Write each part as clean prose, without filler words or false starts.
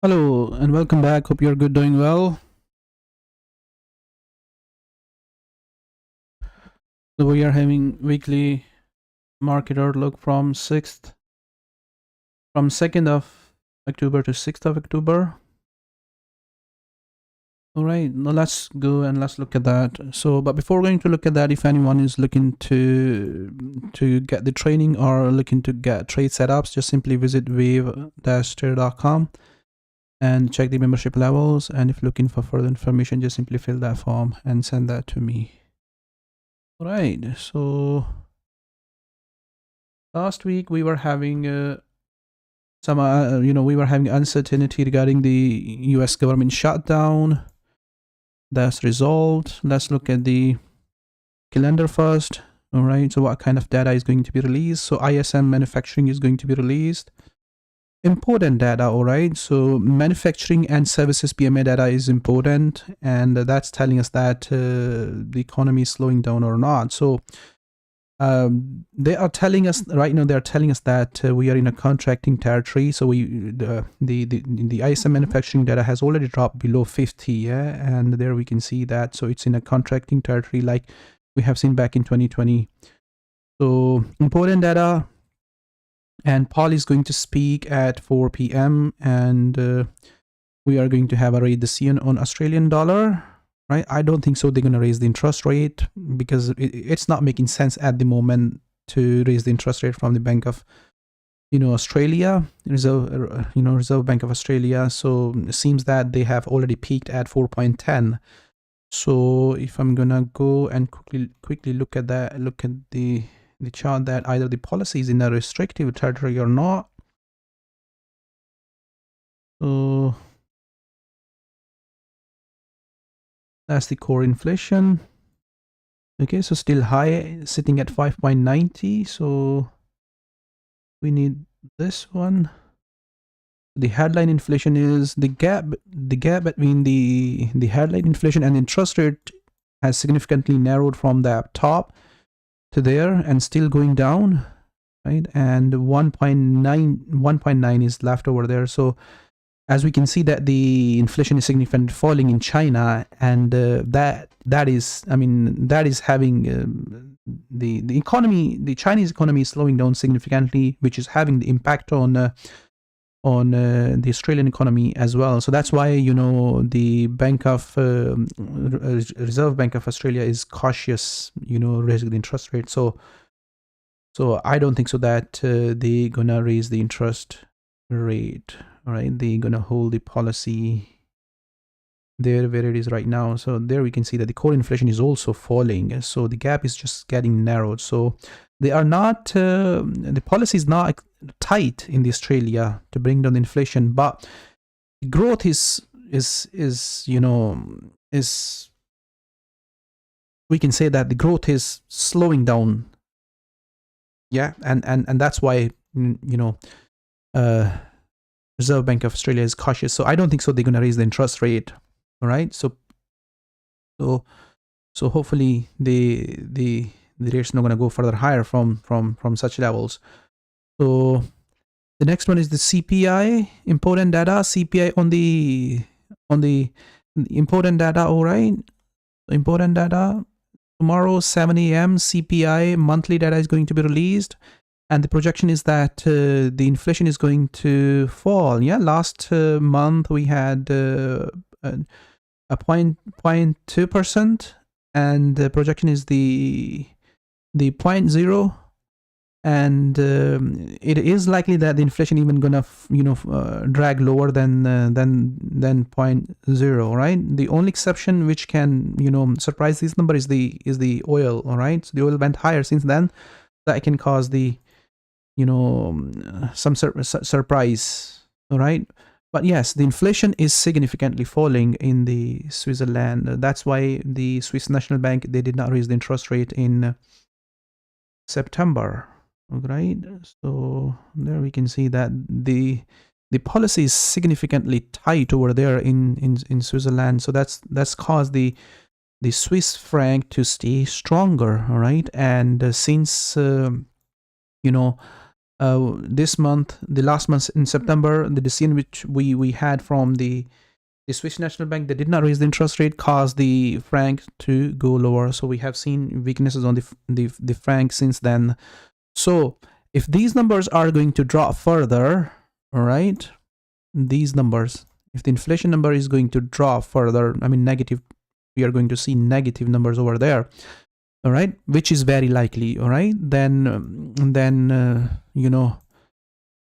Hello and welcome back. Hope you're good, doing well. So we are having weekly market outlook from 2nd of October to 6th of October. All right, now let's go and let's look at that. So, but before going to look at that, if anyone is looking to get the training or looking to get trade setups, just simply visit wave-trader.com and check the membership levels. And if looking for further information, just simply fill that form and send that to me. All right, so last week we were having we were having uncertainty regarding the US government shutdown. That's resolved. Let's look at the calendar first. All right, so what kind of data is going to be released? So ISM manufacturing is going to be released. Important data, all right. So manufacturing and services PMI data is important, and that's telling us that the economy is slowing down or not. So they are telling us right now. They are telling us that we are in a contracting territory. So the ISM manufacturing data has already dropped below 50. Yeah, and there we can see that. So it's in a contracting territory, like we have seen back in 2020. So important data. And Paul is going to speak at 4 p.m. and we are going to have a rate decision on Australian dollar. Right? I don't think so they're going to raise the interest rate because it's not making sense at the moment to raise the interest rate from the Bank of Australia, Reserve Bank of Australia. So it seems that they have already peaked at 4.10. So if I'm going to go and quickly look at that, look at the chart, that either the policy is in a restrictive territory or not. So that's the core inflation. Okay, so still high, sitting at 5.90. So we need this one. The headline inflation is the gap between the headline inflation and interest rate has significantly narrowed from the top to there and still going down, right? And 1.9 is left over there. So as we can see that the inflation is significantly falling in China, and that is having the economy, the Chinese economy is slowing down significantly, which is having the impact on the Australian economy as well. So that's why the Reserve Bank of Australia is cautious, raising the interest rate. So I don't think so that they're gonna raise the interest rate. All right, they're gonna hold the policy there where it is right now. So there we can see that the core inflation is also falling. So the gap is just getting narrowed. So they are not the policy is not tight in the Australia to bring down the inflation, but the growth is we can say that the growth is slowing down. Yeah, and that's why Reserve Bank of Australia is cautious. So I don't think so they're going to raise the interest rate. All right, so hopefully the rate's not going to go further higher from such levels. So the next one is the CPI, important data. CPI on the important data. All right, important data. Tomorrow 7 a.m. CPI monthly data is going to be released, and the projection is that the inflation is going to fall. Yeah, last month we had a 0.2%, and the projection is the 0.0, and it is likely that the inflation even gonna drag lower than 0.0. Right, the only exception which can surprise this number is the oil. All right, so the oil went higher since then. That can cause the some surprise. All right, but yes, the inflation is significantly falling in the Switzerland. That's why the Swiss National Bank, they did not raise the interest rate in September. Right, so there we can see that the policy is significantly tight over there in Switzerland. So that's caused the Swiss franc to stay stronger. All right, and since This month, the last month in September, the decision which we had from the Swiss National Bank, they did not raise the interest rate, caused the franc to go lower. So we have seen weaknesses on the franc since then. So if these numbers are going to drop further, all right, these numbers, if the inflation number is going to drop further, I mean negative, we are going to see negative numbers over there, all right, which is very likely, all right, then you know,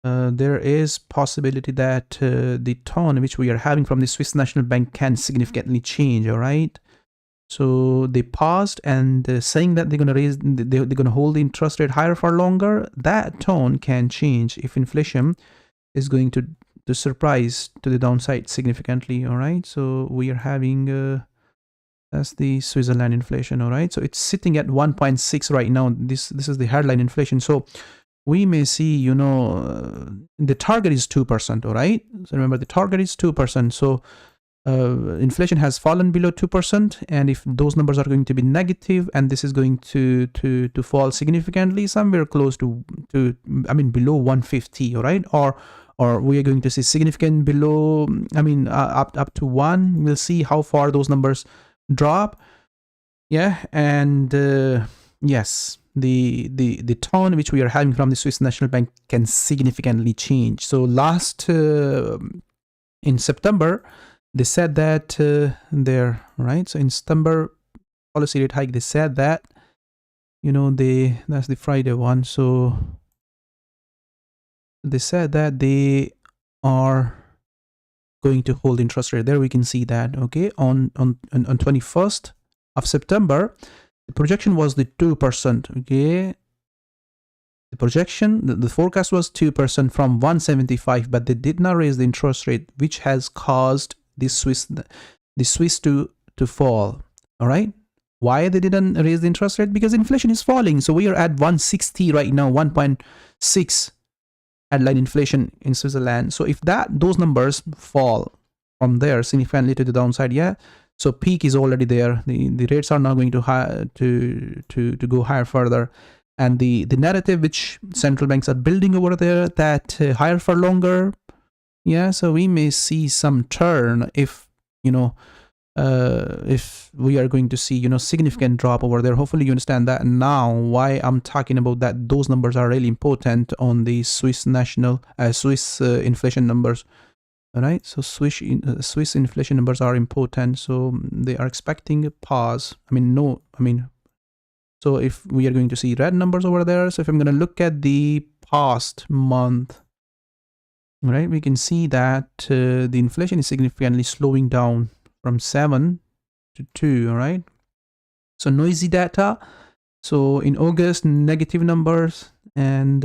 there is possibility that the tone which we are having from the Swiss National Bank can significantly change, all right. So they paused and saying that they're going to raise, they're going to hold the interest rate higher for longer. That tone can change if inflation is going to surprise to the downside significantly, all right. So we are having that's the Switzerland inflation, all right. So it's sitting at 1.6 right now. This is the headline inflation. So we may see, you know, the target is 2%, all right. So remember, the target is 2%. So inflation has fallen below 2%, and if those numbers are going to be negative, and this is going to fall significantly, somewhere close to I mean below 150, all right, or we are going to see significant below, I mean up to 1. We'll see how far those numbers drop. Yeah, and yes, the tone which we are having from the Swiss National Bank can significantly change. So last in September, they said that there, right? So in September policy rate hike, they said that, you know, that's the Friday one. So they said that they are going to hold interest rate. There we can see that, okay, on 21st of September, the projection was the 2%, okay. The projection, the forecast was 2% from 175, but they did not raise the interest rate, which has caused the Swiss to fall, all right. Why they didn't raise the interest rate? Because inflation is falling. So we are at 160 right now, 1.6 headline inflation in Switzerland. So if those numbers fall from there significantly to the downside, yeah, so peak is already there. The rates are now going to go higher further. And the narrative which central banks are building over there, that higher for longer, yeah, so we may see some turn if, you know, if we are going to see, you know, significant drop over there. Hopefully you understand that now, why I'm talking about that. Those numbers are really important on the Swiss inflation numbers. All right, so Swiss inflation numbers are important. So they are expecting a pause. So if we are going to see red numbers over there, so if I'm going to look at the past month, right, we can see that the inflation is significantly slowing down from 7 to 2, all right. So noisy data. So in August, negative numbers, and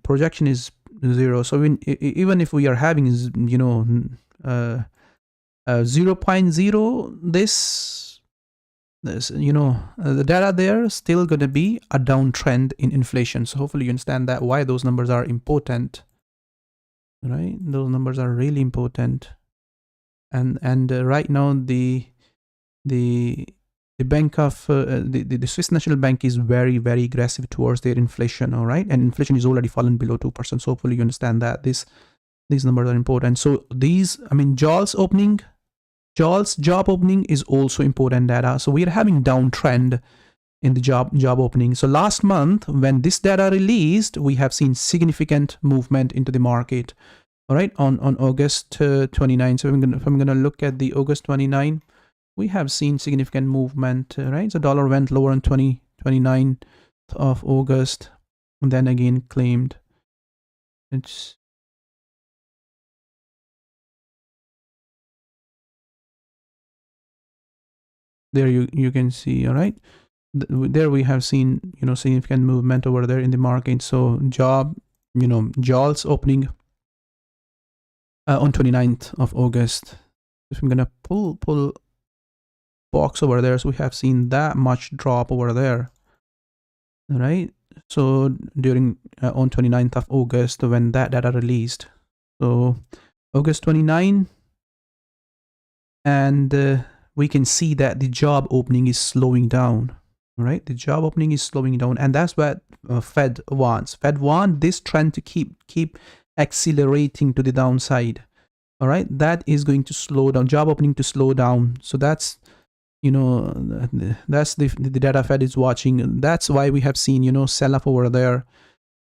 projection is 0. So even if we are having, you know, 0.0, this, you know, the data there is still going to be a downtrend in inflation. So hopefully you understand that, why those numbers are important, right? Those numbers are really important. And right now the bank of the Swiss National Bank is very, very aggressive towards their inflation, all right, and inflation is already fallen below 2%. So hopefully you understand that these numbers are important. So these, I mean, JOLTS job opening is also important data. So we are having downtrend in the job opening. So last month when this data released, we have seen significant movement into the market, all right, on August 29. So if I'm gonna look at the August 29, we have seen significant movement, right? So dollar went lower on 29th of August, and then again claimed. It's there, you can see, all right, there we have seen, you know, significant movement over there in the market. So JOLTS opening on 29th of August. If I'm gonna pull box over there, so we have seen that much drop over there, all right. So during on 29th of August when that data released, so August 29, and we can see that the job opening is slowing down, right? The job opening is slowing down, and that's what Fed wants. Fed want this trend to keep accelerating to the downside. All right, that is going to slow down, job opening to slow down. So that's, you know, that's the data Fed is watching. That's why we have seen, you know, sell off over there.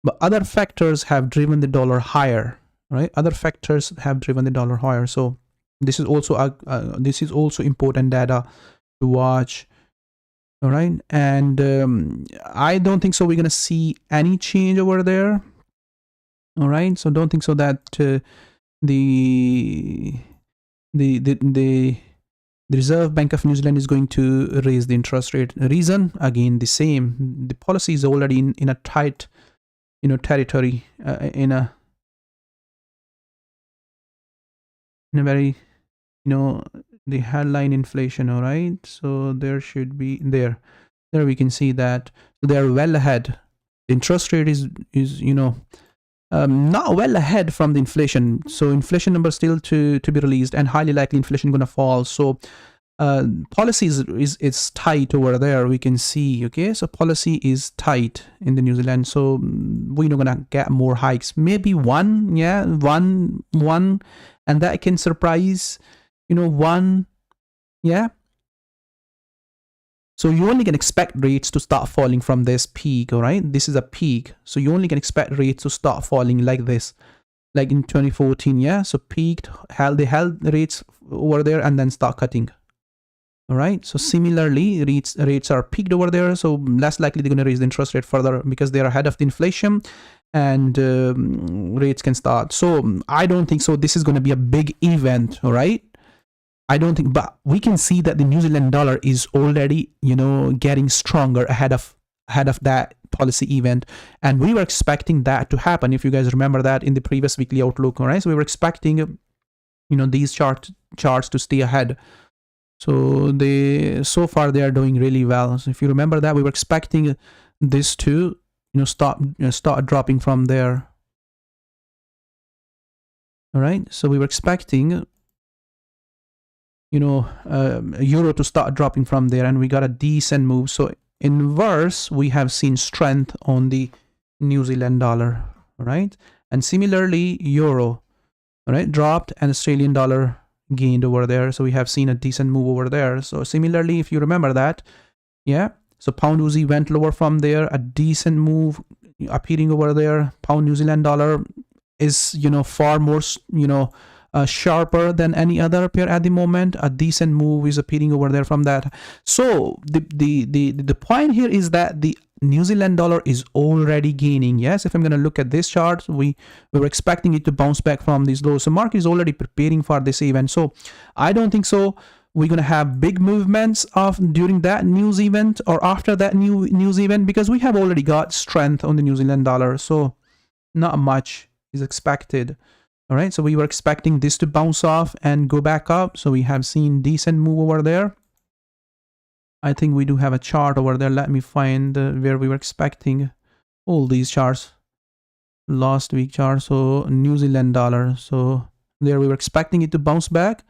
But other factors have driven the dollar higher, right? Other factors have driven the dollar higher. So this is also important data to watch. All right, and I don't think so we're gonna see any change over there. All right, so don't think so that the Reserve Bank of New Zealand is going to raise the interest rate. Reason, again, the same. The policy is already in a tight, you know, territory, in a very, you know, the headline inflation. All right, so there should be there we can see that they're well ahead. The interest rate is you know, not well ahead from the inflation. So inflation number still to be released, and highly likely inflation gonna fall. So policy is tight over there, we can see. Okay, so policy is tight in the New Zealand, so we're not gonna get more hikes, maybe one, yeah, one, and that can surprise, you know, one, yeah. So you only can expect rates to start falling from this peak. All right, this is a peak, so you only can expect rates to start falling like this, like in 2014, yeah. So peaked, they held rates over there and then start cutting. All right, so similarly, rates are peaked over there, so less likely they're going to raise the interest rate further because they're ahead of the inflation, and rates can start. So I don't think so this is going to be a big event. All right, I don't think, but we can see that the New Zealand dollar is already, you know, getting stronger ahead of that policy event, and we were expecting that to happen. If you guys remember that in the previous weekly outlook, all right, so we were expecting, you know, these charts to stay ahead. So so far they are doing really well. So if you remember that, we were expecting this to, you know, start dropping from there. All right, so we were expecting, you know, euro to start dropping from there, and we got a decent move. So inverse, we have seen strength on the New Zealand dollar. All right, and similarly euro, all right, dropped, and Australian dollar gained over there. So we have seen a decent move over there. So similarly, if you remember that, yeah, so pound Aussie went lower from there, a decent move appearing over there. Pound New Zealand dollar is, you know, far more, you know, sharper than any other pair at the moment. A decent move is appearing over there from that. So the point here is that the New Zealand dollar is already gaining. Yes, if I'm going to look at this chart, we were expecting it to bounce back from these lows. So market is already preparing for this event. So I don't think so we're going to have big movements during that news event or after that news event, because we have already got strength on the New Zealand dollar. So not much is expected. All right, so we were expecting this to bounce off and go back up. So we have seen decent move over there. I think we do have a chart over there. Let me find where we were expecting all these charts. Last week chart, so New Zealand dollar. So there we were expecting it to bounce back.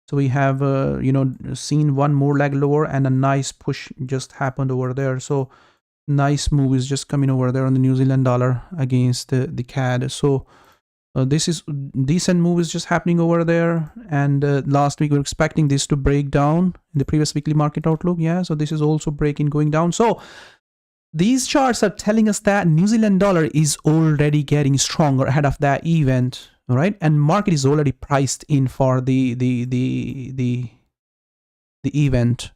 So we have, you know, seen one more leg lower, and a nice push just happened over there. So nice move is just coming over there on the New Zealand dollar against the CAD. So this is decent move is just happening over there, and last week we were expecting this to break down in the previous weekly market outlook. Yeah, so this is also breaking, going down. So these charts are telling us that New Zealand dollar is already getting stronger ahead of that event. All right, and market is already priced in for the event.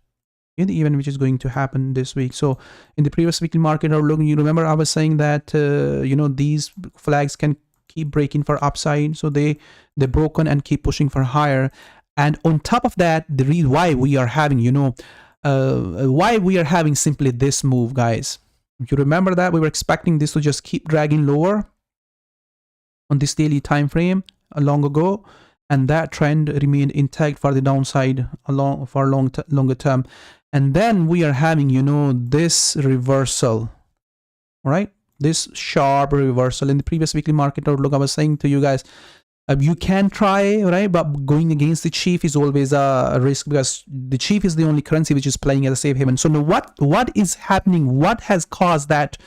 In the event which is going to happen this week. So in the previous weekly market outlook, you remember I was saying that you know, these flags can keep breaking for upside, so they're broken and keep pushing for higher. And on top of that, the reason why we are having, you know, why we are having simply this move, guys. If you remember that, we were expecting this to just keep dragging lower on this daily time frame long ago, and that trend remained intact for the downside longer term. And then we are having, you know, this reversal, all right, this sharp reversal. In the previous weekly market outlook, I was saying to you guys You can try, right? But going against the chief is always a risk, because the chief is the only currency which is playing as a safe haven. So now what is happening? What has caused that,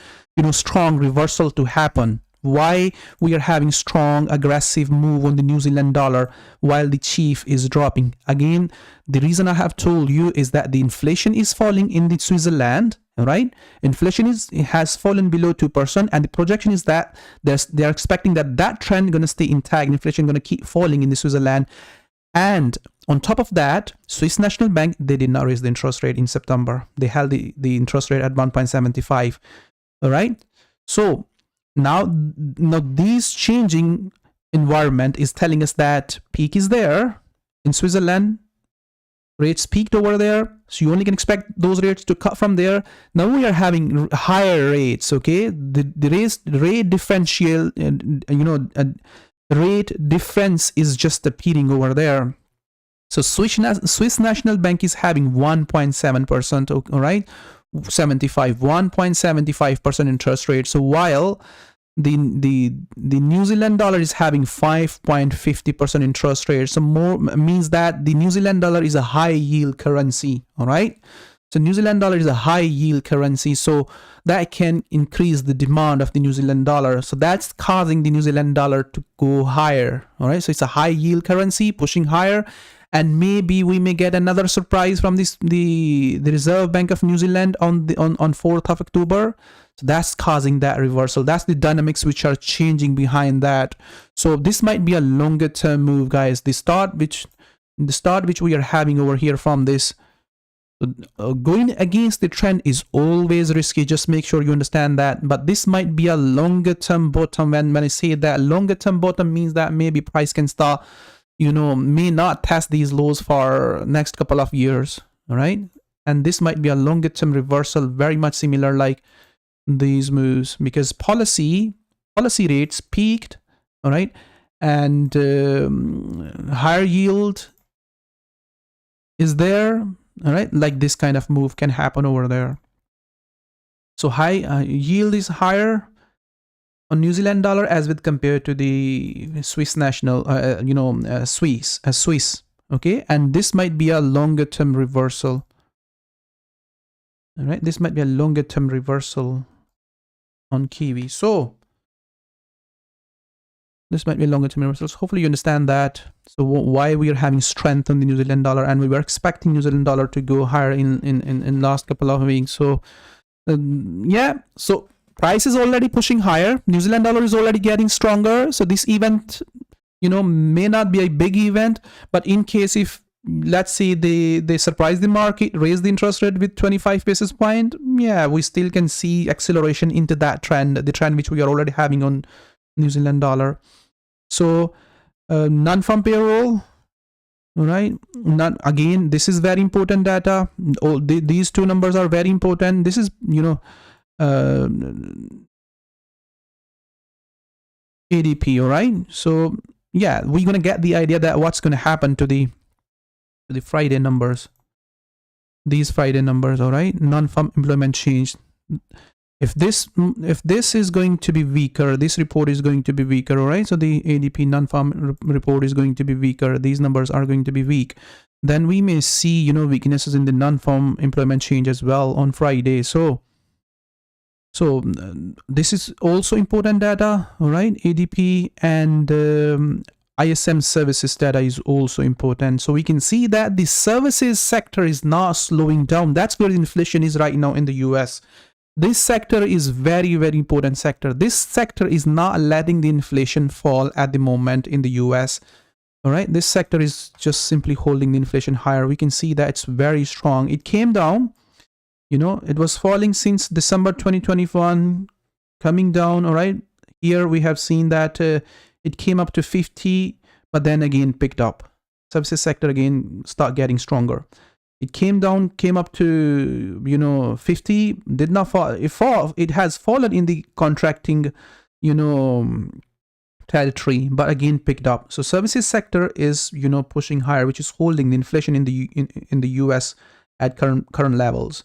strong reversal to happen? Why we are having strong aggressive move on the New Zealand dollar while the chief is dropping? Again, the reason I have told you is that the inflation is falling in the Switzerland. Right, inflation has fallen below 2%, and the projection is that they're expecting that trend going to stay intact. Inflation going to keep falling in the Switzerland, and on top of that, Swiss National Bank, they did not raise the interest rate in September. They held the interest rate at 1.75. All right, so now this changing environment is telling us that peak is there in Switzerland. Rates peaked over there, so you only can expect those rates to cut from there. Now we are having higher rates. Okay, the rate differential, rate difference is just appearing over there. So Swiss National Bank is having 1.7%. All right, 1.75% interest rate. So while the New Zealand dollar is having 5.50% interest rate, so more means that the New Zealand dollar is a high yield currency. All right, so New Zealand dollar is a high yield currency, so that can increase the demand of the New Zealand dollar. So that's causing the New Zealand dollar to go higher. All right, so it's a high yield currency pushing higher, and maybe we may get another surprise from the Reserve Bank of New Zealand on 4th of October. So that's causing that reversal. That's the dynamics which are changing behind that. So this might be a longer term move, guys. The start which we are having over here from this, going against the trend is always risky. Just make sure you understand that. But this might be a longer term bottom. When I say that longer term bottom, means that maybe price can start, may not test these lows for next couple of years. All right, and this might be a longer term reversal, very much similar like these moves, because policy rates peaked. All right, and higher yield is there. All right, like this kind of move can happen over there. So high yield is higher on New Zealand dollar as with compared to the Swiss national, Swiss. Okay, and this might be a longer term reversal. All right, this might be a longer term reversal on Kiwi. So this might be a longer term reversal. So hopefully you understand that. So why we are having strength on the New Zealand dollar, and we were expecting New Zealand dollar to go higher in last couple of weeks. So yeah, so price is already pushing higher. New Zealand dollar is already getting stronger. So this event, may not be a big event, but in case if let's say they surprise the market, raise the interest rate with 25 basis point, yeah, we still can see acceleration into that trend, the trend which we are already having on New Zealand dollar. So non-farm payroll, all right, again, this is very important data. These two numbers are very important. This is ADP. All right, so yeah, we're gonna get the idea that what's gonna happen to the Friday numbers, these Friday numbers. All right, non-farm employment change. If this is going to be weaker, this report is going to be weaker. All right, so the ADP non-farm report is going to be weaker. These numbers are going to be weak. Then we may see weaknesses in the non-farm employment change as well on Friday. So this is also important data. All right, ADP and ISM services data is also important. So we can see that the services sector is not slowing down. That's where the inflation is right now in the US. This sector is very, very important sector. This sector is not letting the inflation fall at the moment in the US. All right, this sector is just simply holding the inflation higher. We can see that it's very strong. It came down, it was falling since December 2021, coming down. All right, here we have seen that it came up to 50, but then again picked up. Services sector again start getting stronger. It came down, came up to 50, did not fall. It has fallen in the contracting territory, but again picked up. So services sector is pushing higher, which is holding the inflation in the US at current levels.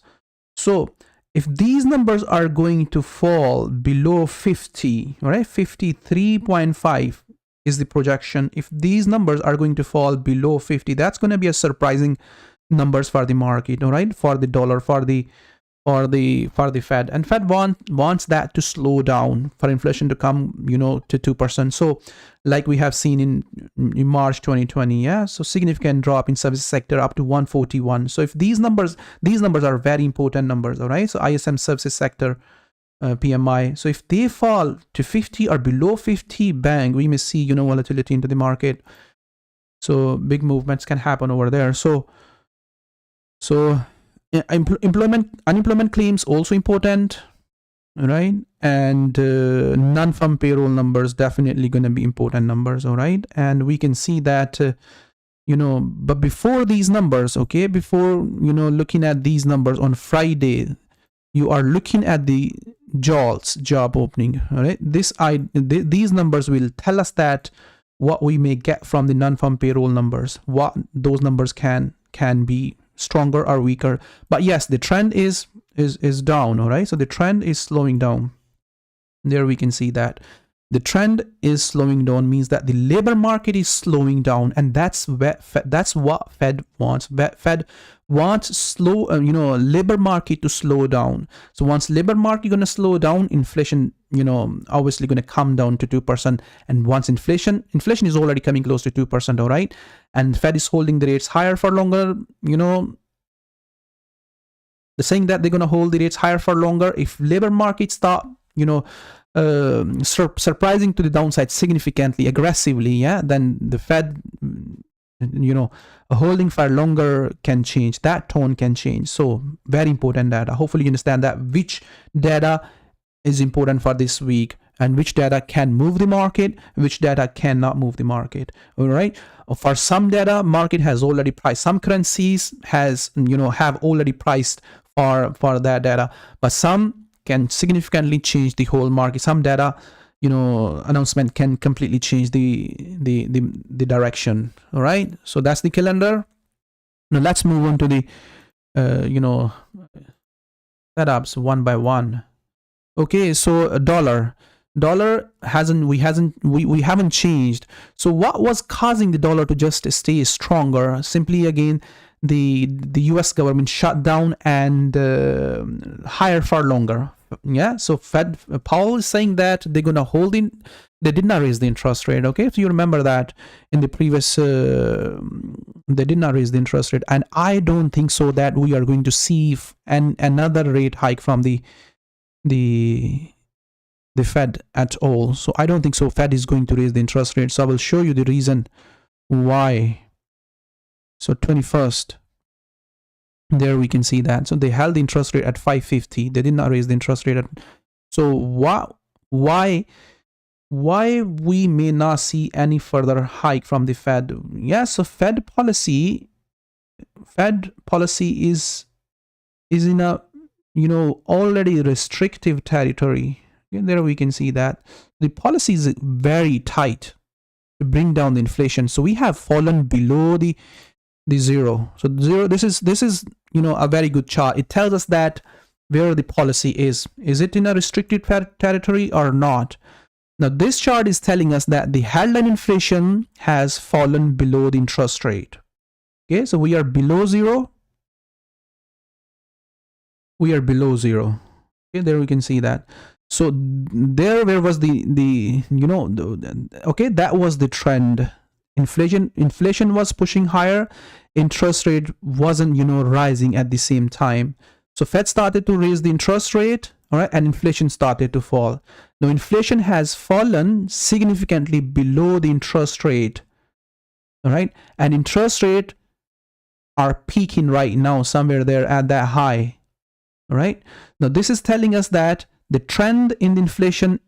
So if these numbers are going to fall below 50, all right, 53.5, is the projection. If these numbers are going to fall below 50, that's going to be a surprising numbers for the market, all right, for the dollar, for the Fed. And Fed wants that to slow down, for inflation to come, you know, to 2%. So like we have seen in March 2020, yeah, so significant drop in services sector up to 141. So if these numbers are very important numbers, all right, so ISM services sector, PMI, so if they fall to 50 or below 50, bang, we may see, you know, volatility into the market. So big movements can happen over there. So unemployment claims also important, right? And non-farm payroll numbers definitely going to be important numbers, all right? And we can see that, you know, but before these numbers, okay, before, you know, looking at these numbers on Friday, you are looking at the JOLTS, job opening, all right? These numbers will tell us that what we may get from the non-farm payroll numbers, what those numbers can be stronger or weaker. But yes, the trend is down, all right? So the trend is slowing down. There we can see that the trend is slowing down, means that the labor market is slowing down, and that's what Fed wants. Fed wants you know, labor market to slow down. So once labor market going to slow down, inflation, you know, obviously going to come down to 2%. And once inflation is already coming close to 2%, all right? And Fed is holding the rates higher for longer, you know, they're saying that they're going to hold the rates higher for longer. If labor markets start, you know, surprising to the downside significantly, aggressively, yeah, then the Fed, you know, holding for longer can change. That tone can change. So very important data. Hopefully you understand that which data is important for this week and which data can move the market, which data cannot move the market. All right. For some data, market has already priced. Some currencies has, you know, have already priced for that data, but some can significantly change the whole market. Some data, you know, announcement can completely change the direction. All right. So that's the calendar. Now let's move on to the, you know, setups one by one. Okay. So dollar we haven't changed. So what was causing the dollar to just stay stronger? Simply again, the US government shutdown and higher for longer. Yeah, so Powell is saying that they're gonna hold in. They did not raise the interest rate. Okay, if you remember that in the previous, they did not raise the interest rate, and I don't think so that we are going to see another rate hike from the Fed at all. So I don't think so. Fed is going to raise the interest rate. So I will show you the reason why. So 21st, there we can see that. So they held the interest rate at 550. They did not raise the interest rate. So why we may not see any further hike from the Fed? Yes, so Fed policy is in a, you know, already restrictive territory. And there we can see that the policy is very tight to bring down the inflation. So we have fallen below the zero. So zero, this is, you know, a very good chart. It tells us that where the policy is it in a restricted territory or not? Now this chart is telling us that the headline inflation has fallen below the interest rate. Okay, so we are below zero. We are below zero. Okay, there we can see that. So there, where was the you know, okay, that was the trend. Inflation was pushing higher, interest rate wasn't, you know, rising at the same time. So Fed started to raise the interest rate, all right, and inflation started to fall. Now inflation has fallen significantly below the interest rate, all right, and interest rate are peaking right now somewhere there at that high. All right, now this is telling us that the trend in the inflation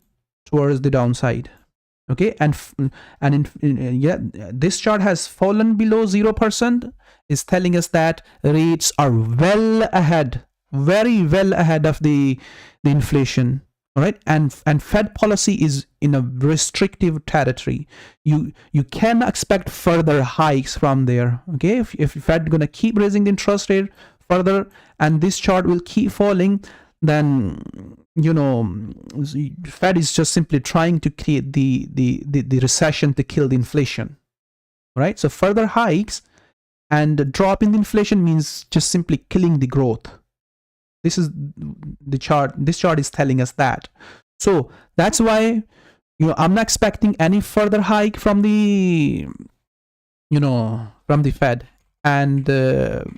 towards the downside. Okay, and yeah, this chart has fallen below 0%, is telling us that rates are well ahead, very well ahead of the inflation. All right, and Fed policy is in a restrictive territory. You can expect further hikes from there. Okay, if Fed gonna keep raising the interest rate further, and this chart will keep falling, then Fed is just simply trying to create the recession to kill the inflation, right? So further hikes and a drop in the inflation means just simply killing the growth. This is the chart. This chart is telling us that. So that's why I'm not expecting any further hike from the from the Fed. And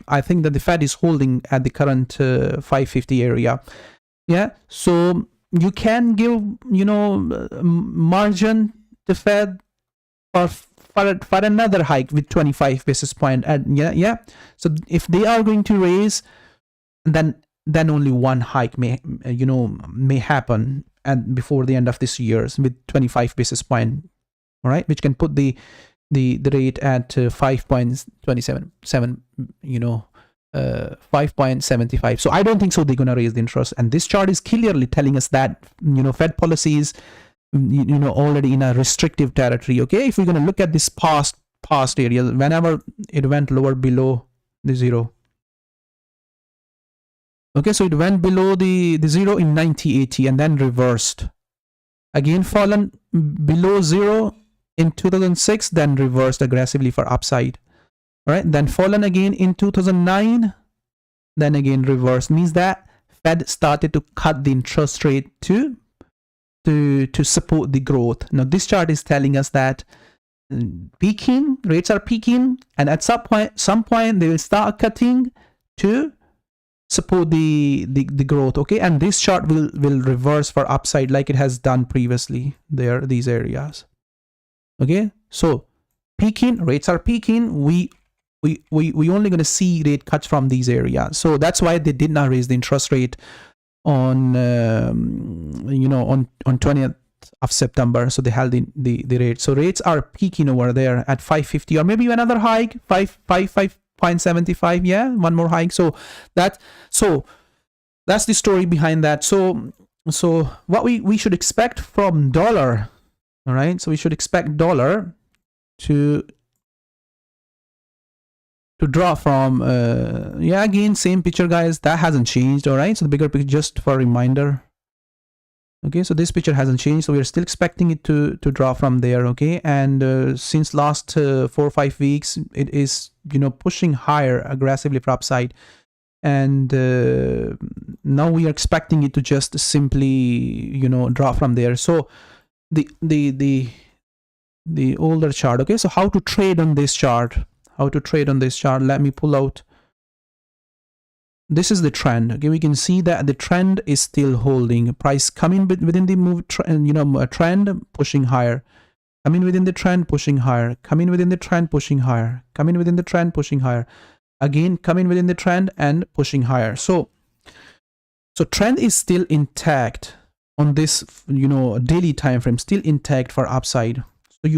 I think that the Fed is holding at the current 550 area. Yeah, so you can give margin to Fed for another hike with 25 basis point. And yeah. So if they are going to raise, then only one hike may happen and before the end of this year with 25 basis point. All right, which can put the rate at 5.277, 5.75. So I don't think so they're going to raise the interest. And this chart is clearly telling us that Fed policy is already in a restrictive territory. Okay, if we're going to look at this past area, whenever it went lower below the zero. Okay, so it went below the zero in 9080 and then reversed. Again fallen below zero in 2006, then reversed aggressively for upside. All right, then fallen again in 2009, then again reversed. Means that Fed started to cut the interest rate to support the growth. Now this chart is telling us that rates are peaking, and at some point they will start cutting to support the growth. Okay, and this chart will reverse for upside like it has done previously these areas. Okay, so rates are peaking. We only going to see rate cuts from these areas. So that's why they did not raise the interest rate on on 20th of September. So they held the rate. So rates are peaking over there at 550 or maybe another hike, 5.75. Yeah, one more hike. So that's the story behind that. So what we should expect from dollar. All right, so we should expect dollar to drop from again same picture, guys. That hasn't changed. All right, so the bigger picture, just for a reminder. Okay, so this picture hasn't changed, so we're still expecting it to drop from there. Okay, and since last 4 or 5 weeks, it is pushing higher aggressively for upside, and now we are expecting it to just simply drop from there. So the older chart. Okay, so how to trade on this chart? Let me pull out. This is the trend. Okay, we can see that the trend is still holding. Price coming within the move trend, trend pushing higher, coming within the trend pushing higher, coming within the trend pushing higher, coming within the trend pushing higher, again coming within the trend and pushing higher. So trend is still intact on this daily time frame, still intact for upside. So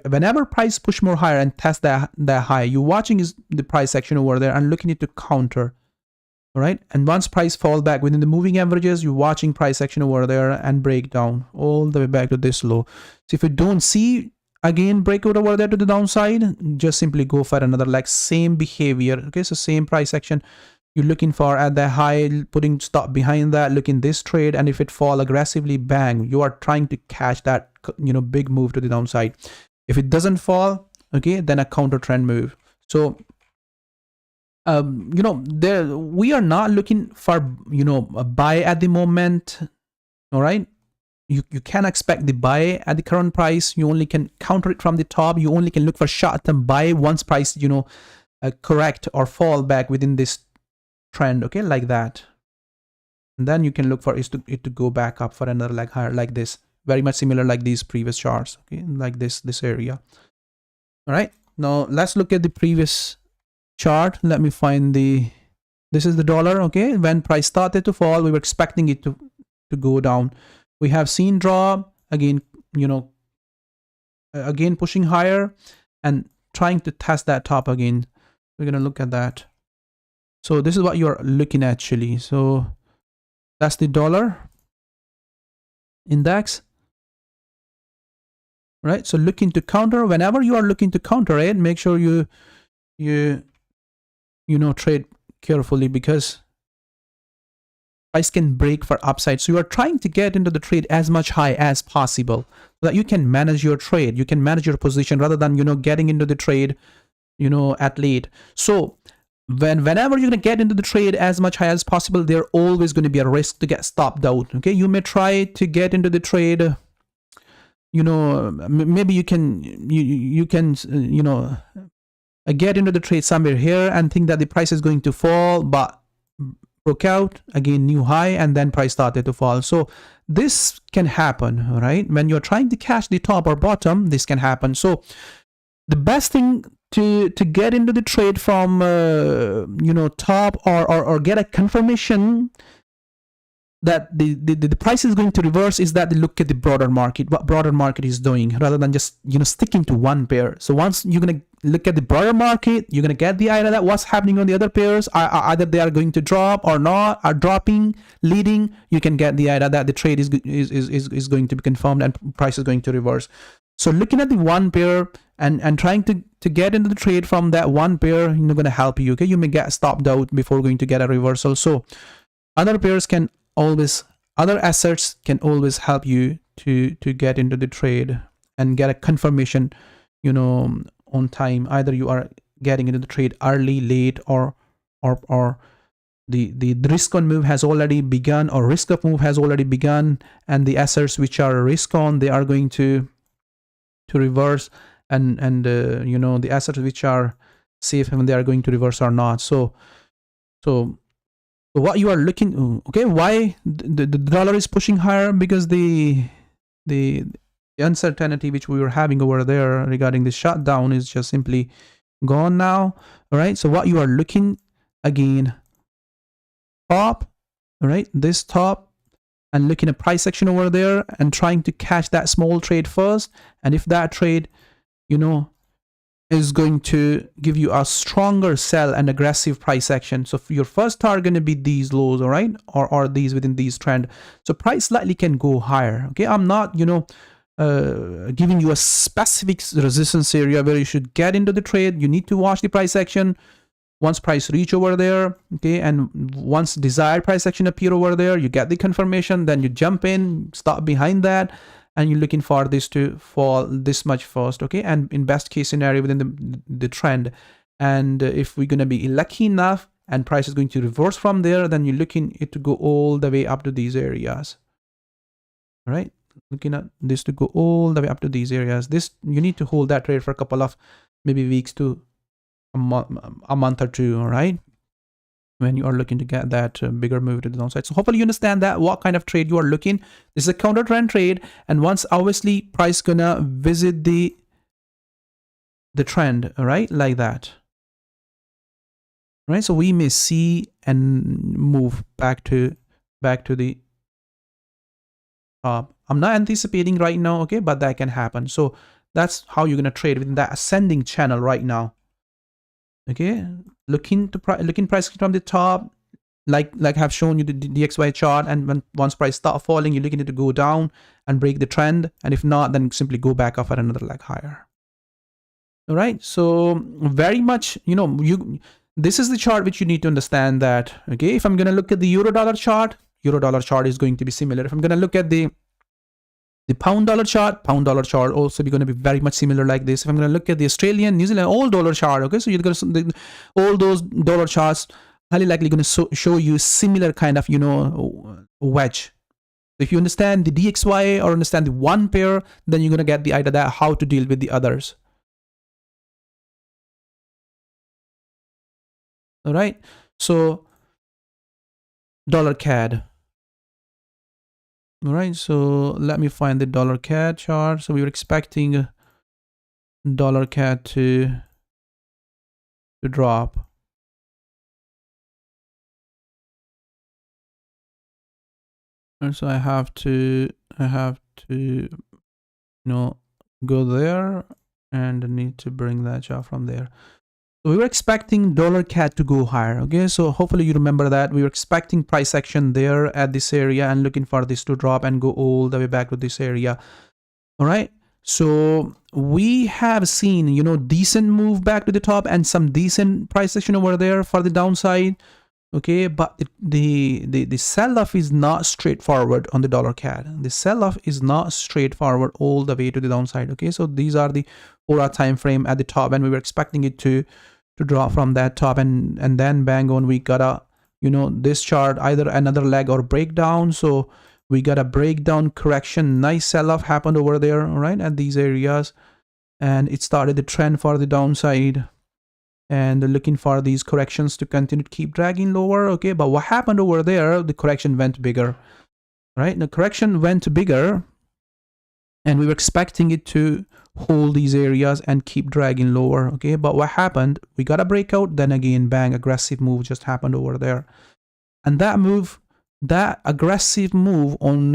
whenever price push more higher and test that high, you watching is the price action over there and looking it to counter. All right, and once price fall back within the moving averages, you're watching price action over there and break down all the way back to this low. So if you don't see again breakout over there to the downside, just simply go for another like same behavior. Okay, so same price action you're looking for at the high, putting stop behind that, looking this trade, and if it fall aggressively, bang, you are trying to catch that big move to the downside. If it doesn't fall, okay, then a counter trend move. So we are not looking for a buy at the moment. All right, you can expect the buy at the current price. You only can counter it from the top. You only can look for short-term buy once price correct or fall back within this trend. Okay, like that, and then you can look for it to go back up for another leg higher, like this, very much similar like these previous charts. Okay, like this area. All right, now let's look at the previous chart. Let me find this is the dollar. Okay, when price started to fall, we were expecting it to go down. We have seen drop again, again pushing higher and trying to test that top again. We're gonna look at that. So this is what you're looking at actually. So that's the dollar index, right? So looking to counter. Whenever you are looking to counter it, make sure you trade carefully, because price can break for upside. So you are trying to get into the trade as much high as possible so that you can manage your trade, you can manage your position rather than, getting into the trade, at late. So whenever you're going to get into the trade as much high as possible, there always going to be a risk to get stopped out. Okay, you may try to get into the trade, maybe you can get into the trade somewhere here and think that the price is going to fall, but broke out again, new high, and then price started to fall. So this can happen, right? When you're trying to catch the top or bottom, this can happen. So the best thing to get into the trade from top or get a confirmation that the price is going to reverse is that they look at the broader market, what broader market is doing, rather than just sticking to one pair. So once you're going to look at the broader market, you're going to get the idea that what's happening on the other pairs, either they are going to drop or not, are dropping, leading. You can get the idea that the trade is going to be confirmed and price is going to reverse. So looking at the one pair and trying to get into the trade from that one pair, going to help you. Okay, you may get stopped out before going to get a reversal. So other pairs can always, other assets can always help you to get into the trade and get a confirmation, on time. Either you are getting into the trade early, late, or the risk on move has already begun, or risk of move has already begun, and the assets which are risk on, they are going to reverse, and the assets which are safe, and they are going to reverse or not. So what you are looking, okay, why the dollar is pushing higher? Because the uncertainty which we were having over there regarding the shutdown is just simply gone now. All right, so what you are looking, again, top, all right, this top, and looking at price action over there and trying to catch that small trade first. And if that trade is going to give you a stronger sell and aggressive price action, so your first target going to be these lows, all right, or these within these trend. So price slightly can go higher. Okay, I'm not giving you a specific resistance area where you should get into the trade. You need to watch the price action. Once price reach over there, okay, and once desired price action appear over there, you get the confirmation, then you jump in, stop behind that, and you're looking for this to fall this much first, okay, and in best case scenario within the trend. And if we're going to be lucky enough and price is going to reverse from there, then you're looking it to go all the way up to these areas. All right, looking at this to go all the way up to these areas. This, you need to hold that trade for a couple of maybe weeks to a month or two, all right, when you are looking to get that bigger move to the downside. So hopefully you understand that what kind of trade you are looking. This is a counter trend trade, and once obviously price gonna visit the trend, all right, like that, right? So we may see and move back to the top. I'm not anticipating right now, okay, but that can happen. So that's how you're gonna trade within that ascending channel right now. Okay, looking price from the top, like I've shown you the DXY chart, and once price start falling, you're looking at it to go down and break the trend, and if not, then simply go back up at another leg higher. All right, so very much, this is the chart which you need to understand that, okay, if I'm going to look at the euro dollar chart is going to be similar. If I'm going to look at the pound dollar chart also be going to be very much similar like this. If I'm going to look at the Australian, New Zealand, all dollar chart, okay, so you're going to, all those dollar charts highly likely going to show you similar kind of, wedge. If you understand the DXY or understand the one pair, then you're going to get the idea that how to deal with the others. All right, so dollar CAD. All right, so let me find the dollar CAD chart. So we were expecting dollar CAD to drop. And so I have to go there and need to bring that chart from there. So we were expecting dollar CAD to go higher. Okay, so hopefully you remember that we were expecting price action there at this area and looking for this to drop and go all the way back to this area. All right, so we have seen decent move back to the top and some decent price action over there for the downside. Okay, but the sell-off is not straightforward on the dollar CAD. The sell-off is not straightforward all the way to the downside. Okay, so these are the 4-hour time frame at the top, and we were expecting it to drop from that top, and then bang on, we got a, you know, this chart either another leg or breakdown. So we got a breakdown correction, nice sell-off happened over there, right, at these areas, and it started the trend for the downside, and looking for these corrections to continue to keep dragging lower. Okay, but what happened over there, the correction went bigger, right? The correction went bigger, and we were expecting it to hold these areas and keep dragging lower. Okay, but what happened, we got a breakout, then again bang, aggressive move just happened over there, and that move, that aggressive move on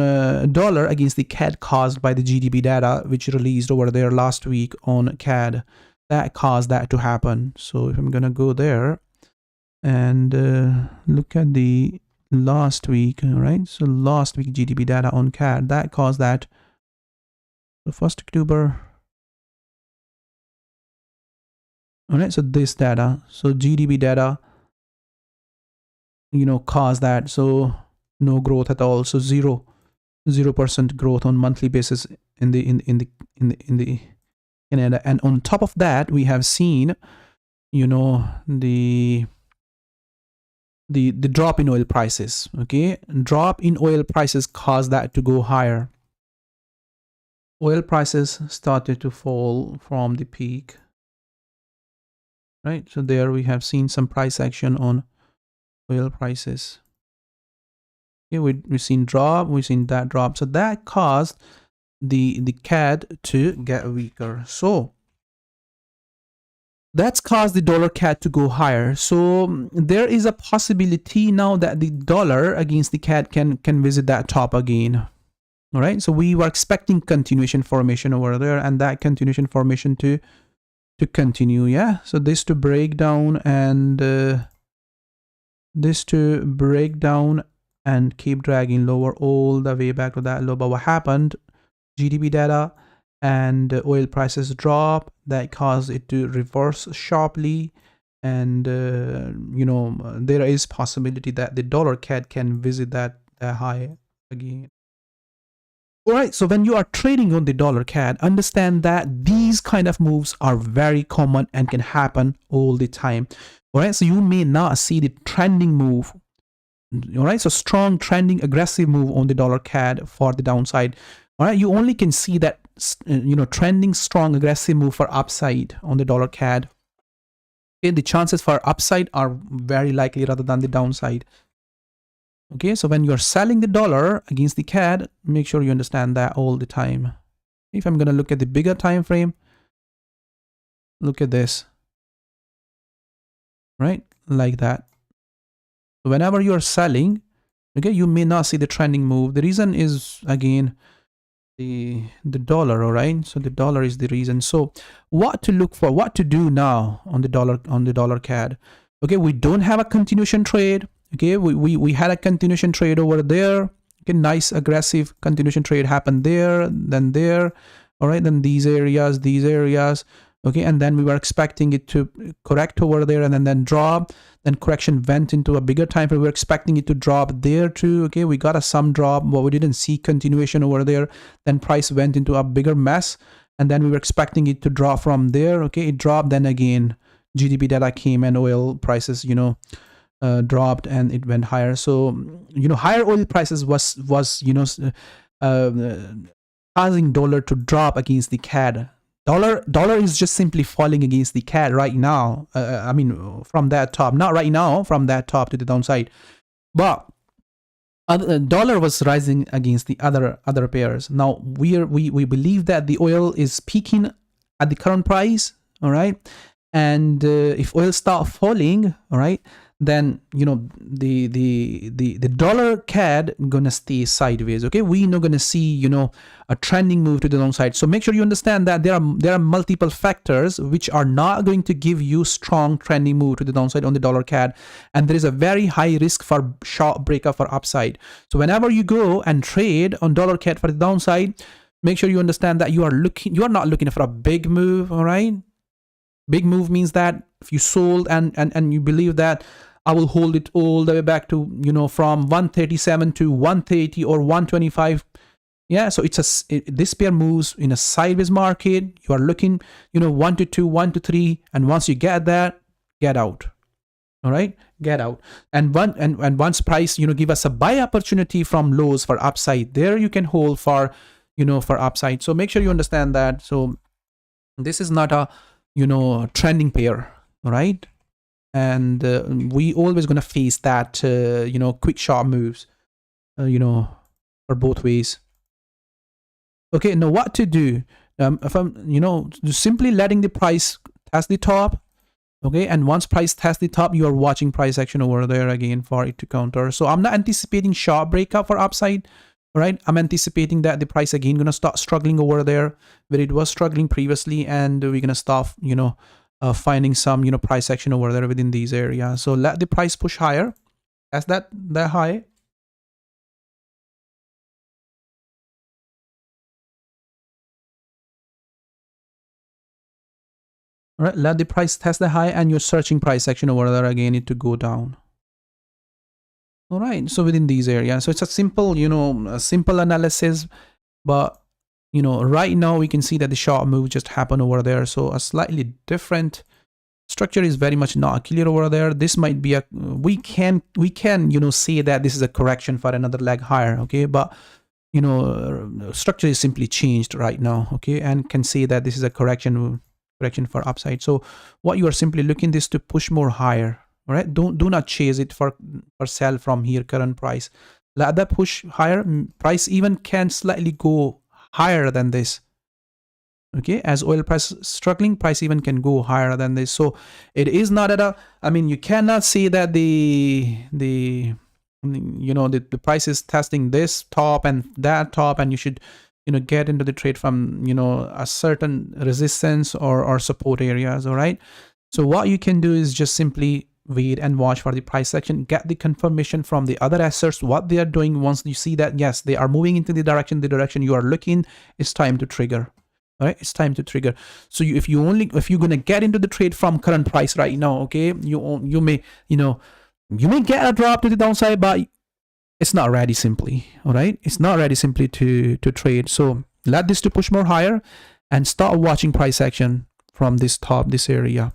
dollar against the CAD caused by the GDP data which released over there last week on CAD, that caused that to happen. So if I'm gonna go there and look at the last week, all right, so last week GDP data on CAD, that caused that. The 1st October, all right, so this data, so GDP data, you know, caused that. So no growth at all, so 0% growth on monthly basis in the Canada. And on top of that, we have seen, you know, the drop in oil prices. Okay, drop in oil prices caused that to go higher. Oil prices started to fall from the peak, right? So there we have seen some price action on oil prices. Okay, we've seen drop, we've seen that drop, so that caused the CAD to get weaker. So that's caused the dollar CAD to go higher. So there is a possibility now that the dollar against the CAD can visit that top again. All right, so we were expecting continuation formation over there, and that continuation formation to continue. Yeah, so this to break down, and this to break down and keep dragging lower all the way back to that low. But what happened, GDP data and oil prices drop, that caused it to reverse sharply, and you know, there is possibility that the dollar CAD can visit that high again. All right, so when you are trading on the dollar CAD, understand that these kind of moves are very common and can happen all the time. All right, so you may not see the trending move. All right, so strong trending aggressive move on the dollar CAD for the downside. All right, you only can see that, you know, trending strong aggressive move for upside on the dollar CAD. Okay, the chances for upside are very likely rather than the downside. Okay, so when you're selling the dollar against the CAD, make sure you understand that all the time. If I'm going to look at the bigger time frame, look at this, right? Like that. So whenever you're selling, okay, you may not see the trending move. The reason is, again, the dollar. All right, so the dollar is the reason. So what to look for, what to do now on the dollar CAD? Okay, we don't have a continuation trade. Okay, we had a continuation trade over there. Okay, nice aggressive continuation trade happened there, then there. All right, then these areas. Okay, and then we were expecting it to correct over there and then drop. Then correction went into a bigger time frame. We were expecting it to drop there too. Okay, we got some drop, but we didn't see continuation over there. Then price went into a bigger mess, and then we were expecting it to drop from there. Okay, it dropped. Then again, GDP data came and oil prices, you know, dropped and it went higher. So, you know, higher oil prices was you know, causing dollar to drop against the CAD. Dollar is just simply falling against the CAD right now. I mean, from that top, not right now, from that top to the downside, but dollar was rising against the other pairs. Now we believe that the oil is peaking at the current price. All right, and if oil start falling, all right, then, you know, the dollar CAD gonna stay sideways. Okay, we not gonna see, you know, a trending move to the downside. So make sure you understand that there are multiple factors which are not going to give you strong trending move to the downside on the dollar CAD, and there is a very high risk for sharp breakup for upside. So whenever you go and trade on dollar CAD for the downside, make sure you understand that you are not looking for a big move. All right, big move means that if you sold and you believe that I will hold it all the way back to, from 137 to 130 or 125. Yeah, so this pair moves in a sideways market. You are looking, 1 to 2, 1 to 3, and once you get that, get out. All right, get out. And once price, give us a buy opportunity from lows for upside, there you can hold for, for upside. So make sure you understand that. So this is not a, trending pair, all right? And we always gonna face that, quick sharp moves, for both ways. Okay, now what to do? If I'm, simply letting the price test the top. Okay, and once price tests the top, you are watching price action over there again for it to counter. So I'm not anticipating sharp breakup for upside, right? I'm anticipating that the price again gonna start struggling over there where it was struggling previously, and we're gonna start, finding some, price action over there within these areas. So let the price push higher. That's that high. All right, let the price test the high, and you're searching price action over there again, it to go down. All right, so within these areas, so it's a simple, a simple analysis, but right now we can see that the sharp move just happened over there. So a slightly different structure is very much not clear over there. This might be a, we can say that this is a correction for another leg higher. Okay, but structure is simply changed right now. Okay, and can say that this is a correction for upside. So what you are simply looking this to push more higher. All right, do not chase it for sell from here current price. Let that push higher. Price even can slightly go higher than this. Okay, as oil price struggling, price even can go higher than this. So it is not at a, I mean, you cannot say that the price is testing this top and that top, and you should get into the trade from a certain resistance or support areas. All right, so what you can do is just simply wait and watch for the price action, get the confirmation from the other assets what they are doing. Once you see that yes, they are moving into the direction you are looking, it's time to trigger. All right, it's time to trigger. So if you're gonna get into the trade from current price right now, okay, you may get a drop to the downside, but it's not ready simply. All right, it's not ready simply to trade. So let this to push more higher and start watching price action from this area.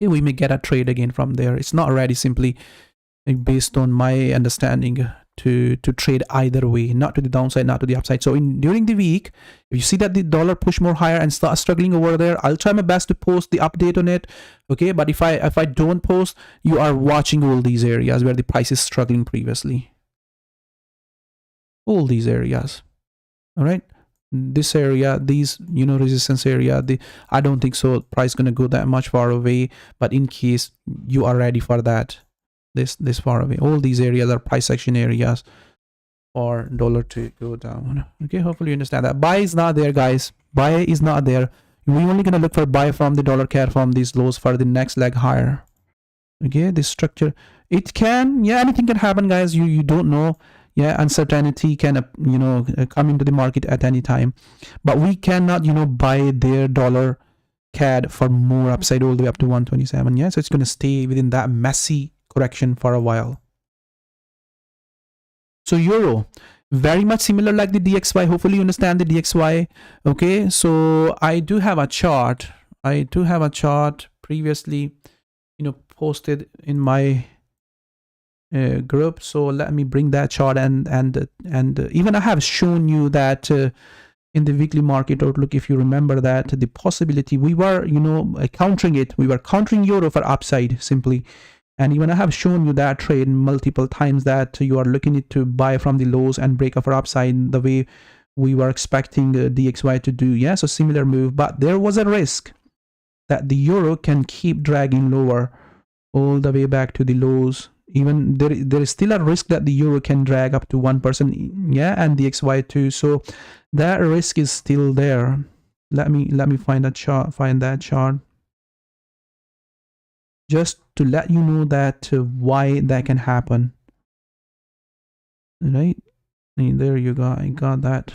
Okay, we may get a trade again from there. It's not ready simply, based on my understanding, to trade either way, not to the downside, not to the upside. So during the week, if you see that the dollar push more higher and start struggling over there, I'll try my best to post the update on it. Okay, but if I don't post, you are watching all these areas where the price is struggling previously. All these areas. All right, this area, these resistance area, I don't think so price gonna go that much far away, but in case you are ready for that, this far away, all these areas are price action areas for dollar to go down. Okay, hopefully you understand that. Buy is not there, guys. Buy is not there. We're only gonna look for buy from the dollar CAD from these lows for the next leg higher. Okay, this structure, it can, yeah, anything can happen, guys. You don't know. Yeah, uncertainty can come into the market at any time, but we cannot buy their dollar CAD for more upside all the way up to 127. Yeah, so it's going to stay within that messy correction for a while. So euro, very much similar like the DXY. Hopefully you understand the DXY. Okay, so I do have a chart previously posted in my group. So let me bring that chart, and even I have shown you that in the weekly market outlook, if you remember that the possibility we were countering it, we were countering euro for upside simply, and even I have shown you that trade multiple times that you are looking it to buy from the lows and break up for upside the way we were expecting DXY to do. Yeah, so similar move, but there was a risk that the euro can keep dragging lower all the way back to the lows. Even there is still a risk that the euro can drag up to 1%, yeah, and the XY too. So that risk is still there. Let me find that chart, just to let you know that why that can happen. Right, and there you go. I got that.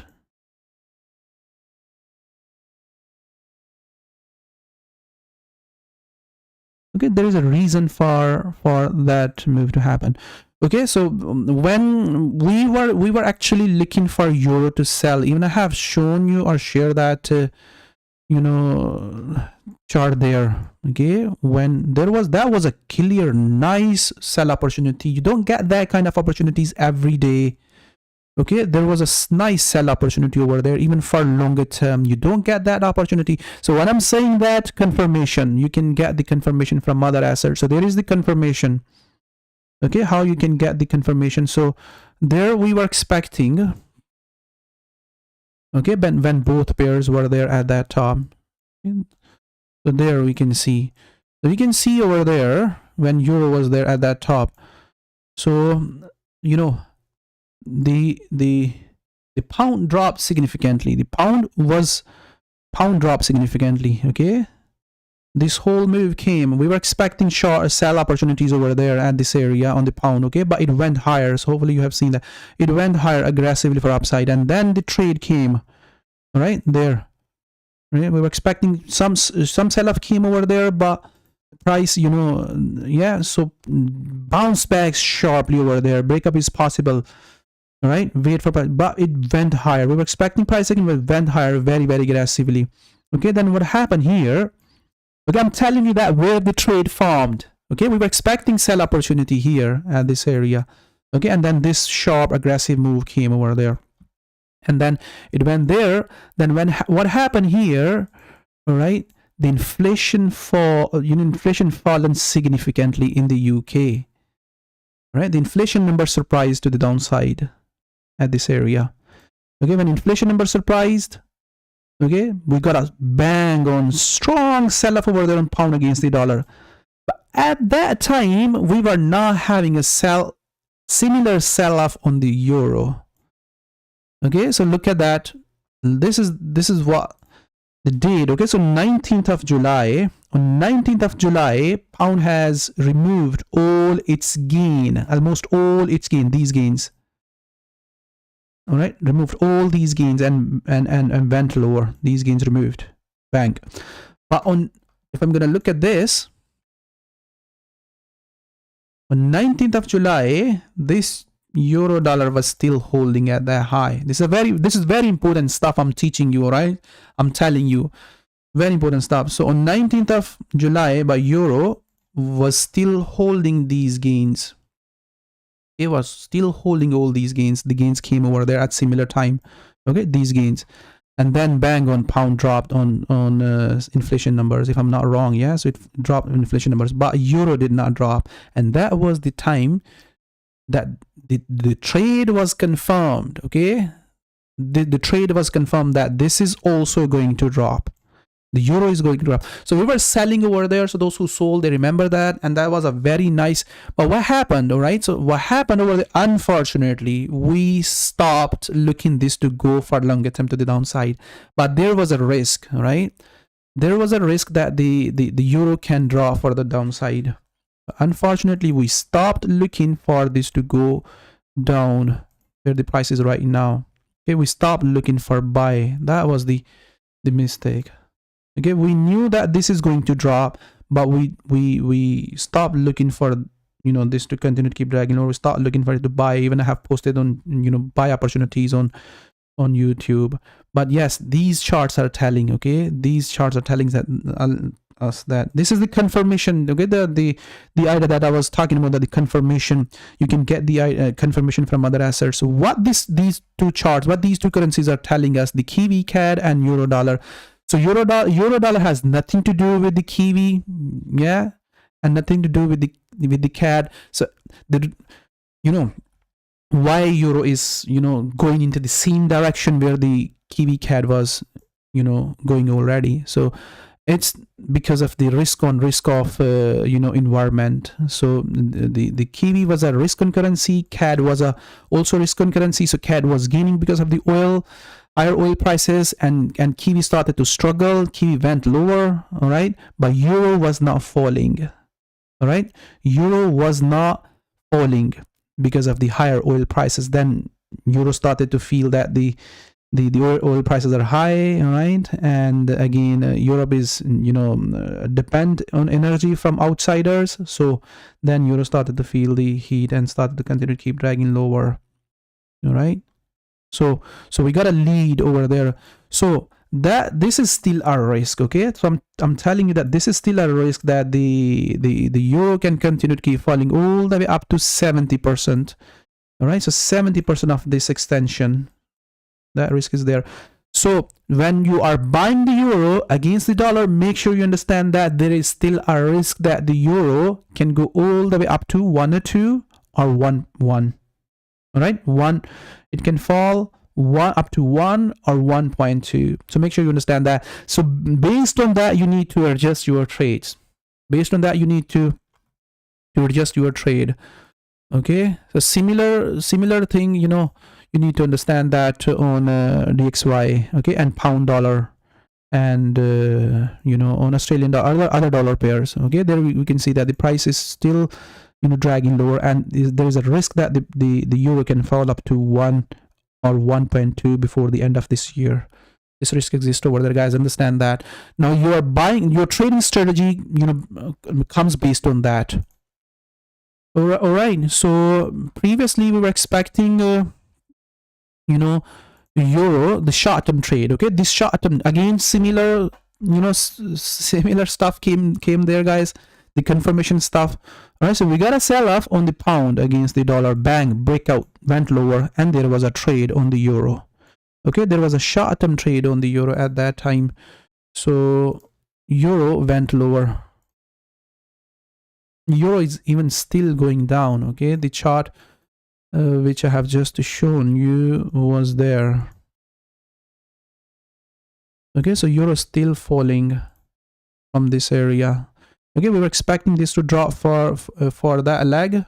Okay, there is a reason for that move to happen. Okay, so when we were actually looking for euro to sell, even I have shown you or share that you know, chart there. Okay, when there was, that was a clear nice sell opportunity. You don't get that kind of opportunities every day. Okay, there was a nice sell opportunity over there, even for longer term. You don't get that opportunity. So when I'm saying that confirmation, you can get the confirmation from other assets. So there is the confirmation. Okay, how you can get the confirmation. So there we were expecting, okay, when both pairs were there at that time. So there we can see. So we can see over there when euro was there at that top. So you know, the pound dropped significantly. The pound dropped significantly. Okay, this whole move came. We were expecting short sell opportunities over there at this area on the pound. Okay, but it went higher. So hopefully you have seen that it went higher aggressively for upside, and then the trade came. All right, there. Right, we were expecting some sell-off came over there, but price, you know, yeah, so bounce back sharply over there. Breakup is possible. All right, wait for price, but it went higher. We were expecting price again, but it went higher very aggressively. Okay, then what happened here? Okay, I'm telling you that where the trade formed. Okay, we were expecting sell opportunity here at this area. Okay, and then this sharp aggressive move came over there. And then it went there. Then what happened here? All right, the inflation inflation fallen significantly in the UK. All right, the inflation number surprised to the downside at this area. Okay, when inflation number surprised, okay, we got a bang on strong sell-off over there on pound against the dollar. But at that time, we were not having a similar sell-off on the euro. Okay, so look at that. This is what the date. Okay, so 19th of July. On 19th of July, pound has removed all its gain, almost all its gain, these gains. All right, removed all these gains and went lower. These gains removed. Bang. But if I'm gonna look at this, on 19th of July, this euro dollar was still holding at that high. This is very important stuff I'm teaching you. All right, I'm telling you, very important stuff. So on 19th of July, by euro was still holding these gains. It was still holding all these gains. The gains came over there at similar time. Okay, these gains, and then bang on pound dropped on inflation numbers, if I'm not wrong. Yeah, so it dropped inflation numbers, but euro did not drop, and that was the time that the trade was confirmed. Okay, the trade was confirmed that this is also going to drop. The euro is going to drop. So we were selling over there. So those who sold, they remember that, and that was a very nice. But what happened? All right, so what happened over there? Unfortunately, we stopped looking this to go for longer term to the downside. But there was a risk. All right, there was a risk that the euro can drop for the downside. Unfortunately, we stopped looking for this to go down where the price is right now. Okay, we stopped looking for buy. That was the mistake. Okay, we knew that this is going to drop, but we stopped looking for, you know, this to continue to keep dragging, or we start looking for it to buy. Even I have posted on, you know, buy opportunities on YouTube. But yes, these charts are telling. Okay, these charts are telling that us that this is the confirmation. Okay, the idea that I was talking about, that the confirmation, you can get the confirmation from other assets. So what these two charts, what these two currencies are telling us, the Kiwi CAD and euro dollar. So euro dollar has nothing to do with the Kiwi, yeah, and nothing to do with the CAD. So you know why euro is, you know, going into the same direction where the Kiwi CAD was, you know, going already. So it's because of the risk on risk off, you know, environment. So the Kiwi was a risk on currency. CAD was also risk on currency. So CAD was gaining because of the higher oil prices, and Kiwi started to struggle. Kiwi went lower, all right, but euro was not falling. All right, euro was not falling because of the higher oil prices. Then euro started to feel that the the oil prices are high, right? And again, Europe is, depend on energy from outsiders. So then euro started to feel the heat and started to continue to keep dragging lower, all right? So we got a lead over there. So that this is still a risk, okay? So I'm telling you that this is still a risk that the euro can continue to keep falling all the way up to 70%. All right, so 70% of this extension, that risk is there. So when you are buying the euro against the dollar, make sure you understand that there is still a risk that the euro can go all the way up to 102 or 1. All right, 1, it can fall 1 up to 1 or 1.2. So make sure you understand that. So based on that, you need to adjust your trades. Based on that, you need to adjust your trade. Okay, so similar thing, you need to understand that on DXY, okay, and pound dollar, and on Australian dollar, other dollar pairs. Okay, there we can see that the price is still dragging lower, and there is a risk that the euro can fall up to 1 or 1.2 before the end of this year. This risk exists over there, guys. Understand that. Now you are buying, your trading strategy comes based on that. All right, so previously we were expecting euro, the short-term trade. Okay, this short-term, again, similar similar stuff came there, guys. The confirmation stuff. All right, so we got a sell-off on the pound against the dollar. Bang, breakout, went lower, and there was a trade on the euro. Okay, there was a short-term trade on the euro at that time. So euro went lower. Euro is even still going down. Okay, the chart which I have just shown you was there. Okay, so euro still falling from this area. Okay, we were expecting this to drop for that leg.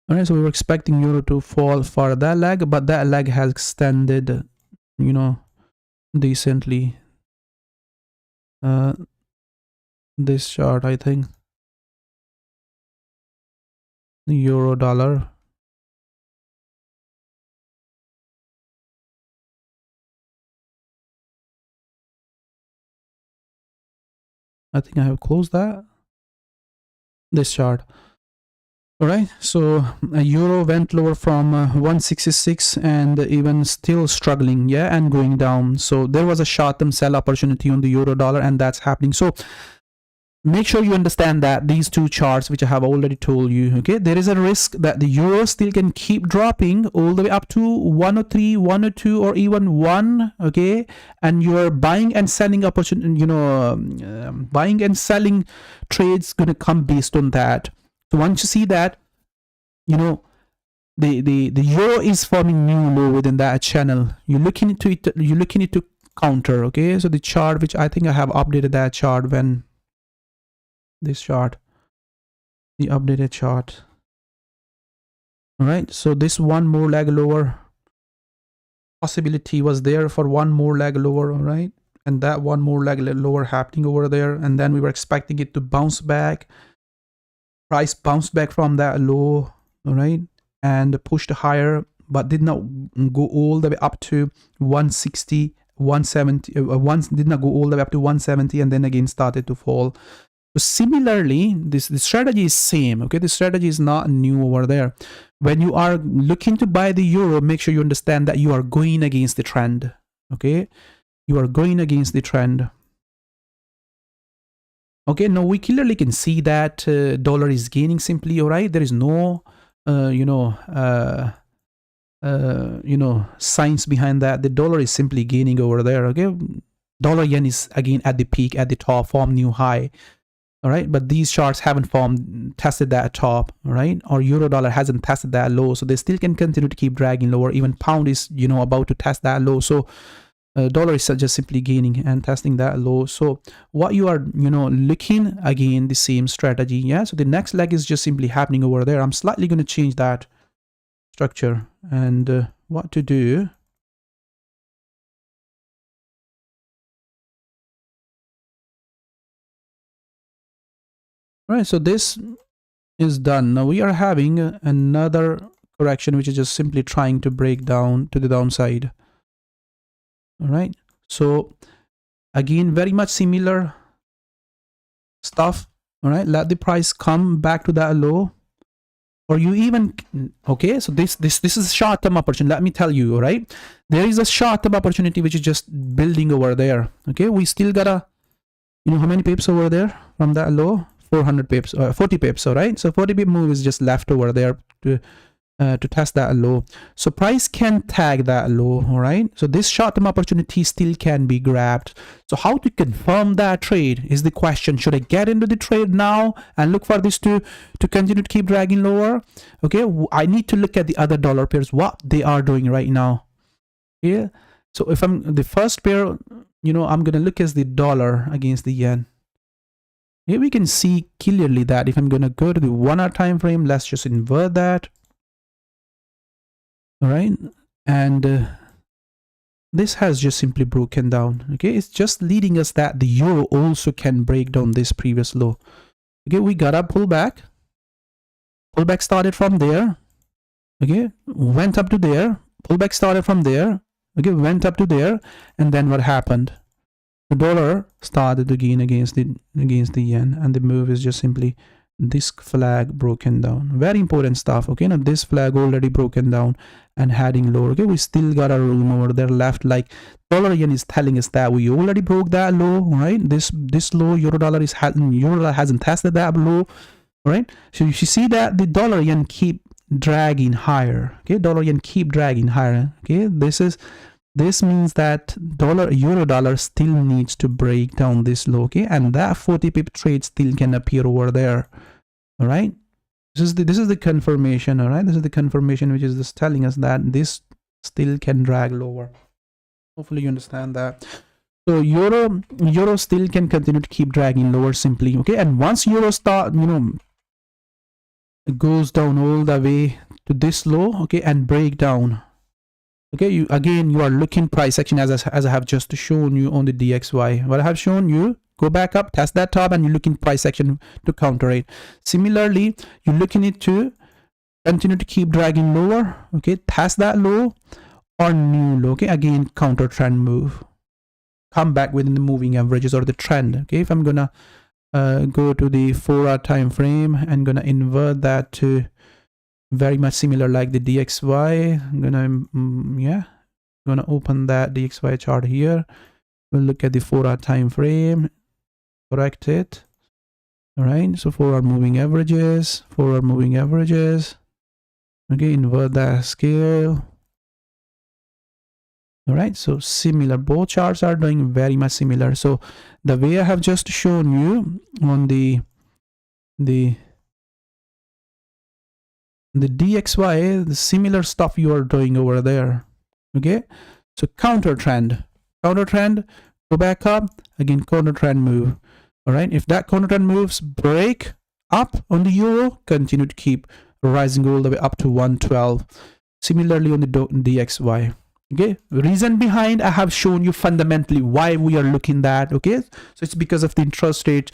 All right, so we were expecting euro to fall for that leg, but that leg has extended, decently. This chart, I think, the euro dollar. I think I have closed that. This chart. All right, so euro went lower from 166 and even still struggling, yeah, and going down. So there was a short-term sell opportunity on the euro dollar, and that's happening. So make sure you understand that these two charts, which I have already told you, okay, there is a risk that the euro still can keep dropping all the way up to 103, 102, or even 1, okay, and your buying and selling opportunity, buying and selling trades gonna come based on that. So once you see that, the euro is forming new low within that channel, you're looking into it, you're looking into counter, okay. So the chart, which I think I have updated that chart, when this chart, the updated chart. All right, so this one more leg lower possibility was there for one more leg lower, all right, and that one more leg lower happening over there, and then we were expecting it to bounce back. Price bounced back from that low, all right, and pushed higher, but did not go all the way up to 160, 170. Did not go all the way up to 170, and then again started to fall. So similarly, the strategy is same, okay? The strategy is not new over there. When you are looking to buy the euro, make sure you understand that you are going against the trend, okay? You are going against the trend. Okay, now we clearly can see that dollar is gaining simply, all right? There is no, science behind that. The dollar is simply gaining over there, okay? Dollar yen is again at the peak, at the top, form new high. All right, but these charts haven't tested that top, all right, or euro dollar hasn't tested that low, so they still can continue to keep dragging lower. Even pound is about to test that low, so dollar is just simply gaining and testing that low. So what you are looking, again, the same strategy, yeah. So the next leg is just simply happening over there. I'm slightly going to change that structure, and what to do. All right, so this is done. Now we are having another correction which is just simply trying to break down to the downside. All right, so again, very much similar stuff. All right, let the price come back to that low, or you even, okay, so this is short-term opportunity. Let me tell you, all right, there is a short-term opportunity which is just building over there. Okay, we still got a, you know, how many pips over there from that low? 400 pips, 40 pips. All right, so 40 pip move is just left over there to test that low. So price can tag that low. All right, so this short-term opportunity still can be grabbed. So how to confirm that trade is the question. Should I get into the trade now and look for this to continue to keep dragging lower? Okay, I need to look at the other dollar pairs, what they are doing right now. Yeah, so if I'm the first pair, you know, I'm gonna look as the dollar against the yen. Here we can see clearly that if I'm gonna go to the 1 hour time frame, let's just invert that. All right, and this has just simply broken down. Okay, it's just leading us that the euro also can break down this previous low. Okay, we got a pullback started from there. Okay, went up to there, pullback started from there. Okay, went up to there, and then what happened? The dollar started to gain against the yen, and the move is just simply this flag broken down. Very important stuff. Okay, now this flag already broken down and heading lower. Okay, we still got a room over there left. Like dollar yen is telling us that we already broke that low, right? This low, euro dollar hasn't tested that low, right? So you see that the dollar yen keep dragging higher. Okay, dollar yen keep dragging higher. Okay, this means that euro dollar still needs to break down this low. Okay, and that 40 pip trade still can appear over there. All right, this is the confirmation. All right, this is the confirmation which is just telling us that this still can drag lower. Hopefully you understand that. So euro still can continue to keep dragging lower simply. Okay, and once euro start, you know, it goes down all the way to this low, okay, and break down. Okay, you are looking price action as I have just shown you on the DXY. What I have shown you, go back up, test that top, and you're looking price action to counter it. Similarly, you're looking it to continue to keep dragging lower. Okay, test that low or new low. Okay, again, counter trend move. Come back within the moving averages or the trend. Okay, if I'm gonna go to the 4 hour time frame and gonna invert that to very much similar like the DXY. I'm gonna open that DXY chart here. We'll look at the 4 hour time frame, correct it. All right, so 4 hour moving averages, 4 hour moving averages. Okay, invert that scale. All right, so similar, both charts are doing very much similar. So the way I have just shown you on the DXY, the similar stuff you are doing over there. Okay, so counter trend, go back up, again counter trend move. All right, if that counter trend moves, break up on the euro, continue to keep rising all the way up to 112. Similarly on the DXY. Okay, reason behind, I have shown you fundamentally why we are looking that. Okay, so it's because of the interest rates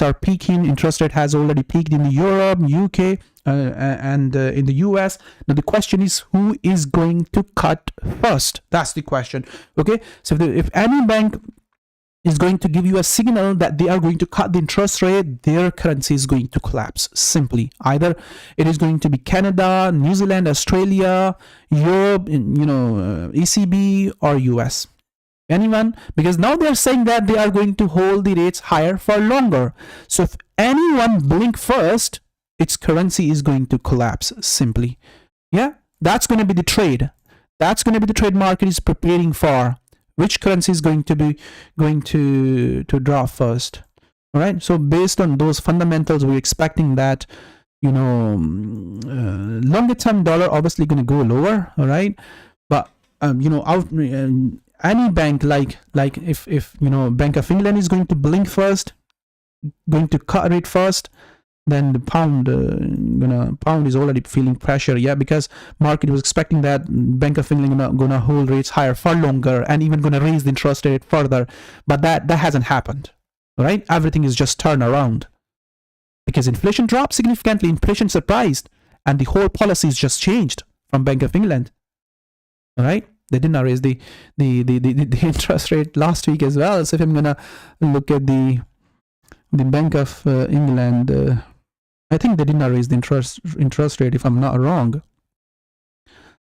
are peaking. Interest rate has already peaked in Europe, UK, and in the US. Now the question is, who is going to cut first? That's the question. Okay, so if any bank is going to give you a signal that they are going to cut the interest rate, their currency is going to collapse. Simply, either it is going to be Canada, New Zealand, Australia, Europe, ECB, or US. Anyone, because now they are saying that they are going to hold the rates higher for longer. So if anyone blink first, its currency is going to collapse. Simply, yeah, that's going to be the trade. That's going to be the trade market is preparing for. Which currency is going to drop first? All right, so based on those fundamentals, we're expecting that, longer term dollar obviously going to go lower. All right, but any bank like if Bank of England is going to blink first, going to cut rate first, then the pound is already feeling pressure. Yeah, because market was expecting that Bank of England gonna hold rates higher for longer and even gonna raise the interest rate further, but that hasn't happened. All right, everything is just turned around because inflation dropped significantly. Inflation surprised, and the whole policy is just changed from Bank of England. All right, they did not raise the interest rate last week as well. So if I'm gonna look at the Bank of England, I think they did not raise the interest rate if I'm not wrong.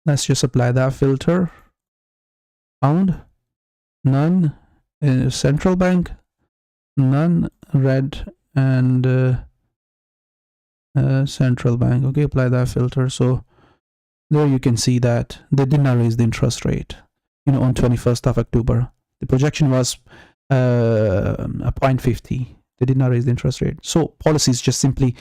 Let's just apply that filter. Pound, none. Central bank, none. Red, and central bank. Okay, apply that filter. So there you can see that they did not raise the interest rate, on 21st of October. The projection was a 0.50. They did not raise the interest rate. So policies just simply,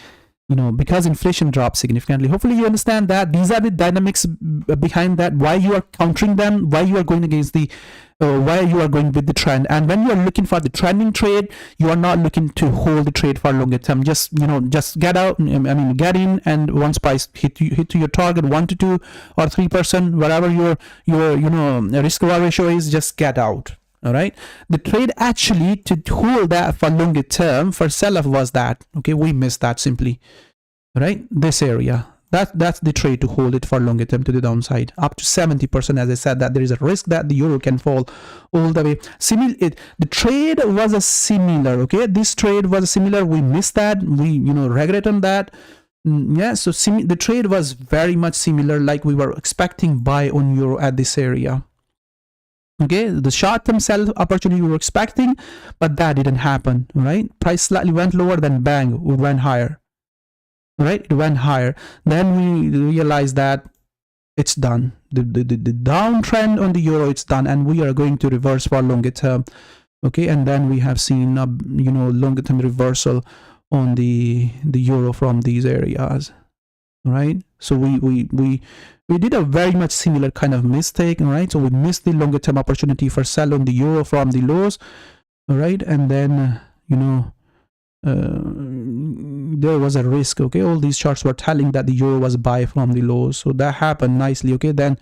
because inflation dropped significantly. Hopefully you understand that these are the dynamics behind that, why you are countering them, why you are going against the why you are going with the trend. And when you are looking for the trending trade, you are not looking to hold the trade for longer term. Just get out, get in, and once price hit to your target 1 to 2 or 3%, whatever your risk reward ratio is, just get out. All right, the trade actually to hold that for longer term for sell-off was that, okay, we missed that simply. All right, this area, that's the trade to hold it for longer term to the downside up to 70%. As I said, that there is a risk that the euro can fall all the way. The trade was a similar, okay, this trade was similar. We missed that, we regret on that. Yeah, so the trade was very much similar, like we were expecting buy on euro at this area. Okay, the short-term sell opportunity we were expecting, but that didn't happen, right? Price slightly went lower, then bang, it went higher, right? It went higher. Then we realized that it's done. The downtrend on the euro, it's done, and we are going to reverse for longer term. Okay, and then we have seen a longer term reversal on the euro from these areas, right? So we did a very much similar kind of mistake, right? So we missed the longer term opportunity for sell on the euro from the lows, right? And then there was a risk. Okay, all these charts were telling that the euro was buy from the lows, so that happened nicely. Okay, then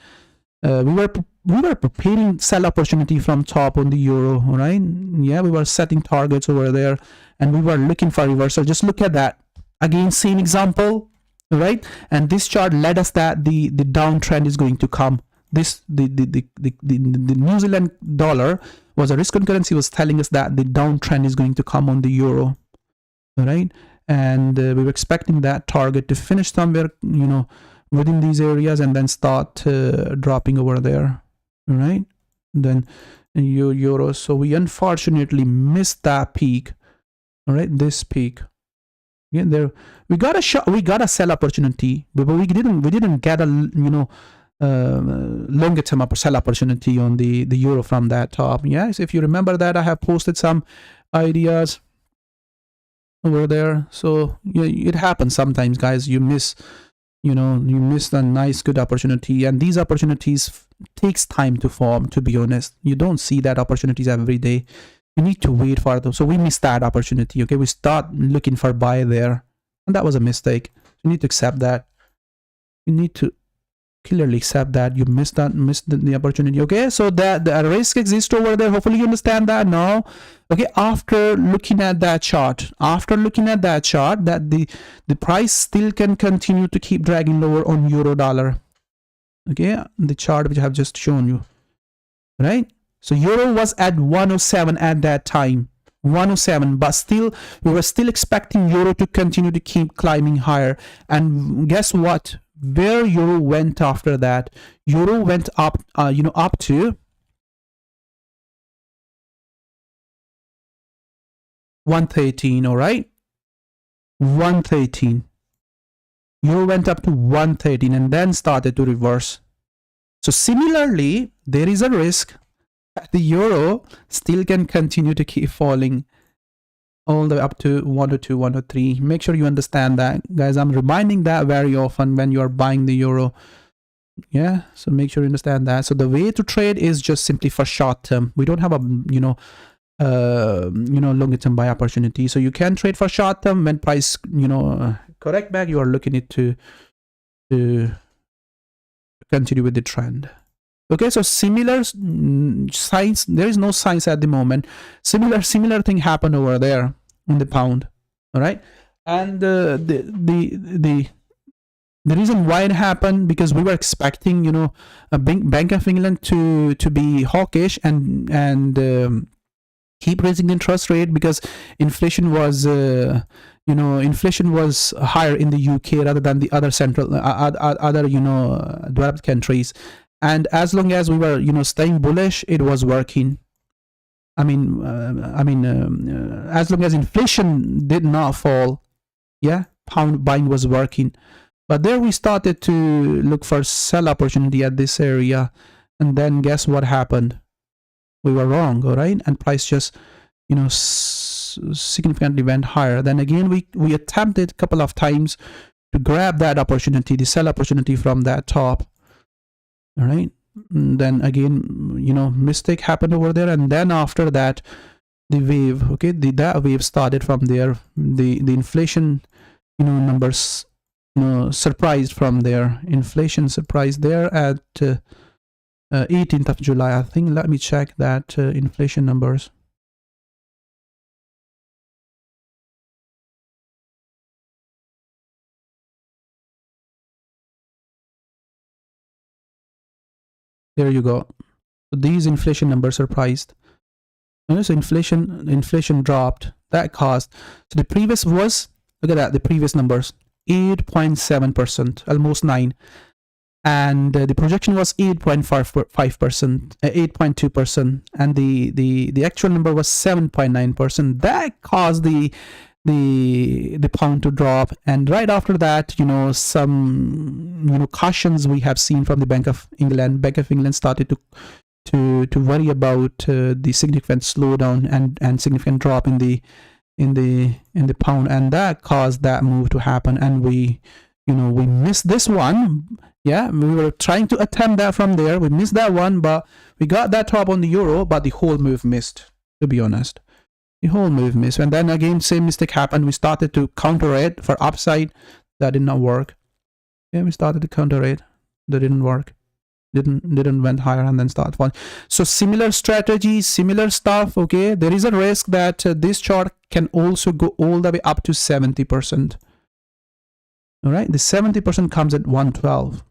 we were preparing sell opportunity from top on the euro, right? Yeah, we were setting targets over there, and we were looking for reversal. Just look at that again, same example, right? And this chart led us that the downtrend is going to come. The New Zealand dollar was a risk on currency, was telling us that the downtrend is going to come on the euro, right? And we were expecting that target to finish somewhere within these areas and then start dropping over there, right? Then euro. So we unfortunately missed that peak, all right? This peak. Again, there we got a sell opportunity, but we didn't get a longer term sell opportunity on the euro from that top. Yes, if you remember that, I have posted some ideas over there. So yeah, it happens sometimes, guys. You miss a nice good opportunity, and these opportunities takes time to form. To be honest, you don't see that opportunities every day. You need to wait for them. So we missed that opportunity. Okay, we start looking for buy there, and that was a mistake. You need to accept that. You need to clearly accept that you missed the opportunity. Okay, so that the risk exists over there. Hopefully you understand that now. Okay, after looking at that chart, that the price still can continue to keep dragging lower on euro dollar. Okay, the chart which I have just shown you, right? So euro was at 107 at that time, 107, but still we were still expecting euro to continue to keep climbing higher. And guess what? Where euro went after that? Euro went up, up to 113. All right, 113. Euro went up to 113 and then started to reverse. So similarly, there is a risk that the euro still can continue to keep falling all the way up to 102, 103. Make sure you understand that, guys. I'm reminding that very often when you are buying the euro. Yeah, so make sure you understand that. So the way to trade is just simply for short term. We don't have a longer term buy opportunity. So you can trade for short term when price correct back. You are looking it to continue with the trend. Okay, so similar signs. There is no signs at the moment. Similar thing happened over there on the pound. All right, and the The reason why it happened, because we were expecting, you know, a Bank of England to be hawkish and keep raising the interest rate, because inflation was inflation was higher in the UK rather than the other central other developed countries. And as long as we were staying bullish, it was working. As long as inflation did not fall, yeah, pound buying was working. But there we started to look for sell opportunity at this area, and then guess what happened? We were wrong, all right? And price just, significantly went higher. Then again, we attempted a couple of times to grab that opportunity, the sell opportunity from that top, all right? And then again, mistake happened over there, and then after that, the wave, okay, that wave started from there. The inflation, numbers, surprised from there. Inflation surprised there at 18th of July, I think. Let me check that inflation numbers. There you go. So these inflation numbers surprised. So inflation dropped. That caused. So the previous was, look at that, the previous numbers, 8.7%, almost 9. And the projection was 8.5%, 8.2%, and the actual number was 7.9%. That caused the pound to drop. And right after that, some cautions we have seen from the Bank of England. Bank of England started to worry about the significant slowdown and significant drop in the pound, and that caused that move to happen. And we missed this one. Yeah, we were trying to attempt that from there. We missed that one, but we got that top on the euro, but the whole move missed, to be honest. The whole move missed. And then again, same mistake happened. We started to counter it for upside. That did not work. Yeah, we started to counter it. That didn't work. Didn't went higher and then start falling. So similar strategy, similar stuff. Okay, there is a risk that this chart can also go all the way up to 70%. All right, the 70% comes at 112.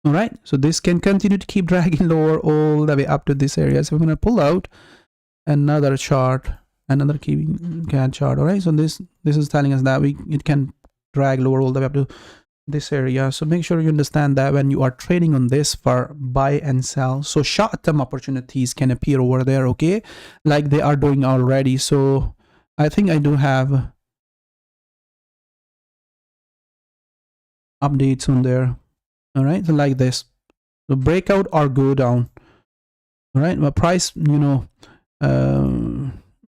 All right, so this can continue to keep dragging lower all the way up to this area. So we're going to pull out another chart, another key CAD chart. All right, so this is telling us that it can drag lower all the way up to this area. So make sure you understand that when you are trading on this for buy and sell, so short-term opportunities can appear over there, okay, like they are doing already. So I think I do have updates on there. All right, so like this, so breakout or go down. All right, my price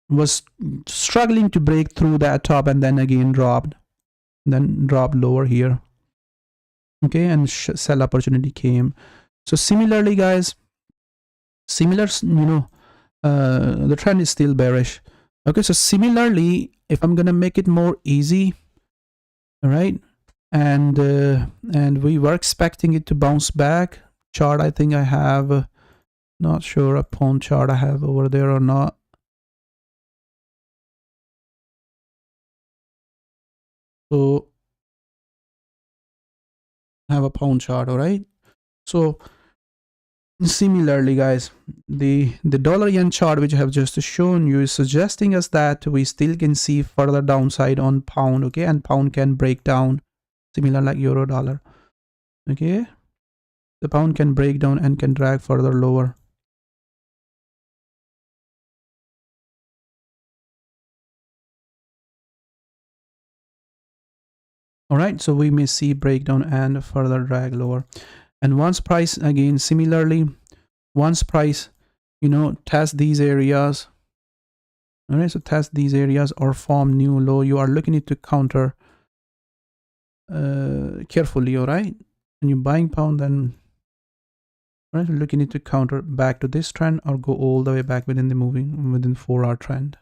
was struggling to break through that top, and then again dropped, then dropped lower here. Okay, and sell opportunity came. So similarly, guys, the trend is still bearish. Okay, so similarly, if I'm gonna make it more easy, all right, and we were expecting it to bounce back. Chart, I think I have, not sure a pound chart I have over there or not. So I have a pound chart. All right, so similarly, guys, the dollar yen chart which I have just shown you is suggesting us that we still can see further downside on pound. Okay, and pound can break down, similar like euro dollar. Okay, the pound can break down and can drag further lower. All right, so we may see breakdown and further drag lower. And once price, again similarly, once price test these areas, all right, so test these areas or form new low, you are looking at to counter carefully. All right, when you're buying pound, then right, looking at to counter back to this trend or go all the way back within the 4-hour trend.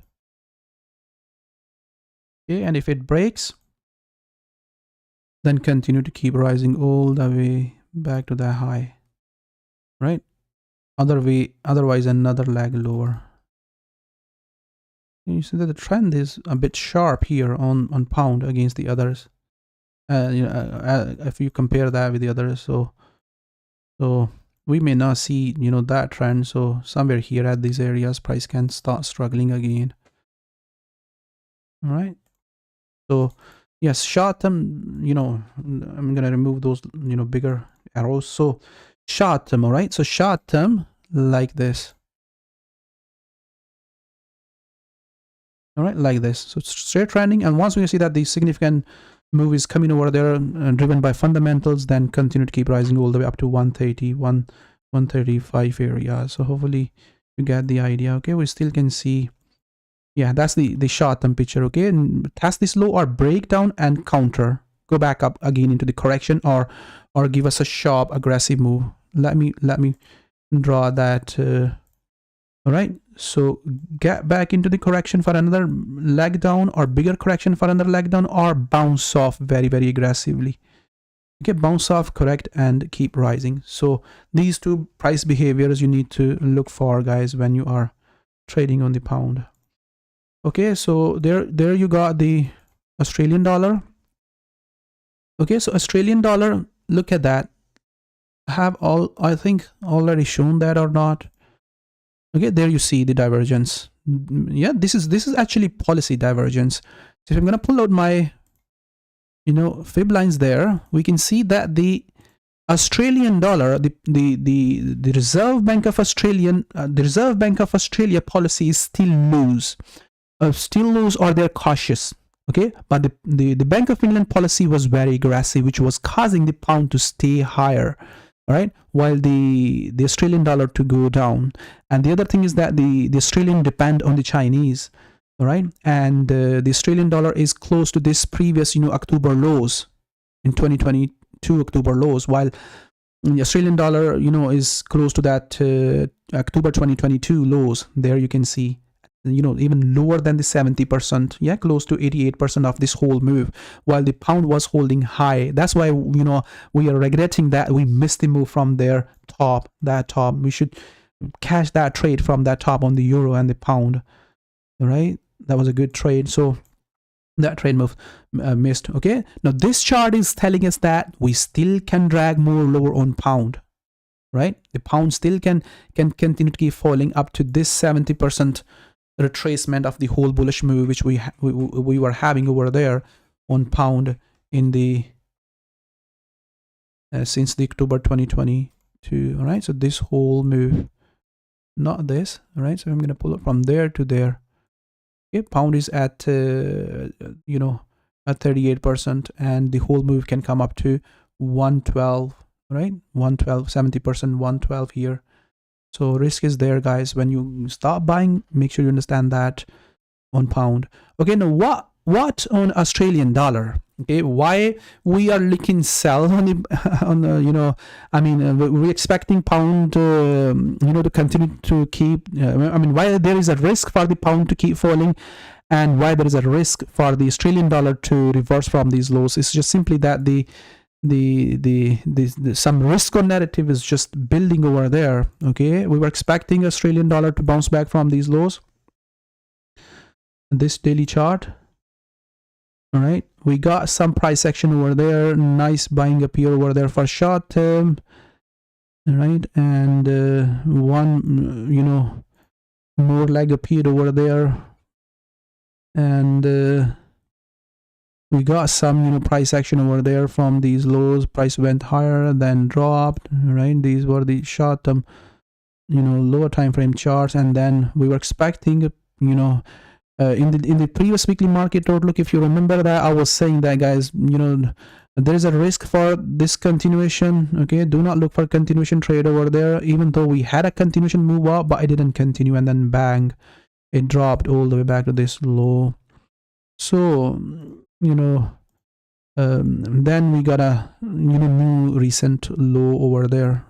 Okay, and if it breaks, then continue to keep rising all the way back to the high, right? Otherwise another leg lower. You see that the trend is a bit sharp here on pound against the others. if you compare that with the others. So we may not see, that trend. So somewhere here at these areas, price can start struggling again. All right. So yes, short term, I'm gonna remove those, bigger arrows. So short term, all right. So short term like this. All right, like this. So it's straight trending, and once we see that the significant move is coming over there, driven by fundamentals, then continue to keep rising all the way up to 130, 135 area. So hopefully you get the idea. Okay, we still can see, yeah, that's the short term picture. Okay, and test this low or break down and counter, go back up again into the correction, or give us a sharp aggressive move. Let me draw that. All right, so get back into the correction for another leg down, or bigger correction for another leg down, or bounce off very, very aggressively. Okay, bounce off, correct, and keep rising. So these two price behaviors you need to look for, guys, when you are trading on the pound. Okay, so there you got the Australian dollar. Okay, so Australian dollar, look at that. I think already shown that or not. Okay, there you see the divergence. Yeah, this is actually policy divergence. So if I'm gonna pull out my fib lines there, we can see that the Australian dollar, the Reserve Bank of Australia policy is still loose, or they're cautious. Okay, but the Bank of England policy was very aggressive, which was causing the pound to stay higher. All right, while the Australian dollar to go down. And the other thing is that the Australian depend on the Chinese. All right, and the Australian dollar is close to this previous October lows in 2022 October lows, while the Australian dollar is close to that October 2022 lows. There you can see even lower than the 70%, yeah, close to 88% of this whole move, while the pound was holding high. That's why we are regretting that we missed the move from their top. We should cash that trade from that top on the euro and the pound. All right, that was a good trade. So that trade move missed. Okay, now this chart is telling us that we still can drag more lower on pound. Right, the pound still can continue to keep falling up to this 70% retracement of the whole bullish move which we were having over there on pound in the since the October 2022. All right, so this whole move, not this. All right, so I'm going to pull it from there to there. Okay, pound is at at 38%, and the whole move can come up to 112. Right, 112, 70%, 112 here. So risk is there, guys. When you start buying, make sure you understand that on pound. Okay, now what on Australian dollar? Okay, why we are looking sell on the we're expecting pound to continue to keep. Why there is a risk for the pound to keep falling, and why there is a risk for the Australian dollar to reverse from these lows? It's just simply that the some risk on narrative is just building over there. Okay, we were expecting Australian dollar to bounce back from these lows. This daily chart. All right, we got some price action over there. Nice buying up here over there for short term. All right, and one more leg appeared over there, and we got some price action over there from these lows. Price went higher, then dropped. Right, these were the short term lower time frame charts, and then we were expecting in the previous weekly market outlook, if you remember that, I was saying that, guys, there is a risk for this continuation. Okay, do not look for continuation trade over there, even though we had a continuation move up, but it didn't continue, and then bang, it dropped all the way back to this low. So then we got a new recent low over there.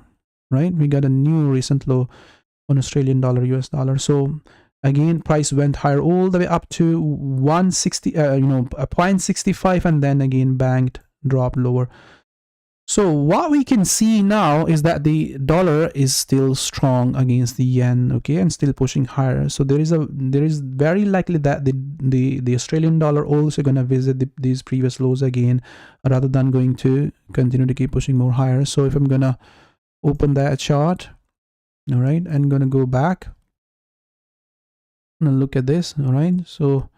Right, we got a new recent low on Australian dollar, US dollar. So again, price went higher all the way up to 160 0.65, and then again banged, dropped lower. So what we can see now is that the dollar is still strong against the yen, okay, and still pushing higher. So there is very likely that the Australian dollar also gonna visit these previous lows again, rather than going to continue to keep pushing more higher. So if I'm gonna open that chart, all right, I'm gonna go back and look at this, all right. So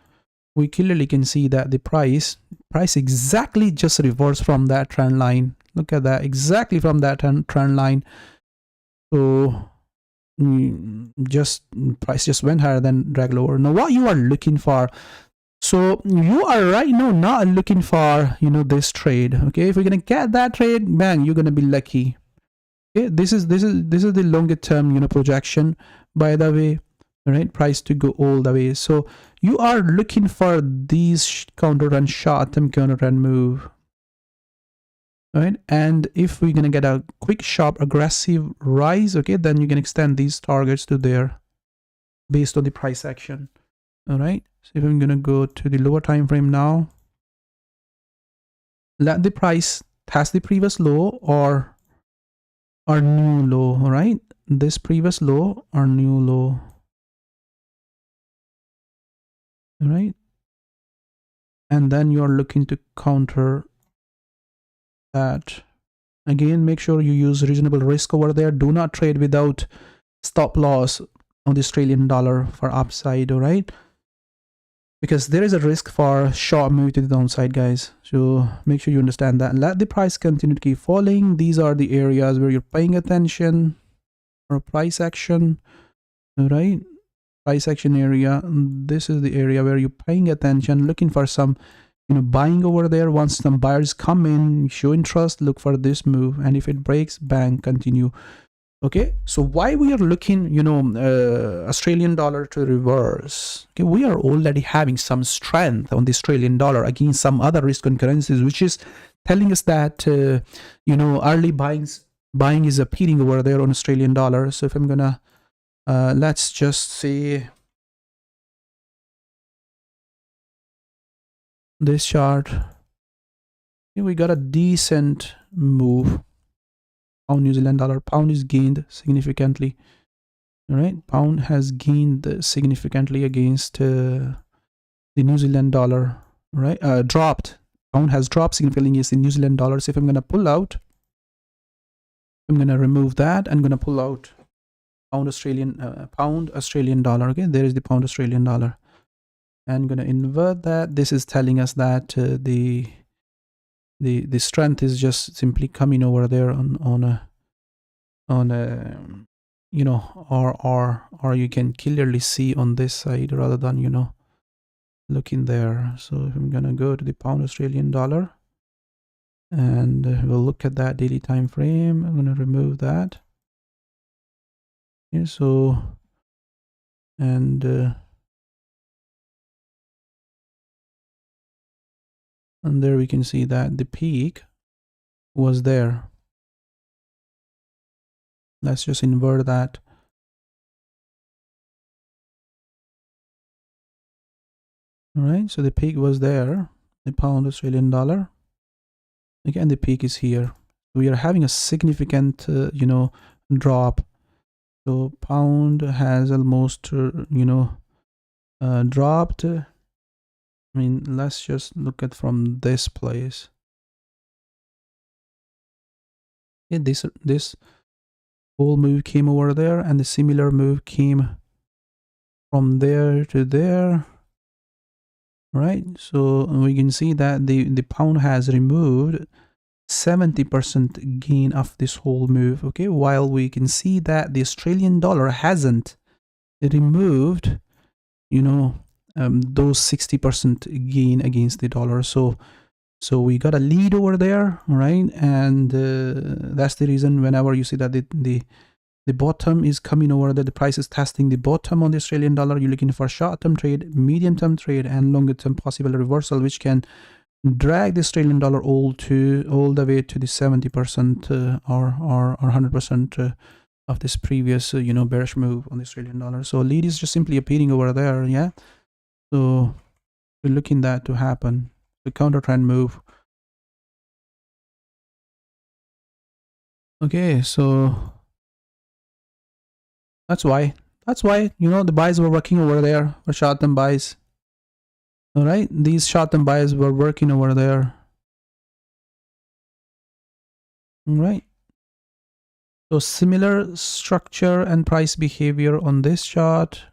we clearly can see that the price exactly just reversed from that trend line. Look at that, exactly from that trend line. So just price just went higher, then drag lower. Now what you are looking for, so you are right now not looking for, you know, this trade, okay. If you're gonna get that trade, bang, you're gonna be lucky. Okay, this is the longer term, you know, projection, by the way, right? Price to go all the way. So you are looking for these counter and short term counter and move, right? And if we're gonna get a quick sharp aggressive rise, okay, then you can extend these targets to there based on the price action. All right, so if I'm gonna go to the lower time frame now, let the price test the previous low or our new low. All right, this previous low or new low. All right, and then you are looking to counter that. Again, make sure you use reasonable risk over there. Do not trade without stop loss on the Australian dollar for upside, all right? Because there is a risk for short move to the downside, guys. So make sure you understand that. Let the price continue to keep falling. These are the areas where you're paying attention for price action, all right? Price action area. This is the area where you're paying attention, looking for some, you know, buying over there. Once some buyers come in, show interest, look for this move, and if it breaks, bang, continue. Okay, so why we are looking, you know, Australian dollar to reverse? Okay, we are already having some strength on the Australian dollar against some other risk on currencies, which is telling us that you know, early buying is appearing over there on Australian dollar. So if I'm gonna let's just see this chart. Here we got a decent move. Pound New Zealand dollar. Pound is gained significantly. All right, pound has gained significantly against the New Zealand dollar. Right, dropped. Pound has dropped significantly against the New Zealand dollar. So if I'm gonna pull out, I'm gonna remove that. I'm gonna pull out pound Australian dollar. Okay, there is the pound Australian dollar. And gonna invert that. This is telling us that the strength is just simply coming over there on a you know, or you can clearly see on this side rather than, you know, looking there. So if I'm gonna go to the pound Australian dollar and we'll look at that daily time frame, I'm gonna remove that. Yeah, so and there we can see that the peak was there. Let's just invert that. All right, so the peak was there, the pound Australian dollar. Again, the peak is here. We are having a significant, you know, drop. So pound has almost, you know, dropped. I mean, let's just look at from this place. Yeah, this whole move came over there, and the similar move came from there to there. Right, so we can see that the pound has removed 70% gain of this whole move. Okay, while we can see that the Australian dollar hasn't removed, you know, those 60% gain against the dollar. So we got a lead over there, right? And that's the reason whenever you see that the bottom is coming over there, the price is testing the bottom on the Australian dollar, you're looking for short-term trade, medium-term trade, and longer-term possible reversal, which can drag the Australian dollar all the way to the 70% or 100% of this previous you know, bearish move on the Australian dollar. So lead is just simply appearing over there. Yeah, so we're looking that to happen, the counter trend move. Okay, so that's why. That's why, you know, the buys were working over there for short-term buys. All right, these short-term buys were working over there. All right. So similar structure and price behavior on this chart.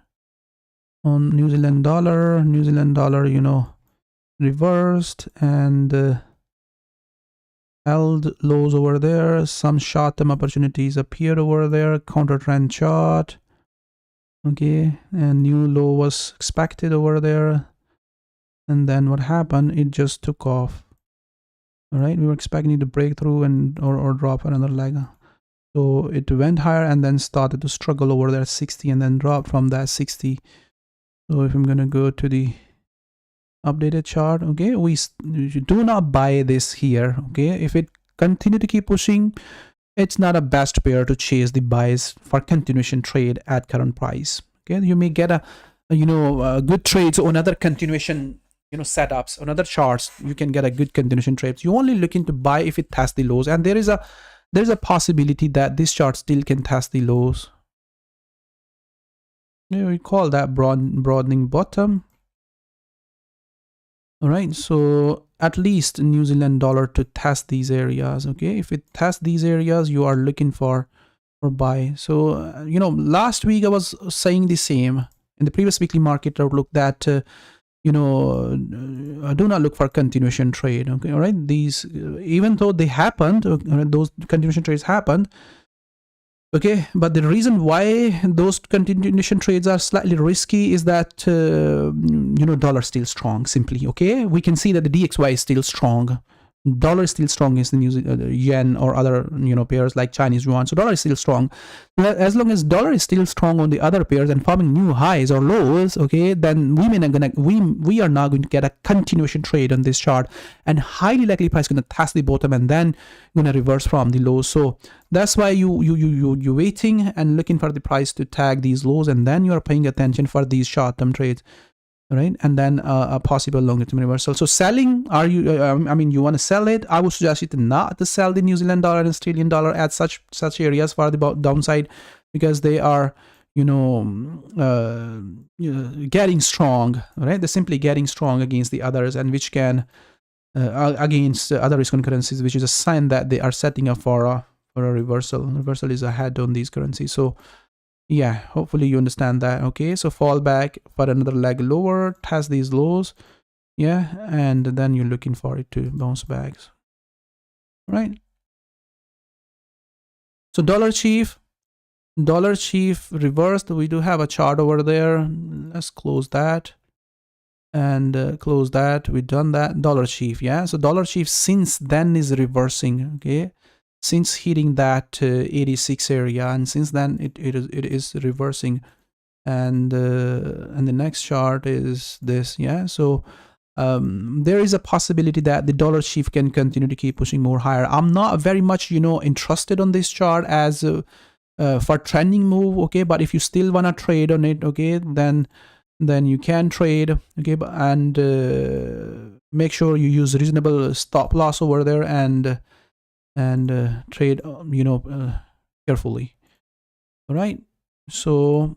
On New Zealand dollar, you know, reversed and held lows over there. Some short-term opportunities appeared over there. Counter trend chart. Okay, and new low was expected over there. And then what happened? It just took off. All right, we were expecting it to break through and or drop another leg. So it went higher and then started to struggle over there 60 and then drop from that 60. So if I'm gonna go to the updated chart, okay, we do not buy this here. Okay, if it continue to keep pushing, it's not a best pair to chase the buys for continuation trade at current price. Okay, you may get a good trades on other continuation, you know, setups on other charts. You can get a good continuation trades. You only looking to buy if it tests the lows, and there's a possibility that this chart still can test the lows. Yeah, we call that broadening bottom. All right, so at least New Zealand dollar to test these areas. Okay, if it tests these areas, you are looking for buy. So you know, last week I was saying the same in the previous weekly market outlook that you know, do not look for continuation trade. Okay, all right, these even though they happened, those continuation trades happened. Okay, but the reason why those continuation trades are slightly risky is that you know, dollar still strong. Simply, okay, we can see that the DXY is still strong. Dollar is still strong against the yen or other, you know, pairs like Chinese yuan. So dollar is still strong. As long as dollar is still strong on the other pairs and forming new highs or lows, okay, then we are now going to get a continuation trade on this chart, and highly likely price going to test the bottom and then going to reverse from the lows. So that's why you waiting and looking for the price to tag these lows, and then you are paying attention for these short-term trades. Right, and then a possible longer-term reversal. So selling, are you? I mean, you want to sell it? I would suggest you to not to sell the New Zealand dollar and Australian dollar at such areas for the downside, because they are, you know, getting strong. Right, they're simply getting strong against the others, and which can against other risk on currencies, which is a sign that they are setting up for a reversal. Reversal is ahead on these currencies. So yeah, hopefully you understand that. Okay, so fall back for another leg lower, test these lows, yeah, and then you're looking for it to bounce back, right? So dollar chief reversed. We do have a chart over there. Let's close that and close that. We've done that. Dollar chief, yeah, so dollar chief since then is reversing. Okay, since hitting that 86 area, and since then it is reversing. And the next chart is this, yeah. So there is a possibility that the dollar chief can continue to keep pushing more higher. I'm not very much, you know, interested on this chart as for trending move. Okay, but if you still want to trade on it, okay, then you can trade. Okay, and make sure you use reasonable stop loss over there and trade, you know, carefully. All right, so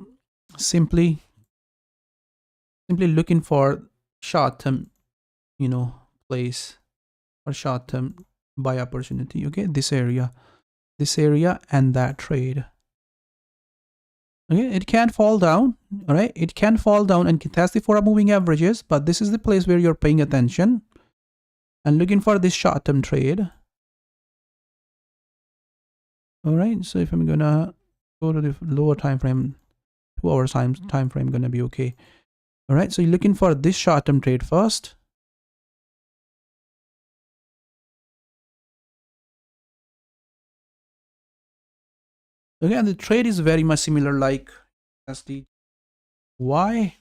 simply looking for short-term, you know, place or short-term buy opportunity. Okay, this area and that trade. Okay, it can fall down. All right, it can fall down and can test the 4-hour moving averages, but this is the place where you're paying attention and looking for this short-term trade. All right, so if I'm gonna go to the lower time frame, 2 hours time frame, gonna be okay. All right, so you're looking for this short-term trade first. Again, the trade is very much similar like SD. Why?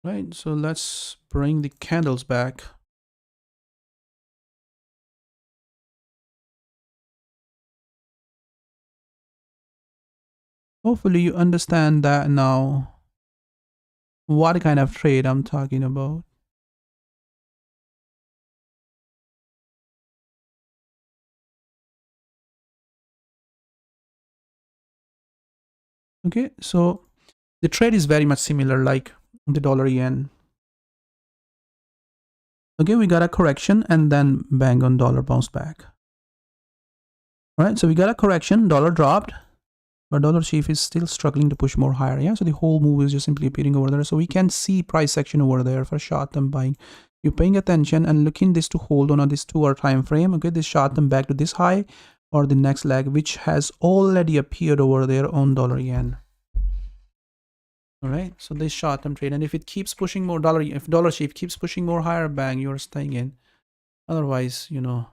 Right, so let's bring the candles back. Hopefully you understand that now. what kind of trade I'm talking about. Okay, so the trade is very much similar like the dollar yen. Okay, we got a correction and then bang on dollar bounce back. All right, so we got a correction, dollar dropped, but dollar chief is still struggling to push more higher. Yeah, so the whole move is just simply appearing over there. So we can see price action over there for short-term buying. You're paying attention and looking this to hold on this 2-hour time frame. Okay, this short-term back to this high or the next leg, which has already appeared over there on dollar yen. All right, so this short-term trade, and if it keeps pushing more if dollar chief keeps pushing more higher, bang, you're staying in. Otherwise, you know,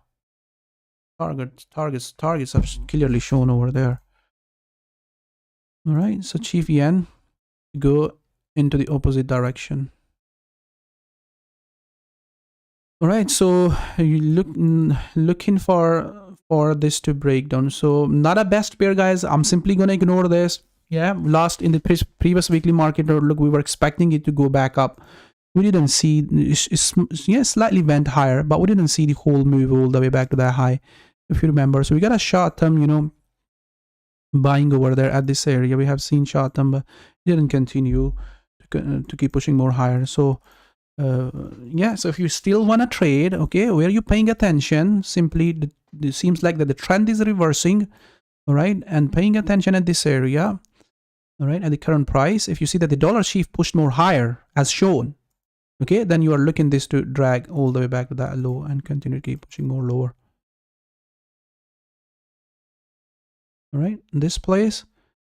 targets are clearly shown over there. All right, so chief yen go into the opposite direction. All right, so you looking for this to break down. So not a best pair, guys. I'm simply gonna ignore this. Yeah, last in the previous weekly market outlook, we were expecting it to go back up. We didn't see yeah, slightly went higher, but we didn't see the whole move all the way back to that high, if you remember. So we got a short term, you know, buying over there at this area. We have seen short term, but it didn't continue to keep pushing more higher. So yeah, so if you still want to trade, okay, where you paying attention, simply it seems like that the trend is reversing, all right, and paying attention at this area, all right, at the current price. If you see that the dollar chief pushed more higher as shown, okay, then you are looking this to drag all the way back to that low and continue to keep pushing more lower. All right, this place,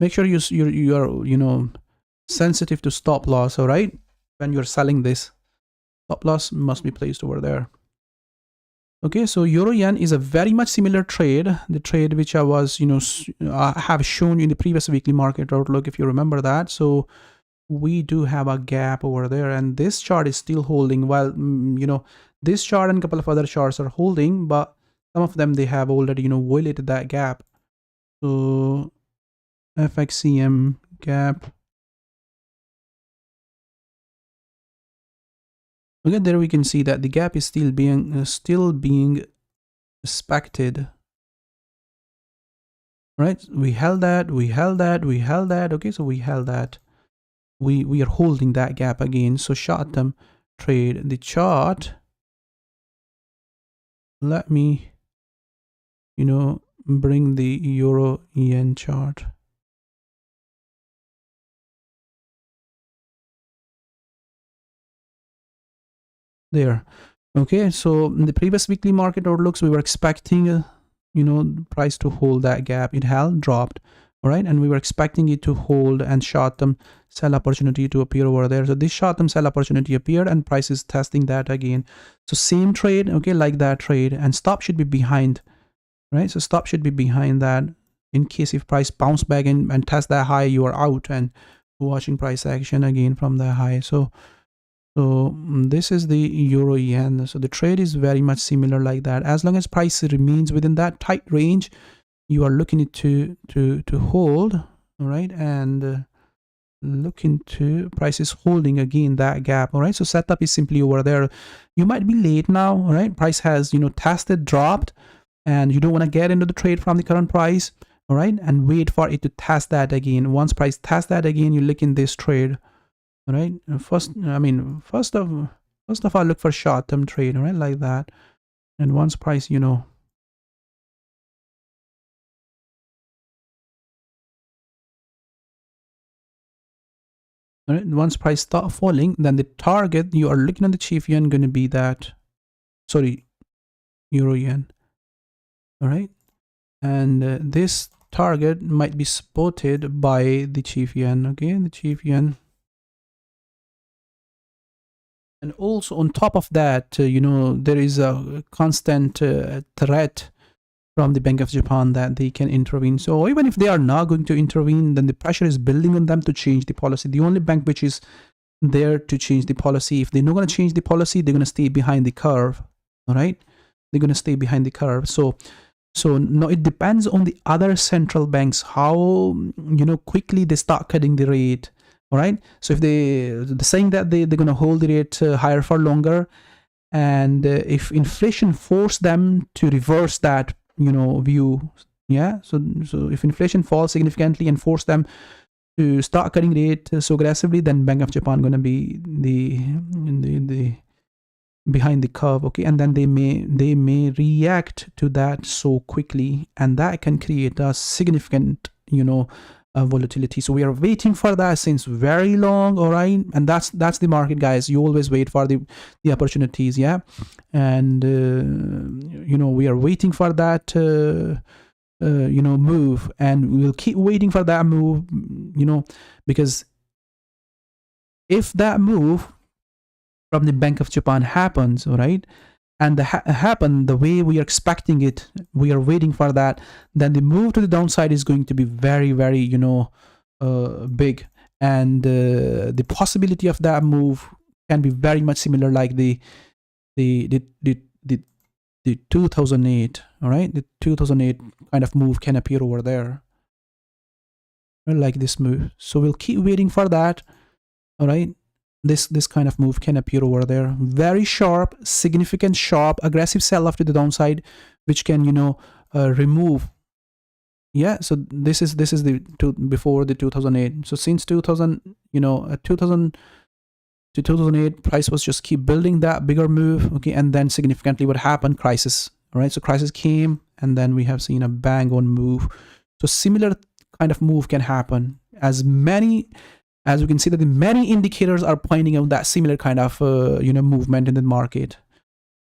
make sure you are, you know, sensitive to stop loss. All right, when you're selling this, stop loss must be placed over there. Okay, so euro yen is a very much similar trade, the trade which I was, you know, have shown you in the previous weekly market outlook, if you remember that. So we do have a gap over there, and this chart is still holding. While you know, this chart and a couple of other charts are holding, but some of them they have already, you know, violated that gap. So FXCM gap. Okay, there we can see that the gap is still being respected. Right, we held that. Okay, so we held that. We are holding that gap again. So short term trade, the chart, let me, you know, bring the euro yen chart. There. Okay, so in the previous weekly market outlooks, we were expecting you know, price to hold that gap. It held, dropped, all right, and we were expecting it to hold and short-term sell opportunity to appear over there. So this short-term sell opportunity appeared and price is testing that again. So same trade, okay, like that trade, and stop should be behind, right? So stop should be behind that. In case if price bounce back and test that high, you are out and watching price action again from that high. So this is the euro yen. So the trade is very much similar like that. As long as price remains within that tight range, you are looking to hold, all right, and looking to price is holding again that gap, all right. So setup is simply over there. You might be late now, all right. Price has, you know, tested, dropped, and you don't want to get into the trade from the current price, all right, and wait for it to test that again. Once price tests that again, you look in this trade. All right, first of all, look for short-term trade, all right, like that. And once price, you know, all right, once price start falling, then the target you are looking at the chief yen going to be that, sorry, euro yen, all right, and this target might be spotted by the chief yen. Okay, the chief yen. And also on top of that, you know, there is a constant threat from the Bank of Japan that they can intervene. So even if they are not going to intervene, then the pressure is building on them to change the policy. The only bank which is there to change the policy, if they're not going to change the policy, they're going to stay behind the curve. All right, they're going to stay behind the curve. So no, it depends on the other central banks how, you know, quickly they start cutting the rate. All right. So if they're saying that they're going to hold the rate higher for longer, and if inflation force them to reverse that, view, yeah. So if inflation falls significantly and force them to start cutting rate so aggressively, then Bank of Japan going to be the behind the curve, okay, and then they may react to that so quickly, and that can create a significant volatility. So we are waiting for that since very long. All right, and that's the market, guys. You always wait for the opportunities, yeah, and we are waiting for that move, and we'll keep waiting for that move, because if that move from the Bank of Japan happens, all right, and happen the way we are expecting it, we are waiting for that, then the move to the downside is going to be very, very big, and the possibility of that move can be very much similar like the 2008, all right, the 2008 kind of move can appear over there, like this move. So we'll keep waiting for that, all right. This kind of move can appear over there, very sharp, significant, sharp, aggressive sell off to the downside, which can remove. Yeah, so this is the before the 2008. So since 2000, 2000 to 2008, price was just keep building that bigger move, okay, and then significantly what happened, crisis. All right, so crisis came, and then we have seen a bang on move. So similar kind of move can happen, as we can see that the many indicators are pointing out that similar kind of movement in the market,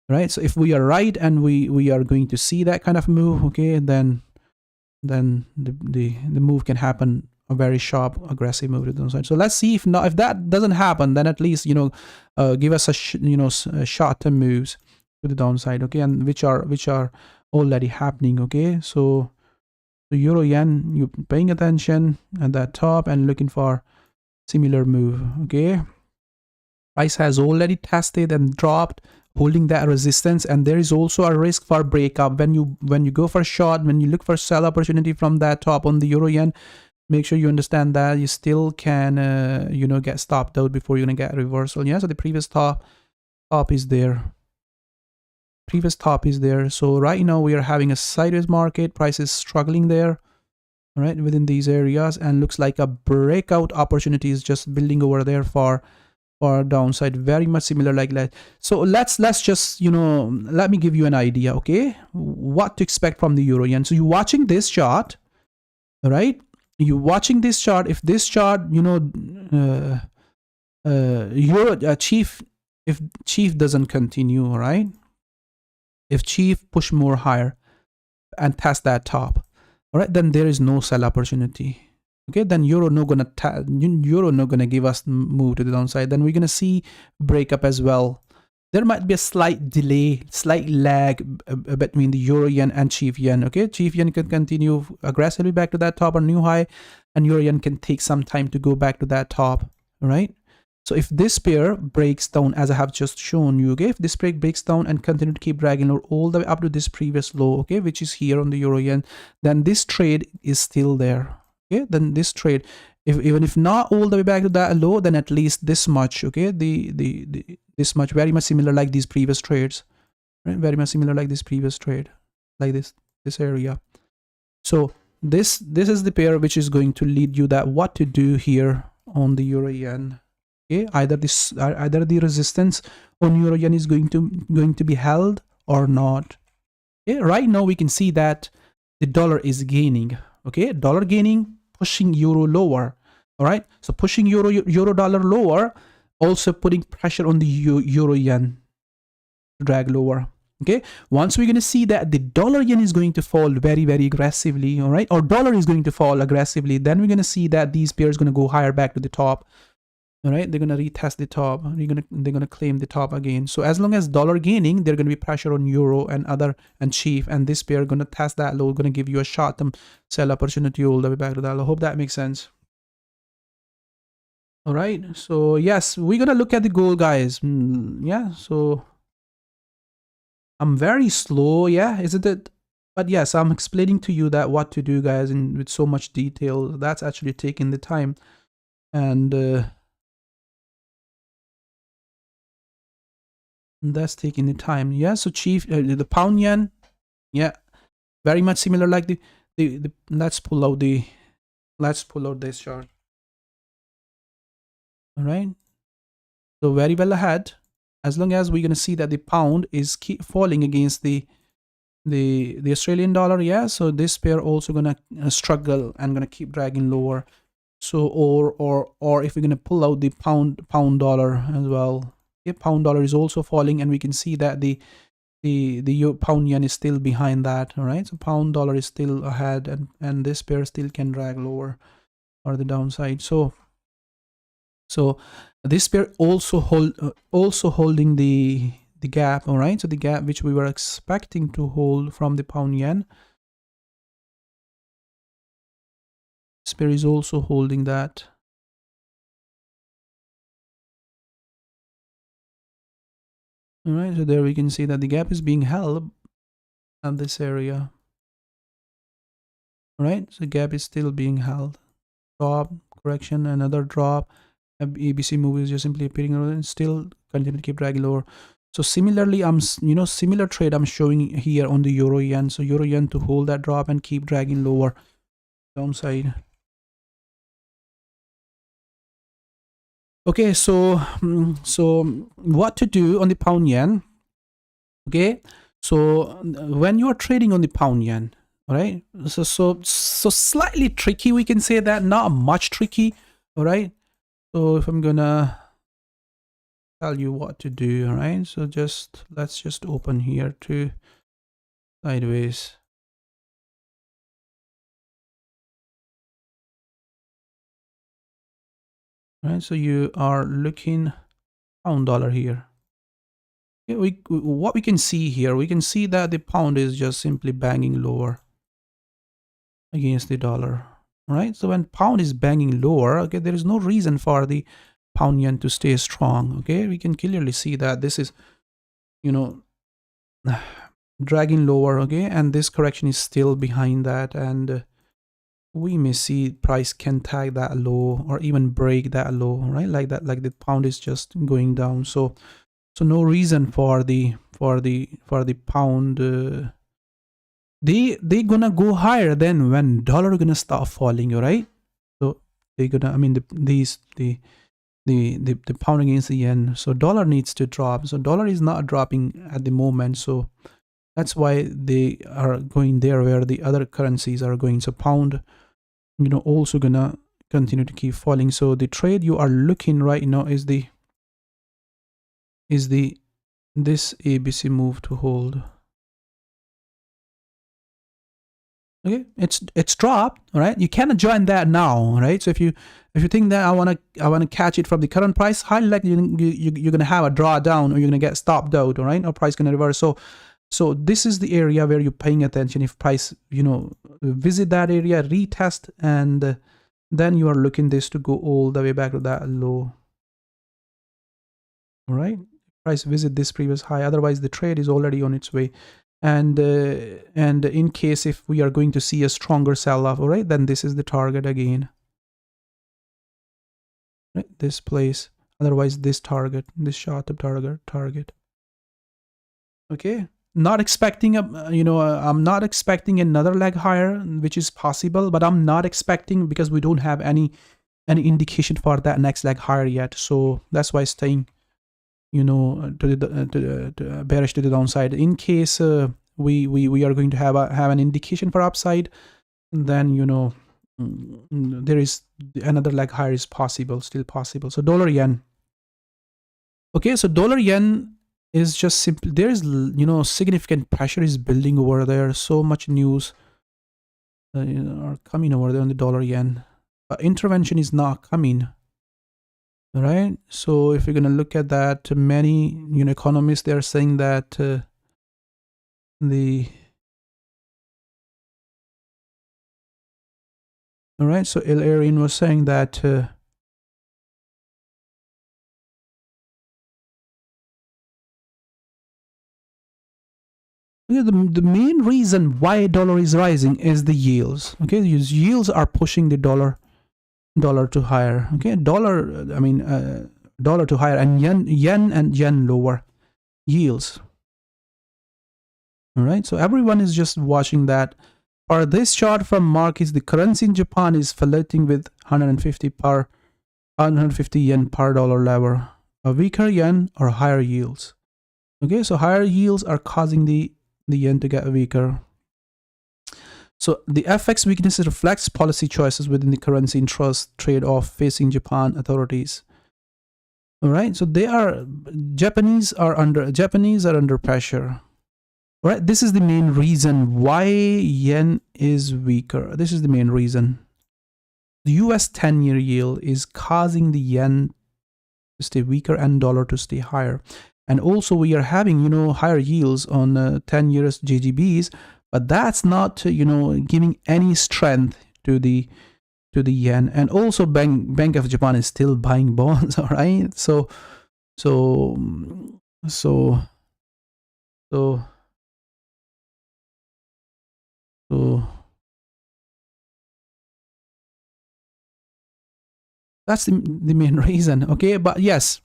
right? So if we are right and we are going to see that kind of move, okay, then the move can happen, a very sharp aggressive move to the downside. So let's see if that doesn't happen, then at least give us a short-term moves to the downside, okay, and which are already happening, okay. So the euro yen, you're paying attention at that top and looking for similar move, okay. Price has already tested and dropped, holding that resistance, and there is also a risk for breakup when you go for short, when you look for sell opportunity from that top on the euro yen. Make sure you understand that you still can get stopped out before you're gonna get a reversal. Yeah, so the previous top is there, so right now we are having a sideways market. Price is struggling there, all right, within these areas, and looks like a breakout opportunity is just building over there for downside, very much similar like that. So let's just let me give you an idea, okay, what to expect from the euro yen. So you're watching this chart, all right, you're watching this chart. If this chart if chief doesn't continue, all right, if chief push more higher and test that top, all right, then there is no sell opportunity, okay. Then euro not gonna give us move to the downside. Then we're gonna see breakup as well. There might be a slight delay, slight lag between the euro yen and chief yen, okay. Chief yen can continue aggressively back to that top or new high, and euro yen can take some time to go back to that top, all right. So if this pair breaks down, as I have just shown you, okay, if this pair breaks down and continue to keep dragging all the way up to this previous low, okay, which is here on the euro yen, then this trade is still there, okay. Then this trade, even if not all the way back to that low, then at least this much, okay, this much, very much similar like these previous trades, right? Very much similar like this previous trade, like this area. So this is the pair which is going to lead you that what to do here on the euro yen. Okay, either the resistance on euro yen is going to be held or not. Okay, right now we can see that the dollar is gaining. Okay, dollar gaining, pushing euro lower. All right, so pushing euro dollar lower, also putting pressure on the euro yen to drag lower. Okay, once we're going to see that the dollar yen is going to fall very, very aggressively, all right, or dollar is going to fall aggressively, then we're going to see that these pairs going to go higher back to the top. All right, they're going to retest the top. They're going to claim the top again. So as long as dollar gaining, there's going to be pressure on euro and chief, and this pair going to test that low, going to give you a short-term sell opportunity all the way back to that low. Hope that makes sense. All right, so yes, we're going to look at the gold, guys. Yeah, so I'm very slow, yeah, isn't it? But yes, I'm explaining to you that what to do, guys, and with so much detail. That's actually taking the time. and that's taking the time. Yeah, so chief, the pound yen, yeah, very much similar like the let's pull out this chart. All right, so very well ahead. As long as we're going to see that the pound is keep falling against the Australian dollar, yeah, so this pair also gonna struggle and gonna keep dragging lower. So or if we're gonna pull out the pound dollar as well, yeah, pound dollar is also falling, and we can see that the pound yen is still behind that. All right, so pound dollar is still ahead, and this pair still can drag lower or the downside. So this pair also holding the gap. All right, so the gap which we were expecting to hold from the pound yen, this pair is also holding that. All right, so there we can see that the gap is being held at this area. All right, so gap is still being held. Drop, correction, another drop. ABC move is just simply appearing and still continue to keep dragging lower. So similarly, similar trade I'm showing here on the euro yen. So euro yen to hold that drop and keep dragging lower downside. Okay, so what to do on the pound yen? Okay, so when you are trading on the pound yen, all right, so slightly tricky, we can say that, not much tricky. All right, so if I'm gonna tell you what to do, all right, so let's just open here to sideways. All right, so you are looking pound dollar here. Yeah, what we can see here, we can see that the pound is just simply banging lower against the dollar. All right, so when pound is banging lower, okay, there is no reason for the pound yen to stay strong. Okay, we can clearly see that this is, dragging lower. Okay, and this correction is still behind that, and we may see price can tag that low or even break that low, right? Like that, like the pound is just going down. So no reason for the pound. They gonna go higher then when dollar gonna start falling, all right? So they gonna, I mean, the pound against the yen. So dollar needs to drop. So dollar is not dropping at the moment. So that's why they are going there where the other currencies are going. So pound, also gonna continue to keep falling. So the trade you are looking right now is this ABC move to hold. Okay, it's dropped. All right, you cannot join that now. All right, so if you think that I wanna catch it from the current price, highly likely you're gonna have a drawdown, or you're gonna get stopped out. All right, or price gonna reverse. So this is the area where you're paying attention. If price visit that area, retest, and then you are looking this to go all the way back to that low. All right, price visit this previous high. Otherwise, the trade is already on its way. And in case if we are going to see a stronger sell-off, all right, then this is the target again, right? This place. Otherwise, this target, this short-term target. Okay, not expecting I'm not expecting another leg higher, which is possible, but I'm not expecting, because we don't have any indication for that next leg higher yet. So that's why staying to bearish to the downside. In case we are going to have an indication for upside, then there is another leg higher is still possible. So dollar yen. Okay, so dollar yen is just simply, there is significant pressure is building over there. So much news are coming over there on the dollar yen, but intervention is not coming. All right, so if you're going to look at that, many economists, they are saying that all right, so El Arian was saying that the main reason why dollar is rising is the yields. Okay, these yields are pushing the dollar dollar to higher. Okay, dollar, I mean, dollar to higher, and yen and yen lower yields. All right, so everyone is just watching that. For this chart from markets, the currency in Japan is flirting with 150 yen per dollar level. A weaker yen or higher yields. Okay, so higher yields are causing the yen to get weaker. So the FX weakness reflects policy choices within the currency interest trade-off facing Japan authorities. All right, so Japanese are under pressure. All right, this is the main reason why yen is weaker. This is the main reason. The US 10-year yield is causing the yen to stay weaker and dollar to stay higher. And also we are having, higher yields on 10 years JGBs, but that's not, giving any strength to the yen. And also Bank of Japan is still buying bonds. All right, so that's the main reason. Okay, but yes,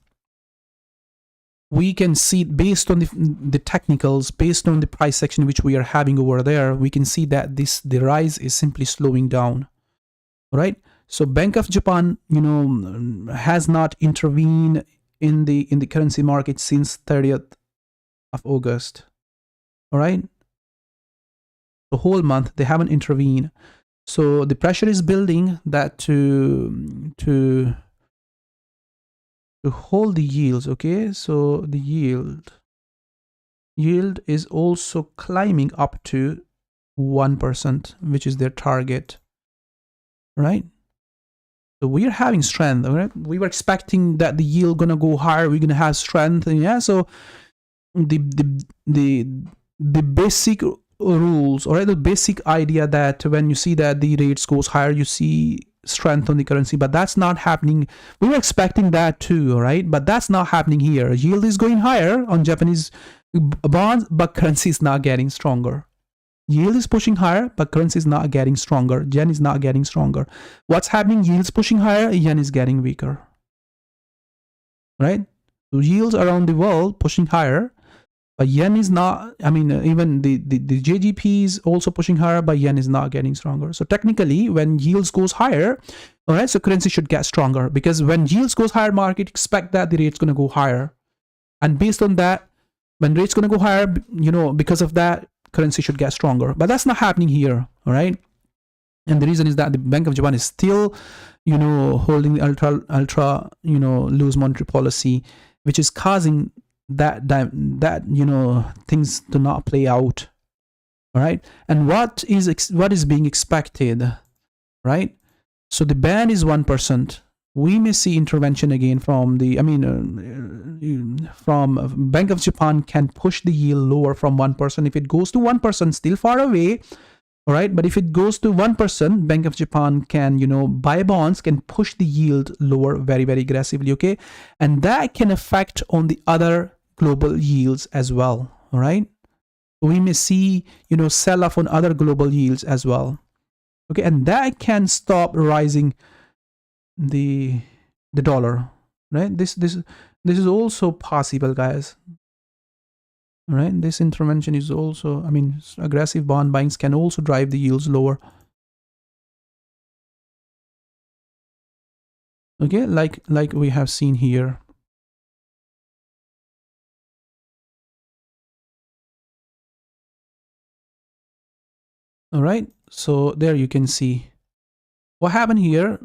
we can see based on the technicals, based on the price section which we are having over there, we can see that the rise is simply slowing down. Right, so Bank of Japan, has not intervened in the currency market since 30th of August. All right, the whole month they haven't intervened. So the pressure is building that to hold the yields. Okay, so the yield is also climbing up to 1%, which is their target. Right, so we are having strength. All right, we were expecting that the yield gonna go higher, we're gonna have strength. And yeah, so the basic rules, or the basic idea that when you see that the rates goes higher, you see strength on the currency, but that's not happening. We were expecting that too, right? But that's not happening here. Yield is going higher on Japanese bonds, but currency is not getting stronger. Yield is pushing higher, but currency is not getting stronger. Yen is not getting stronger. What's happening? Yield is pushing higher, yen is getting weaker. Right? So yields around the world pushing higher, but yen is not. I mean, even the JGP is also pushing higher, but yen is not getting stronger. So technically, when yields goes higher, all right, so currency should get stronger, because when yields goes higher, market expect that the rate's going to go higher, and based on that, when rate's going to go higher, because of that, currency should get stronger. But that's not happening here. All right, and the reason is that the Bank of Japan is still, holding the ultra loose monetary policy, which is causing that things do not play out. All right, and what is being expected, right? So the band is 1%. We may see intervention again from from Bank of Japan can push the yield lower from 1%. If it goes to 1%, still far away. All right, but if it goes to 1%, Bank of Japan can, buy bonds, can push the yield lower very, very aggressively. Okay, and that can affect on the other global yields as well. All right, we may see, sell off on other global yields as well. Okay, and that can stop rising the dollar. Right, this is also possible, guys. All right, this intervention is also, aggressive bond buyings can also drive the yields lower. Okay, like we have seen here. All right, so there you can see what happened here.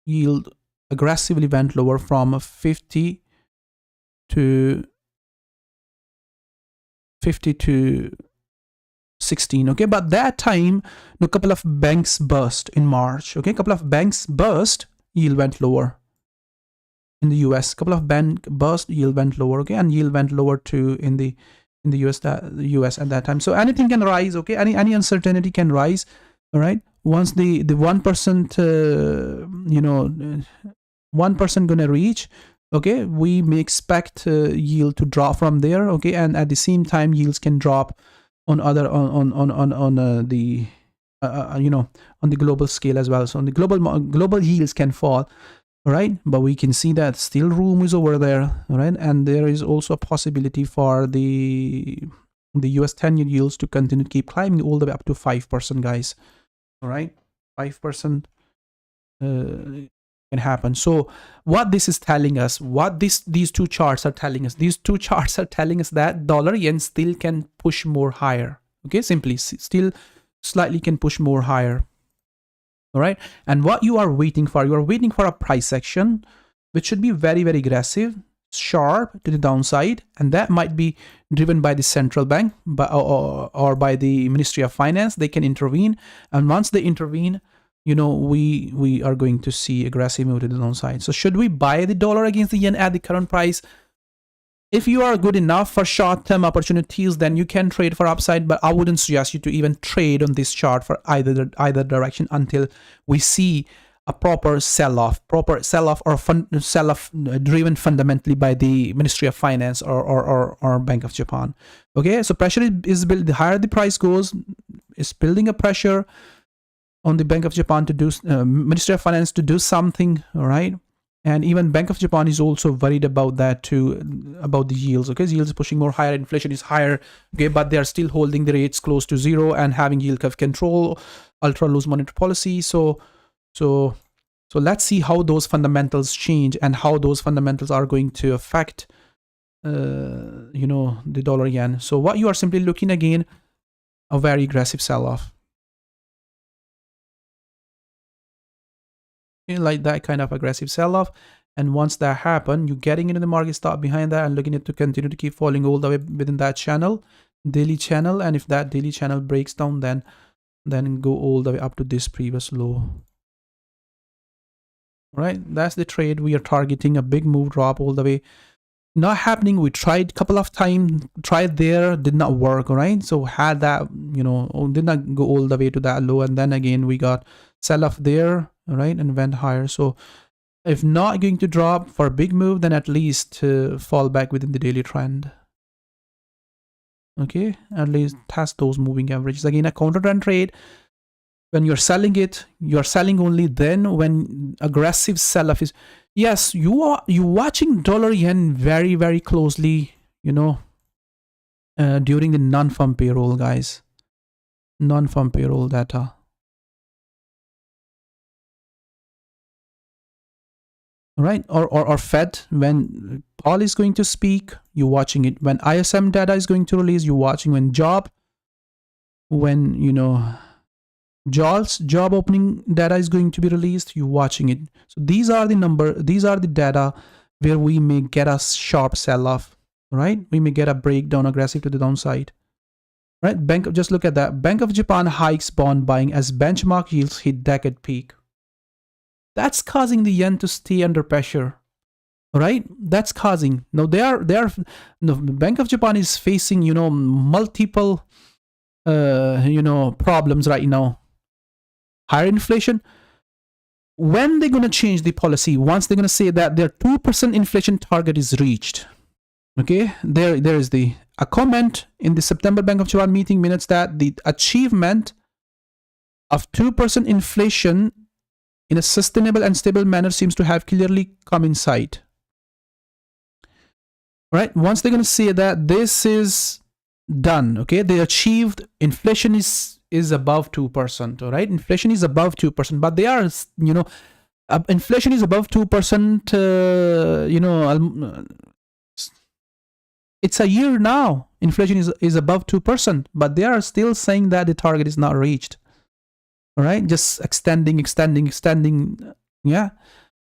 Yield aggressively went lower from 50 to 16. Okay, but that time a couple of banks burst in March. Okay, a couple of banks burst, yield went lower. In the US, a couple of bank burst, yield went lower. Okay, and yield went lower too in the US at that time. So anything can rise. Okay, any uncertainty can rise. All right, once the 1% 1% gonna reach, okay, we may expect yield to drop from there. Okay, and at the same time yields can drop on other the on the global scale as well. So on the global yields can fall, right? But we can see that still room is over there, right? And there is also a possibility for the US 10-year yields to continue to keep climbing all the way up to 5%, guys. All right, 5% can happen. So what this is telling us, what these two charts are telling us, these two charts are telling us that dollar yen still can push more higher. Okay, simply still slightly can push more higher. All right, and what you are waiting for, you are waiting for a price action which should be very, very aggressive, sharp to the downside, and that might be driven by the central bank or by the Ministry of Finance. They can intervene, and once they intervene, we are going to see aggressive move to the downside. So should we buy the dollar against the yen at the current price? If you are good enough for short-term opportunities, then you can trade for upside, but I wouldn't suggest you to even trade on this chart for either direction until we see a proper sell-off or sell-off driven fundamentally by the Ministry of Finance or Bank of Japan. Okay, so pressure is built. The higher the price goes, is building a pressure on the Bank of Japan to do, Ministry of Finance to do something, all right? And even Bank of Japan is also worried about that too, about the yields. Okay, yields pushing more higher, inflation is higher. Okay, but they are still holding the rates close to zero and having yield curve control, ultra loose monetary policy. So let's see how those fundamentals change and how those fundamentals are going to affect, the dollar yen. So what you are simply looking again, a very aggressive sell-off. Like that kind of aggressive sell-off, and once that happens, you're getting into the market stop behind that and looking at to continue to keep falling all the way within that channel, daily channel, and if that daily channel breaks down, then go all the way up to this previous low. Right, that's the trade we are targeting. A big move drop all the way, not happening. We tried a couple of times, tried there, did not work. All right, so had that, did not go all the way to that low, and then again we got sell off there, right, and went higher. So if not going to drop for a big move, then at least fall back within the daily trend. Okay, at least test those moving averages. Again, a counter trend trade, when you're selling it, you're selling only then when aggressive sell-off is. Yes, you're watching dollar yen very, very closely, during the non-farm payroll, guys, non-farm payroll data. Right, or Fed, when Paul is going to speak, you're watching it. When ISM data is going to release, you're watching. When job opening data is going to be released, you're watching it. So these are the data where we may get a sharp sell-off, right? We may get a breakdown aggressive to the downside, right? Just look at that. Bank of Japan hikes bond buying as benchmark yields hit decade peak. That's causing the yen to stay under pressure, right? That's causing. Now Bank of Japan is facing, multiple, problems right now. Higher inflation. When they're going to change the policy? Once they're going to say that their 2% inflation target is reached. Okay, there is a comment in the September Bank of Japan meeting minutes that the achievement of 2% inflation in a sustainable and stable manner seems to have clearly come in sight. Right? Once they're going to say that this is done, okay, they achieved, inflation is above 2%, all right? Inflation is above 2%, but they are, inflation is above 2%, it's a year now. Inflation is above 2%, but they are still saying that the target is not reached. All right, just extending, yeah,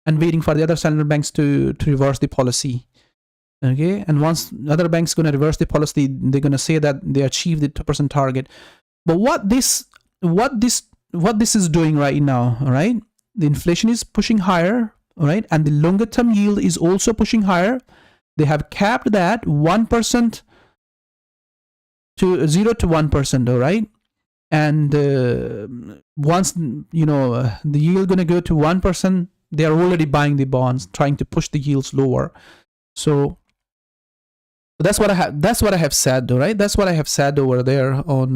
and waiting for the other central banks to reverse the policy. Okay, and once other banks going to reverse the policy, they're going to say that they achieved the 2% target. But what this is doing right now, all right, the inflation is pushing higher, all right, and the longer term yield is also pushing higher. They have capped that 1% to 0 to 1%, all right. And once the yield gonna go to 1%, they are already buying the bonds, trying to push the yields lower. So that's what I have. That's what I have said, all right. That's what I have said over there on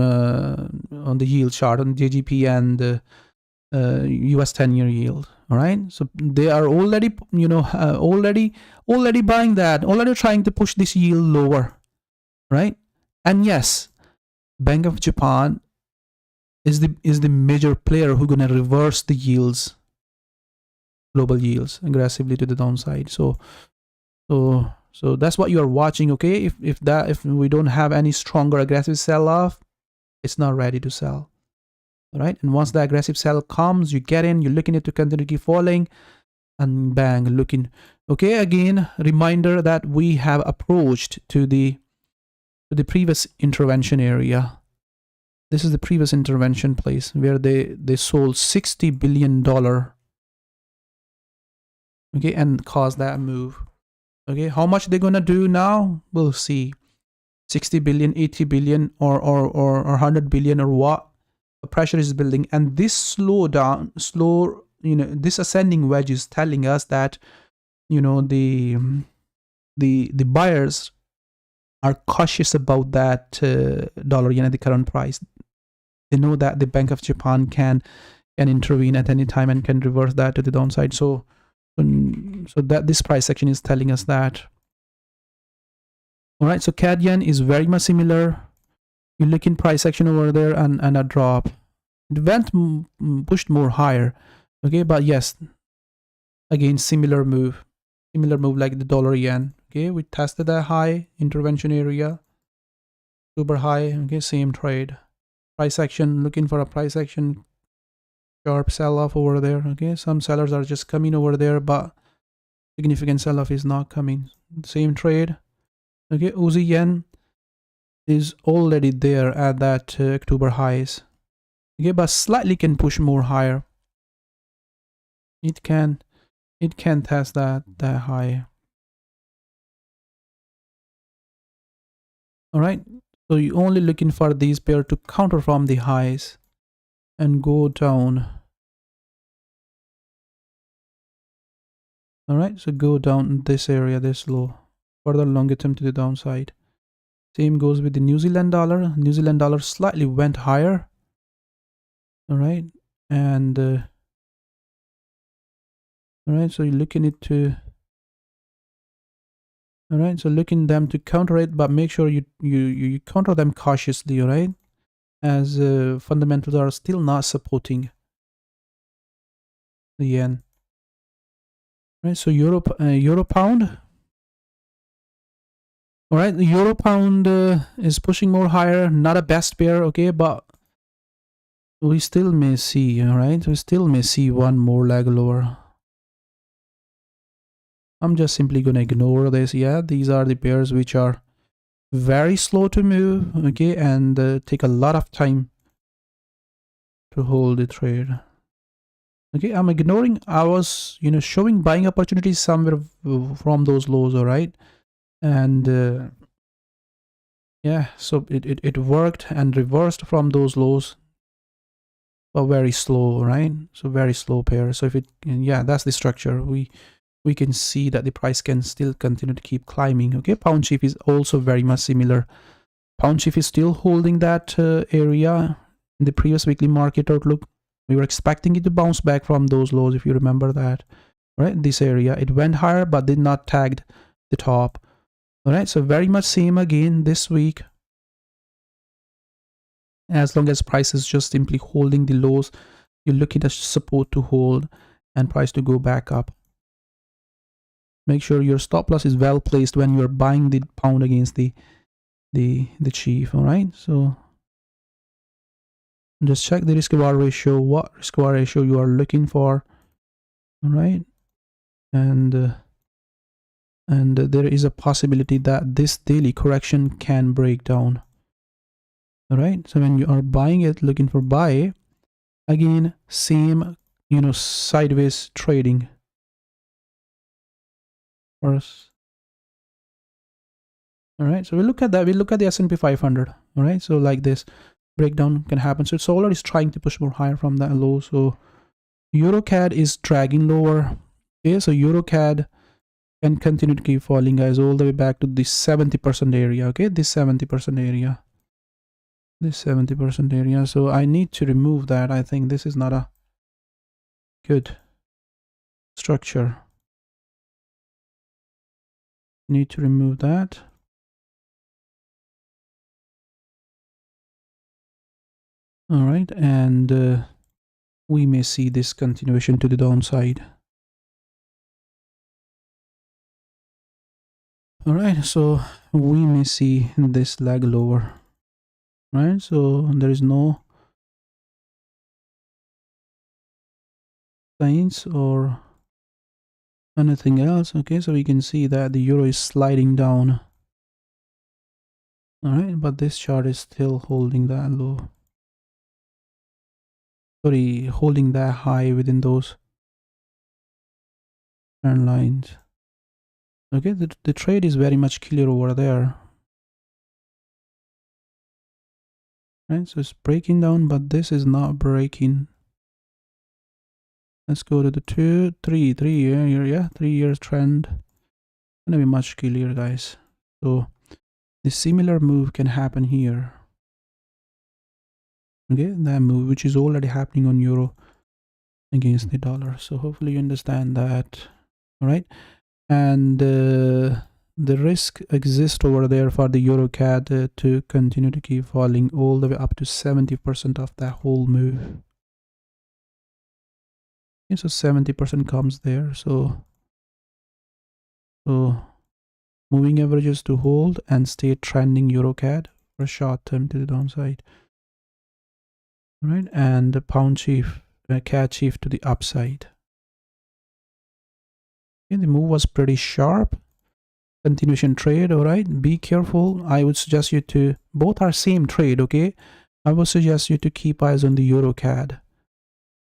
the yield chart on JGP and US 10-year yield. All right. So they are already, already buying that, already trying to push this yield lower, right? And yes, Bank of Japan is the major player who gonna reverse the yields, global yields, aggressively to the downside. So that's what you are watching. Okay, if we don't have any stronger aggressive sell off, it's not ready to sell. All right, and once the aggressive sell comes, you get in, you're looking at to continue to keep falling, and bang, looking. Okay, again, reminder that we have approached to the previous intervention area. This is the previous intervention place where they sold $60 billion, okay, and caused that move. Okay, how much they're gonna do now, we'll see. 60 billion, 80 billion, or 100 billion, or what? The pressure is building, and this this ascending wedge is telling us that, the buyers are cautious about that dollar yen at the current price. They know that the Bank of Japan can intervene at any time and can reverse that to the downside. So that this price action is telling us that. All right, so CAD yen is very much similar. You look in price action over there and a drop. It went pushed more higher. Okay, but yes, again, similar move like the dollar yen. Okay, we tested that high intervention area, super high. Okay, same trade. Price action, looking for a price action, sharp sell off over there. Okay, some sellers are just coming over there, but significant sell off is not coming. Same trade. Okay, Uzi yen is already there at that October highs. Okay, but slightly can push more higher. It can test that high. All right, so you're only looking for these pair to counter from the highs and go down. All right, so go down this area, this low, further longer term to the downside. Same goes with the New Zealand dollar. New Zealand dollar slightly went higher. All right, and all right, so you're looking it to. All right, so looking them to counter it, but make sure you counter them cautiously. All right, as fundamentals are still not supporting the yen. All right, so euro pound. All right, the euro pound is pushing more higher. Not a best pair, okay, but we still may see. All right, we still may see one more leg lower. I'm just simply gonna ignore this. Yeah, these are the pairs which are very slow to move, okay, and take a lot of time to hold the trade. Okay, I'm ignoring. I was, showing buying opportunities somewhere from those lows, all right, and yeah, so it worked and reversed from those lows, but very slow, right? So very slow pair. So yeah, that's the structure. We can see that the price can still continue to keep climbing. Okay, pound chief is also very much similar. Pound chief is still holding that area in the previous weekly market outlook. We were expecting it to bounce back from those lows, if you remember that. All right, this area, it went higher but did not tag the top. All right, so very much same again this week. As long as price is just simply holding the lows, you're looking at support to hold and price to go back up. Make sure your stop loss is well placed when you're buying the pound against the chief. All right, so just check the risk reward ratio, what risk reward ratio you are looking for. All right, and there is a possibility that this daily correction can break down. All right, so when you are buying it, looking for buy, again, same, sideways trading. First. All right, so we look at that. We look at the S&P 500. All right, so like this breakdown can happen. So solar is trying to push more higher from that low. So EuroCAD is dragging lower. Okay, so EuroCAD and continue to keep falling, guys, all the way back to this 70% area. Okay, this 70% area, this 70% area. So I need to remove that. I think this is not a good structure. Need to remove that. All right, and we may see this continuation to the downside. All right, so we may see this leg lower. Right, so there is no signs or anything else. Okay, so we can see that the euro is sliding down. All right, but this chart is still holding that low. Sorry, holding that high within those trend lines. Okay, the trade is very much clear over there. Right, so it's breaking down, but this is not breaking. Let's go to the 3 year, yeah, 3 years trend. Gonna be much clearer, guys. So the similar move can happen here. Okay, that move which is already happening on euro against the dollar. So hopefully you understand that. All right, and the risk exists over there for the euro CAD to continue to keep falling all the way up to 70% of that whole move. Okay, so 70% comes there. So moving averages to hold and stay trending euro CAD for a short term to the downside. All right, and the pound chief, CAD chief to the upside. Okay, the move was pretty sharp. Continuation trade. All right, be careful. I would suggest you to, both are same trade. Okay, I would suggest you to keep eyes on the euro CAD.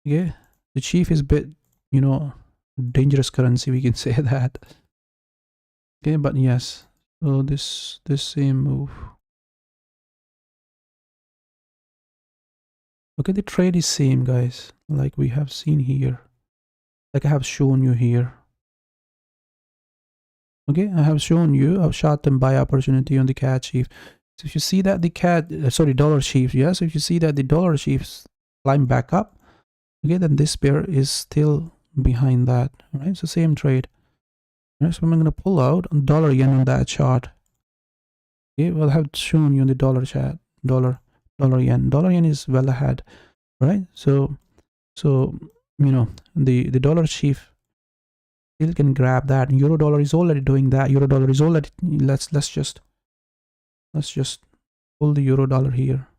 Okay, the chief is a bit, you know, dangerous currency, we can say that. Okay, but yes, so this same move. Okay, the trade is same, guys, like we have seen here, like I have shown you here. Okay, I have shown you a short-term buy opportunity on the CAD chief. So if you see that the CAD, sorry, dollar chief, yes, so if you see that the dollar chiefs climb back up, okay, then this pair is still behind that. All right, so same trade. All right, so I'm going to pull out dollar yen on that chart. Okay, well, I have shown you on the dollar chart, dollar yen is well ahead, right? So you know, the dollar chief still can grab that. Euro dollar is already doing that. Euro dollar is already, let's just pull the euro dollar here.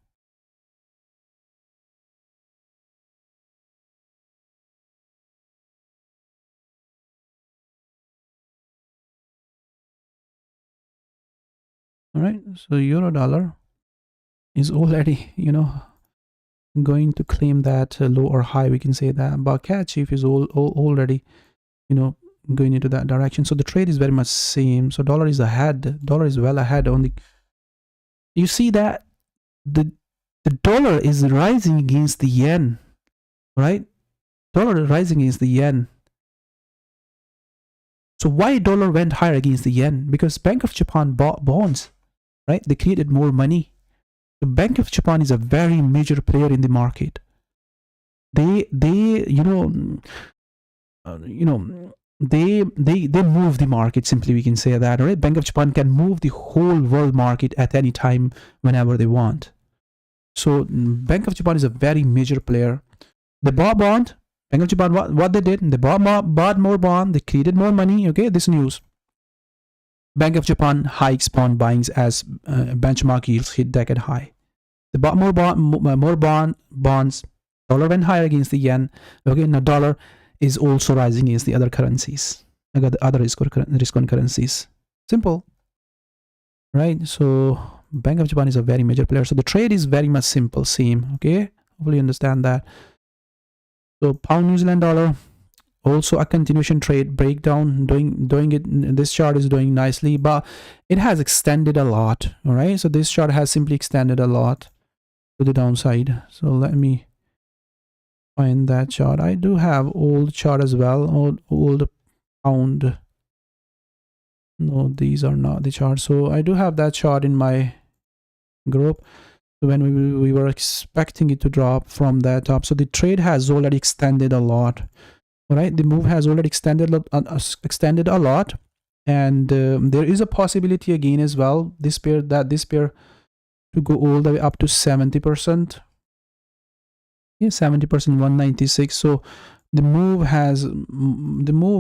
All right, so euro dollar is already, you know, going to claim that low or high, we can say that, but CAD chief is already, you know, going into that direction. So the trade is very much same. So dollar is ahead, dollar is well ahead on the, you see that the dollar is rising against the yen, right? Dollar is rising against the yen. So why dollar went higher against the yen? Because Bank of Japan bought bonds, right? They created more money. The Bank of Japan is a very major player in the market. They you know, they move the market, simply we can say that, right? Bank of Japan can move the whole world market at any time whenever they want. So Bank of Japan is a very major player. They bought bond. Bank of Japan, what they did, they bought more bond, they created more money. Okay, this news. Bank of Japan hikes bond buyings as benchmark yields hit decade high. They bought more bonds. Dollar went higher against the yen. Okay, now dollar is also rising against the other currencies. I got the other risk on currencies. Simple, right? So Bank of Japan is a very major player. So the trade is very much simple, same. Okay, hopefully you understand that. So pound New Zealand dollar, also a continuation trade breakdown, doing it. This chart is doing nicely, but it has extended a lot. All right, so this chart has simply extended a lot to the downside. So let me find that chart. I do have old chart as well, old pound No, these are not the charts. So I do have that chart in my group. So when we were expecting it to drop from that top, so the trade has already extended a lot. All right, the move has already extended a lot, and there is a possibility again as well. This pair to go all the way up to 70%. Yeah, 70%, 196. So the move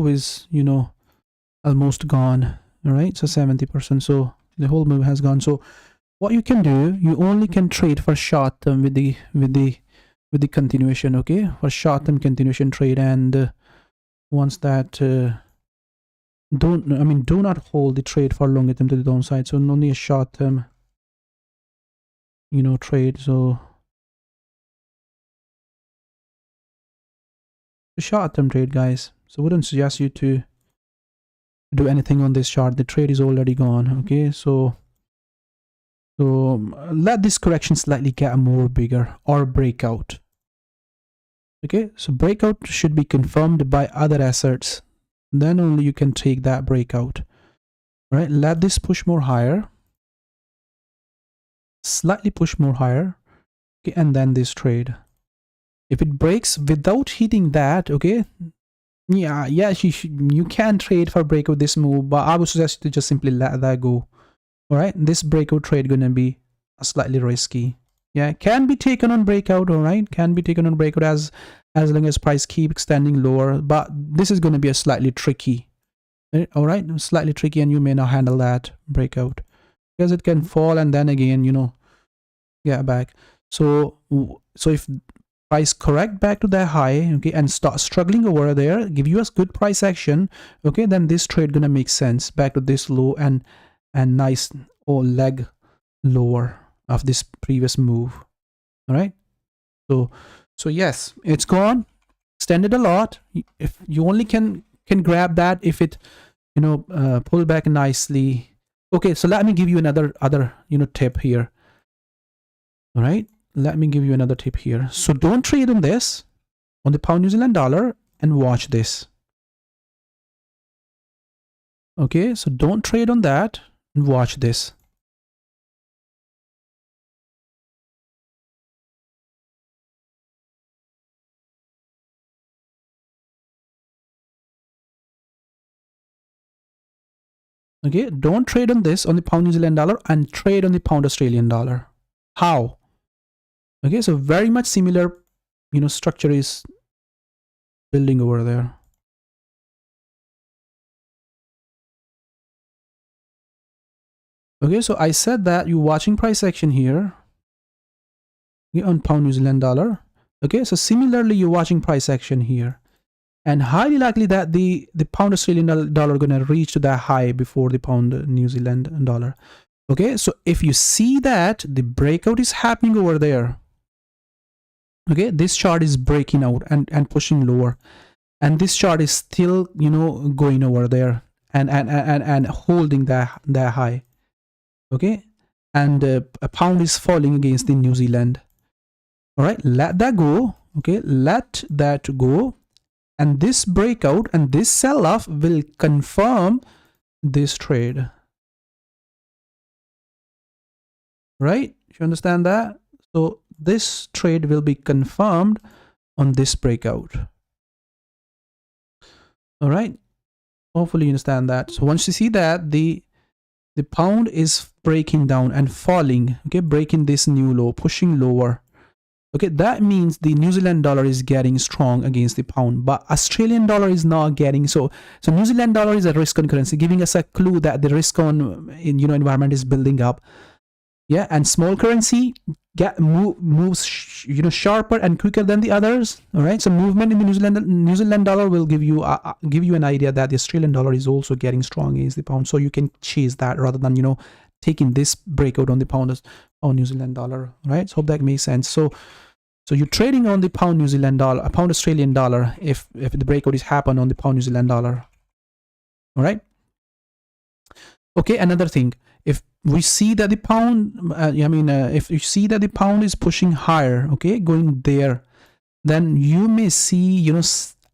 is, you know, almost gone. All right, so 70%. So the whole move has gone. So what you can do, you only can trade for short term with the continuation. Okay, for short term continuation trade, and once that do not hold the trade for longer term to the downside. So only a short term, you know, trade. So a short term trade, guys. So wouldn't suggest you to do anything on this chart. The trade is already gone. Okay, so let this correction slightly get more bigger or breakout. Okay, so breakout should be confirmed by other assets, then only you can take that breakout. All right, let this push more higher, slightly push more higher. Okay, and then this trade, if it breaks without hitting that, okay, yeah, you can trade for breakout this move, but I would suggest to just simply let that go. All right, this breakout trade gonna be slightly risky. Yeah, can be taken on breakout. All right, can be taken on breakout as long as price keep extending lower, but this is going to be a slightly tricky. All right, slightly tricky, and you may not handle that breakout because it can fall and then again, you know, get back. So if price correct back to that high, okay, and start struggling over there, give you a good price action, okay, then this trade gonna make sense back to this low and nice leg lower of this previous move. All right, so yes, it's gone, extended a lot. If you only can grab that if it, you know, pull back nicely. Okay, so let me give you another you know, tip here. All right, let me give you another tip here. So don't trade on this, on the pound New Zealand dollar, and watch this. Okay, so don't trade on that and watch this. Okay, don't trade on this, on the pound New Zealand dollar, and trade on the pound Australian dollar. How? Okay, so very much similar, you know, structure is building over there. Okay, so I said that you're watching price action here, okay, on pound New Zealand dollar. Okay, so similarly you're watching price action here, and highly likely that the pound Australian dollar gonna reach to that high before the pound New Zealand dollar. Okay, so if you see that the breakout is happening over there, okay, this chart is breaking out and pushing lower, and this chart is still, you know, going over there and holding that high. Okay, and a pound is falling against the New Zealand. All right, let that go. Okay, let that go, and this breakout and this sell-off will confirm this trade. Right, you understand that? So this trade will be confirmed on this breakout. All right, hopefully you understand that. So once you see that the pound is breaking down and falling, okay, breaking this new low, pushing lower, okay, that means the New Zealand dollar is getting strong against the pound, but Australian dollar is not getting. So New Zealand dollar is a risk on currency, giving us a clue that the risk on, you know, environment is building up. Yeah, and small currency moves, you know, sharper and quicker than the others. All right, so movement in the New Zealand dollar will give you an idea that the Australian dollar is also getting strong against the pound. So you can chase that rather than, you know, taking this breakout on the pound on New Zealand dollar. Right, so hope that makes sense. So you're trading on the pound New Zealand dollar, pound Australian dollar, if the breakout is happen on the pound New Zealand dollar. All right. Okay, another thing, if we see that the pound, if you see that the pound is pushing higher, okay, going there, then you may see, you know,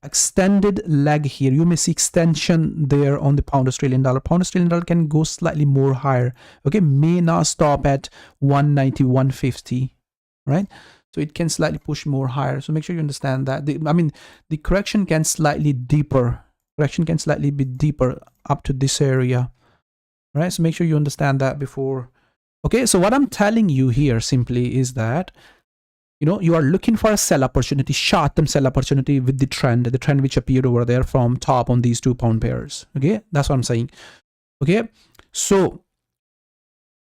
extended leg here. You may see extension there on the pound Australian dollar. Pound Australian dollar can go slightly more higher. Okay, may not stop at 190, 150, right? So it can slightly push more higher. So make sure you understand that. The correction can slightly deeper. Correction can slightly be deeper up to this area, right? So make sure you understand that before. Okay, so what I'm telling you here simply is that, you know, you are looking for a sell opportunity, short-term sell opportunity with the trend which appeared over there from top on these 2 pound pairs. Okay, that's what I'm saying. Okay, so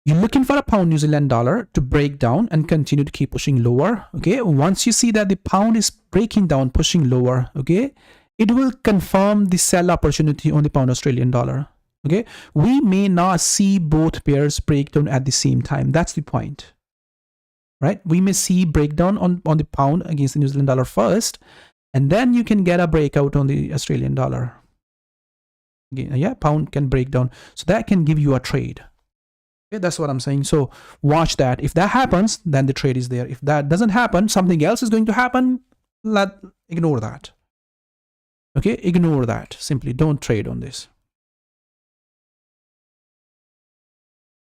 you're looking for a pound New Zealand dollar to break down and continue to keep pushing lower. Okay, once you see that the pound is breaking down, pushing lower, okay, it will confirm the sell opportunity on the pound Australian dollar. Okay, we may not see both pairs break down at the same time. That's the point, right? We may see breakdown on the pound against the New Zealand dollar first, and then you can get a breakout on the Australian dollar. Yeah, pound can break down, so that can give you a trade. Okay, that's what I'm saying. So watch that. If that happens, then the trade is there. If that doesn't happen, something else is going to happen. Ignore that. Okay, ignore that. Simply don't trade on this.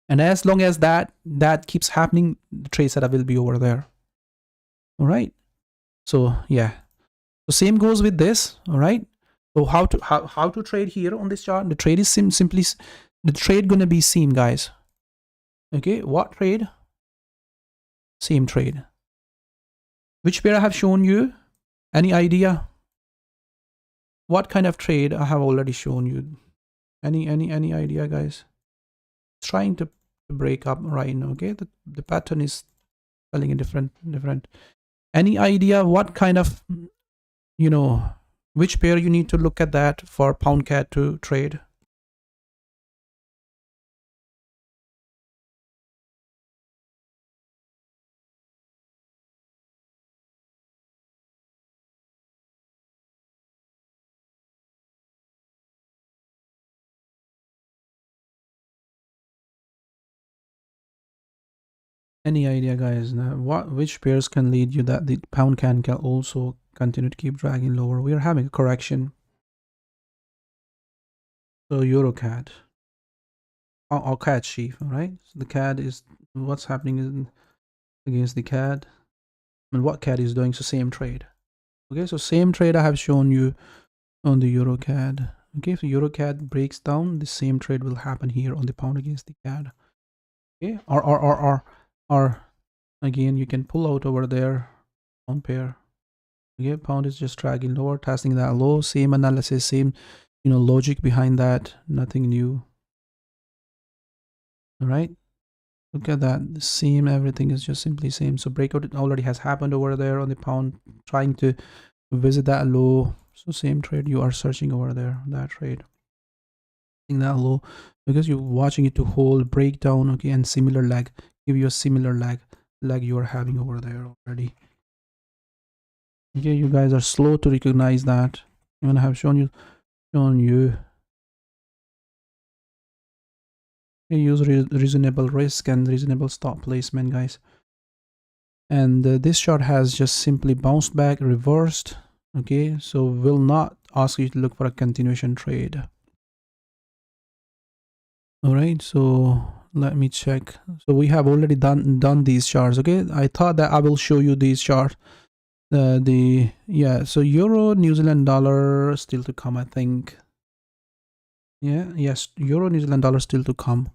And as long as that keeps happening, the trade setup will be over there. All right. So yeah. So same goes with this. All right. So how to trade here on this chart? The trade is simply the trade gonna be same, guys. Okay. What trade? Same trade. Which pair I have shown you? Any idea? What kind of trade I have already shown you? Any idea, guys? Trying to break up right now. Okay, the pattern is telling a different. Any idea what kind of, you know, which pair you need to look at that for pound CAD to trade? Any idea, guys? Now, which pairs can lead you that the pound can also continue to keep dragging lower? We are having a correction. So Euro CAD or CAD sheaf, all right? So the CAD is what's happening against the CAD, and what CAD is doing. So same trade. Okay, so same trade I have shown you on the Euro CAD. Okay, so Euro CAD breaks down, the same trade will happen here on the pound against the CAD. Okay, or again, you can pull out over there on pair. Okay, pound is just dragging lower, testing that low. Same analysis, same, you know, logic behind that. Nothing new. All right, look at that. The same, everything is just simply same. So breakout already has happened over there on the pound, trying to visit that low. So same trade you are searching over there, that trade. That low because you're watching it to hold, breakdown. Okay, and similar leg, give you a similar leg you are having over there already. Okay, you guys are slow to recognize that. Even I have shown you. Use reasonable risk and reasonable stop placement, guys. And this chart has just simply bounced back, reversed. Okay, so will not ask you to look for a continuation trade. All right, so let me check. So we have already done these charts. Okay, I thought that I will show you these charts. So Euro, New Zealand dollar still to come, I think. Yeah, yes, Euro, New Zealand dollar still to come.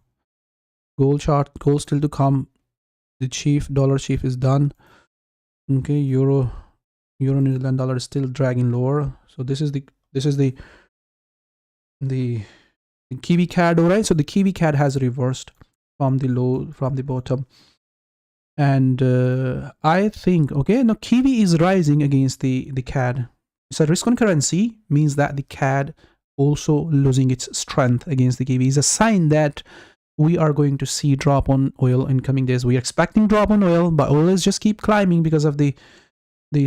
Gold chart, gold still to come. The dollar chief is done. Okay, Euro, New Zealand dollar is still dragging lower. So this is the Kiwi CAD, all right? So the Kiwi CAD has reversed from the bottom. And I think, okay, now Kiwi is rising against the CAD. So risk on currency means that the CAD also losing its strength against the Kiwi is a sign that we are going to see drop on oil in coming days. We are expecting drop on oil, but oil is just keep climbing because of the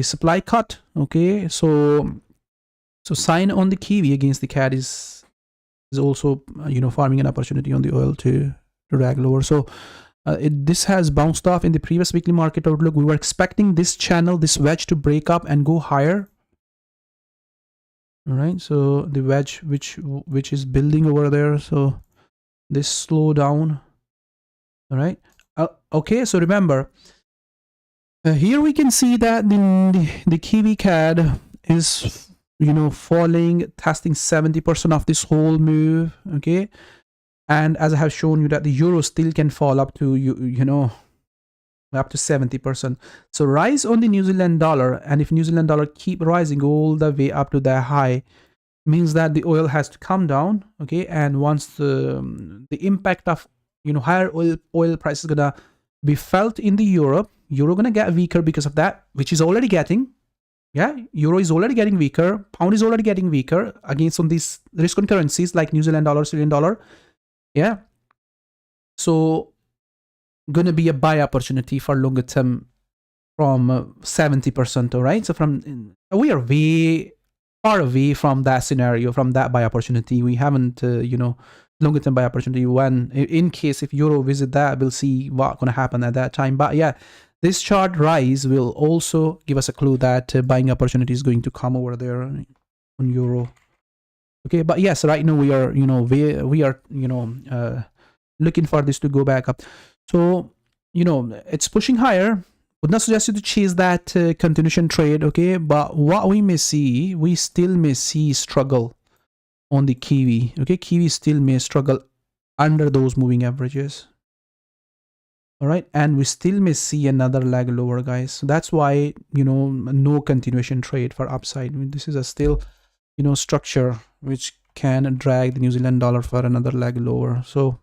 supply cut. Okay, so sign on the Kiwi against the CAD is also, you know, farming an opportunity on the oil to drag lower. So this has bounced off in the previous weekly market outlook. We were expecting this channel, this wedge, to break up and go higher. All right, so the wedge which is building over there, so this slow down. All right, okay, so remember, here we can see that the Kiwi CAD is, falling, testing 70% of this whole move. Okay, and as I have shown you that the euro still can fall up to up to 70%. So rise on the New Zealand dollar, and if New Zealand dollar keep rising all the way up to that high, means that the oil has to come down. Okay, and once the impact of higher oil price is gonna be felt in the euro gonna get weaker because of that, which is already getting. Yeah, euro is already getting weaker, pound is already getting weaker against on these risk on currencies like New Zealand dollar, Australian dollar. Yeah, so gonna be a buy opportunity for longer term from 70%. All right, so from we are way far away from that scenario, from that buy opportunity. We haven't longer term buy opportunity. When in case if euro visit that, we'll see what's going to happen at that time. But yeah, this chart rise will also give us a clue that buying opportunity is going to come over there on euro. Okay, but yes, right now we are we are looking for this to go back up. So it's pushing higher. Would not suggest you to chase that continuation trade. Okay, but what we still may see struggle on the Kiwi. Okay, Kiwi still may struggle under those moving averages. All right, and we still may see another leg lower, guys. So that's why no continuation trade for upside. I mean, this is a still structure which can drag the New Zealand dollar for another leg lower. So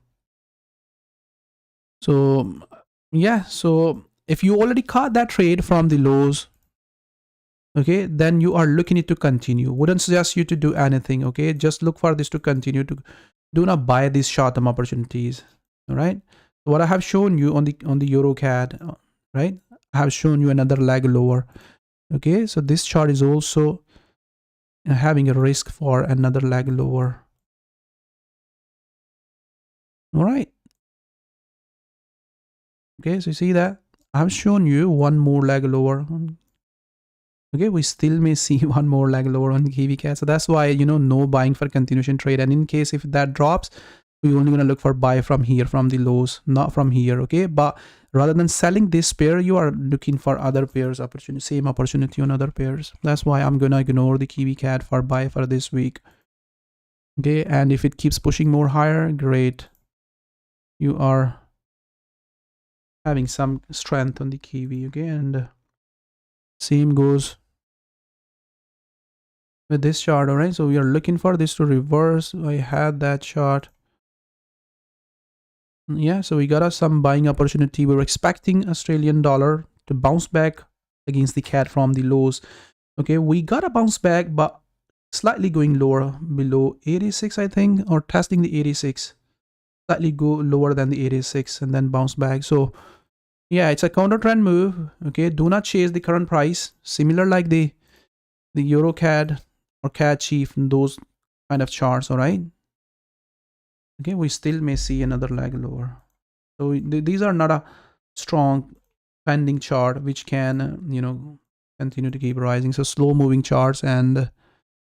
yeah, so if you already caught that trade from the lows, okay, then you are looking it to continue. Wouldn't suggest you to do anything. Okay, just look for this to continue. To do not buy these short-term opportunities. All right, what I have shown you on the euro CAD, right, I have shown you another leg lower. Okay, so this chart is also having a risk for another leg lower. All right, okay, so you see that I've shown you one more leg lower. Okay, we still may see one more leg lower on the Kiwi CAD. So that's why, no buying for continuation trade. And in case if that drops, we're only going to look for buy from here, from the lows, not from here. Okay, but rather than selling this pair, you are looking for other pairs opportunity, same opportunity on other pairs. That's why I'm going to ignore the Kiwi CAD for buy for this week. Okay, and if it keeps pushing more higher, great. You are having some strength on the Kiwi. Okay, and same goes with this chart. All right, so we are looking for this to reverse. I had that chart. Yeah, so we got us some buying opportunity. We're expecting Australian dollar to bounce back against the CAD from the lows. Okay, we got a bounce back, but slightly going lower, below 86, I think, or testing the 86. Slightly go lower than the 86 and then bounce back. So yeah, it's a counter trend move. Okay, do not chase the current price. Similar like the Euro CAD or CAD Chief and those kind of charts. All right. Okay, we still may see another leg lower. So these are not a strong pending chart which can continue to keep rising. So slow moving charts and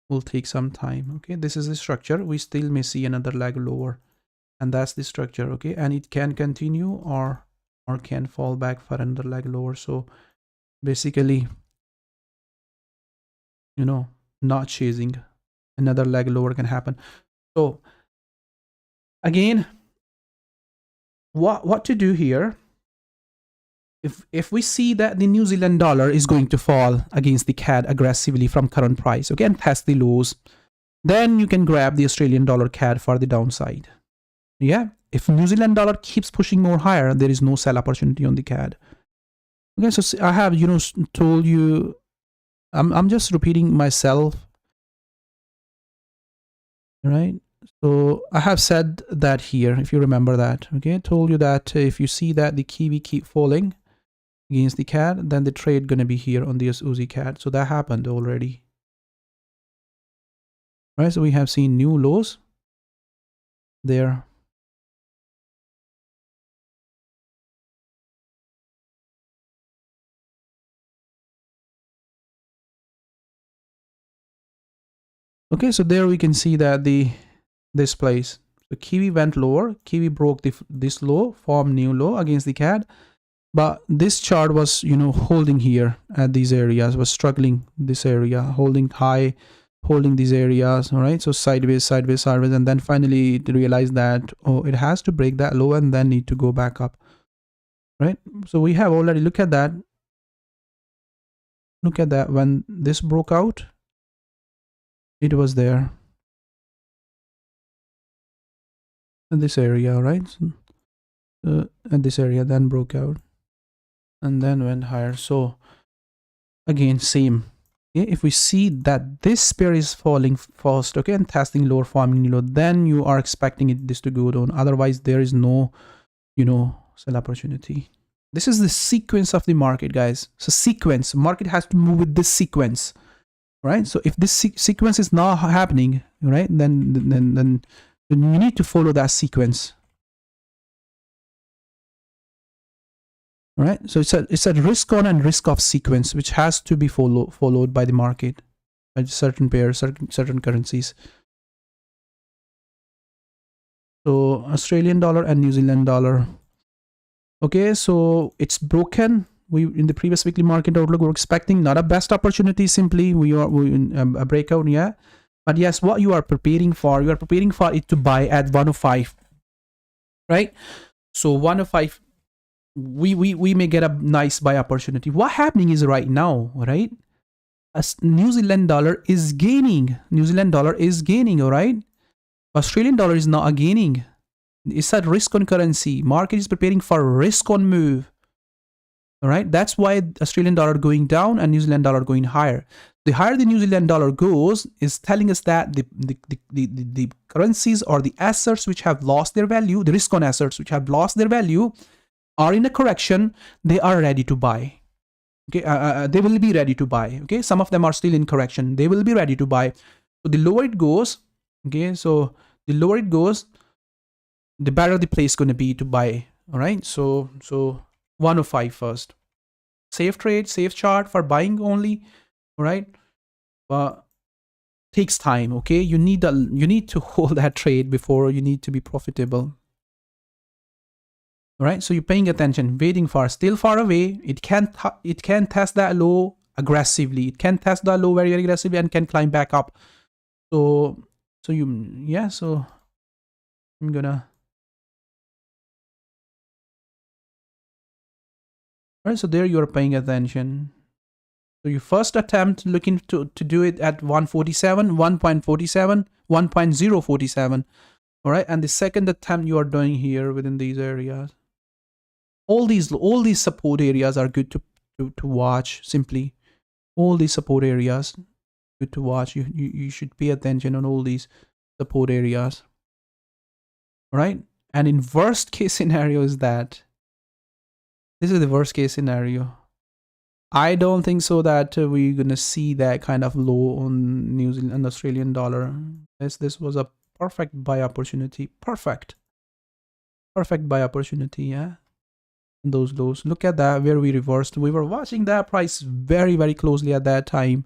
will take some time. Okay, this is the structure. We still may see another leg lower, and that's the structure. Okay, and it can continue or can fall back for another leg lower. So basically, not chasing, another leg lower can happen. So again, what to do here? If we see that the New Zealand dollar is going to fall against the CAD aggressively from current price, okay, and test the lows, then you can grab the Australian dollar CAD for the downside. Yeah, if New Zealand dollar keeps pushing more higher, there is no sell opportunity on the CAD. Okay, so I have told you, I'm just repeating myself, right? So I have said that here, if you remember that. Okay, I told you that if you see that the Kiwi keep falling against the CAD, then the trade gonna be here on the Aussie CAD. So that happened already. Right, so we have seen new lows there. Okay, so there we can see that this place. So Kiwi went lower. Kiwi broke this low, formed new low against the CAD. But this chart was, holding here at these areas, was struggling this area, holding high, holding these areas. All right, so sideways, sideways, sideways, and then finally it realized that, oh, it has to break that low and then need to go back up. Right, so we have already look at that. Look at that. When this broke out, it was there in this area, right? So, at this area, then broke out and then went higher. So again, same. Okay, if we see that this pair is falling first, okay, and testing lower, forming new low, then you are expecting this to go down. Otherwise, there is no, sell opportunity. This is the sequence of the market, guys. So sequence, market has to move with this sequence, right? So if this sequence is not happening, right, then you need to follow that sequence. All right, so it's a risk on and risk off sequence which has to be followed by the market, by certain pairs, certain currencies. So Australian dollar and New Zealand dollar. Okay, so it's broken. We in the previous weekly market outlook we're expecting not a best opportunity. Simply we in a breakout, yeah. But yes, what you are preparing for it to buy at 105, right? So 105. We may get a nice buy opportunity. What happening is right now, right? As New Zealand dollar is gaining. All right? Australian dollar is not gaining. It's a risk on currency. Market is preparing for risk on move. All right? That's why Australian dollar going down and New Zealand dollar going higher. The higher the New Zealand dollar goes is telling us that the currencies or the assets which have lost their value, the risk on assets which have lost their value, are in a correction. They are ready to buy. Okay, they will be ready to buy. Okay, some of them are still in correction. They will be ready to buy. So the lower it goes, okay, so the lower it goes, the better the place going to be to buy. All right, so 105 first. Safe trade, safe chart for buying only. All right, but takes time. Okay, you need to hold that trade before you need to be profitable. All right, so you're paying attention, waiting for, still far away. It can test that low aggressively. It can test that low very aggressively and can climb back up. So I'm gonna. All right, so there you are paying attention. So your first attempt looking to do it at 147, 1.47, 1.047. All right, and the second attempt you are doing here within these areas. All these support areas are good to watch. Simply, all these support areas good to watch. You should pay attention on all these support areas. All right, and in worst case scenario is that this is the worst case scenario. I don't think so that we're gonna see that kind of low on New Zealand and Australian dollar. This was a perfect buy opportunity. Perfect buy opportunity. Yeah. Those lows, look at that, where we reversed. We were watching that price very, very closely at that time,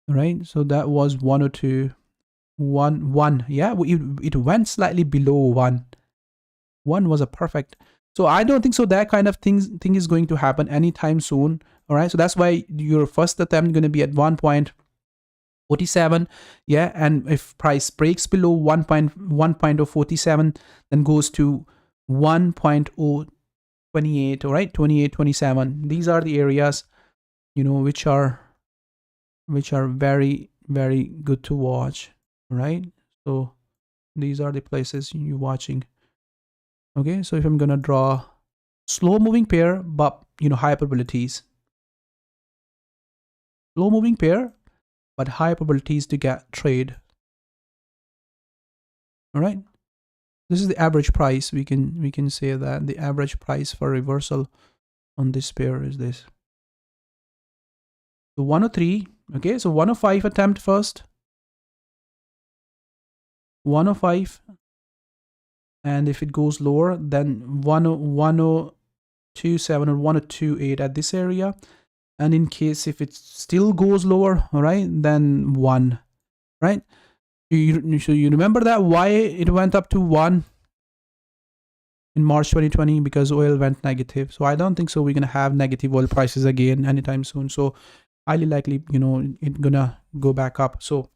right? So that was 102, 1. Yeah, it went slightly below 1. 1 was a perfect. So I don't think so that kind of thing is going to happen anytime soon. All right, so that's why your first attempt is going to be at 1.47. Yeah, and if price breaks below 1.047, then goes to 1.028. All right, 28, 27. These are the areas, which are very, very good to watch. Right, so these are the places you're watching. Okay, so if I'm gonna draw slow moving pair, but high probabilities, slow moving pair but high probabilities to get trade. All right, this is the average price. We can say that the average price for reversal on this pair is this. So 103. Okay, so 105 attempt first. 105. And if it goes lower, then 1027 or 1028 at this area. And in case if it still goes lower, all right, then 1. right? So you remember that why it went up to 1 in March 2020, because oil went negative. So I don't think so we're gonna have negative oil prices again anytime soon. So highly likely, it's gonna go back up. So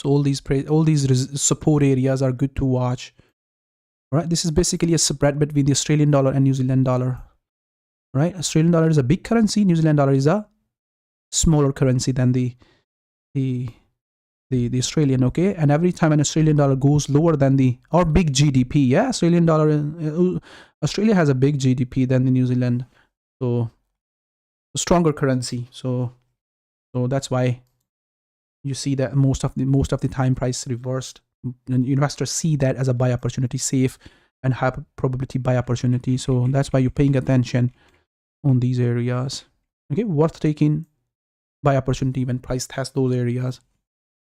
all these support areas are good to watch. Right, this is basically a spread between the Australian dollar and New Zealand dollar. Right, Australian dollar is a big currency, New Zealand dollar is a smaller currency than the Australian. Okay, and every time an Australian dollar goes lower than or big GDP, yeah, Australia has a big GDP than the New Zealand, so a stronger currency. So that's why you see that most of the time price reversed, and investors see that as a buy opportunity, safe and high probability buy opportunity. So that's why you're paying attention on these areas. Okay, worth taking buy opportunity when price tests those areas.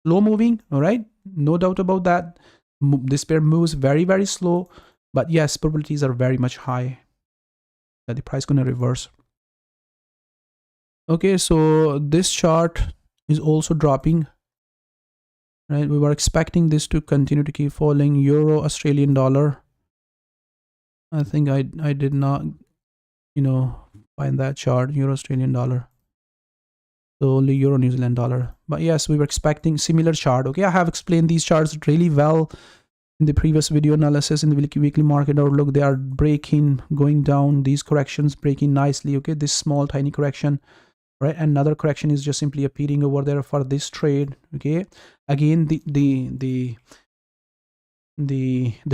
Slow moving, all right, no doubt about that. This pair moves very, very slow, but yes, probabilities are very much high that the price gonna reverse. Okay, so this chart is also dropping, right? We were expecting this to continue to keep falling. Euro, Australian dollar, I think I did not find that chart. Euro, Australian dollar, so only Euro, New Zealand dollar. But yes, we were expecting similar chart. Okay, I have explained these charts really well in the previous video analysis. In the weekly market outlook, they are breaking, going down, these corrections breaking nicely. Okay, this small tiny correction, right? Another correction is just simply appearing over there for this trade. Okay, again, the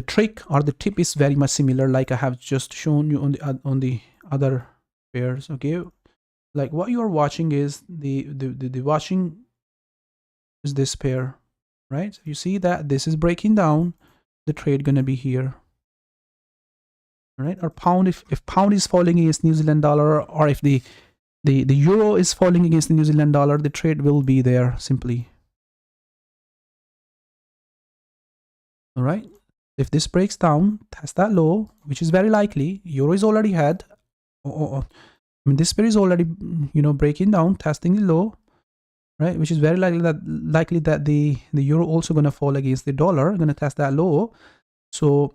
trick or the tip is very much similar, like I have just shown you on the other pairs. Okay, like what you are watching is the watching is this pair, right? So you see that this is breaking down, the trade gonna be here, right? Or pound, if pound is falling against New Zealand dollar, or if the euro is falling against the New Zealand dollar, the trade will be there simply. All right, if this breaks down, test that low, which is very likely, euro is already had, I mean, this pair is already breaking down, testing the low, right? Which is very likely that the euro also gonna fall against the dollar, gonna test that low. So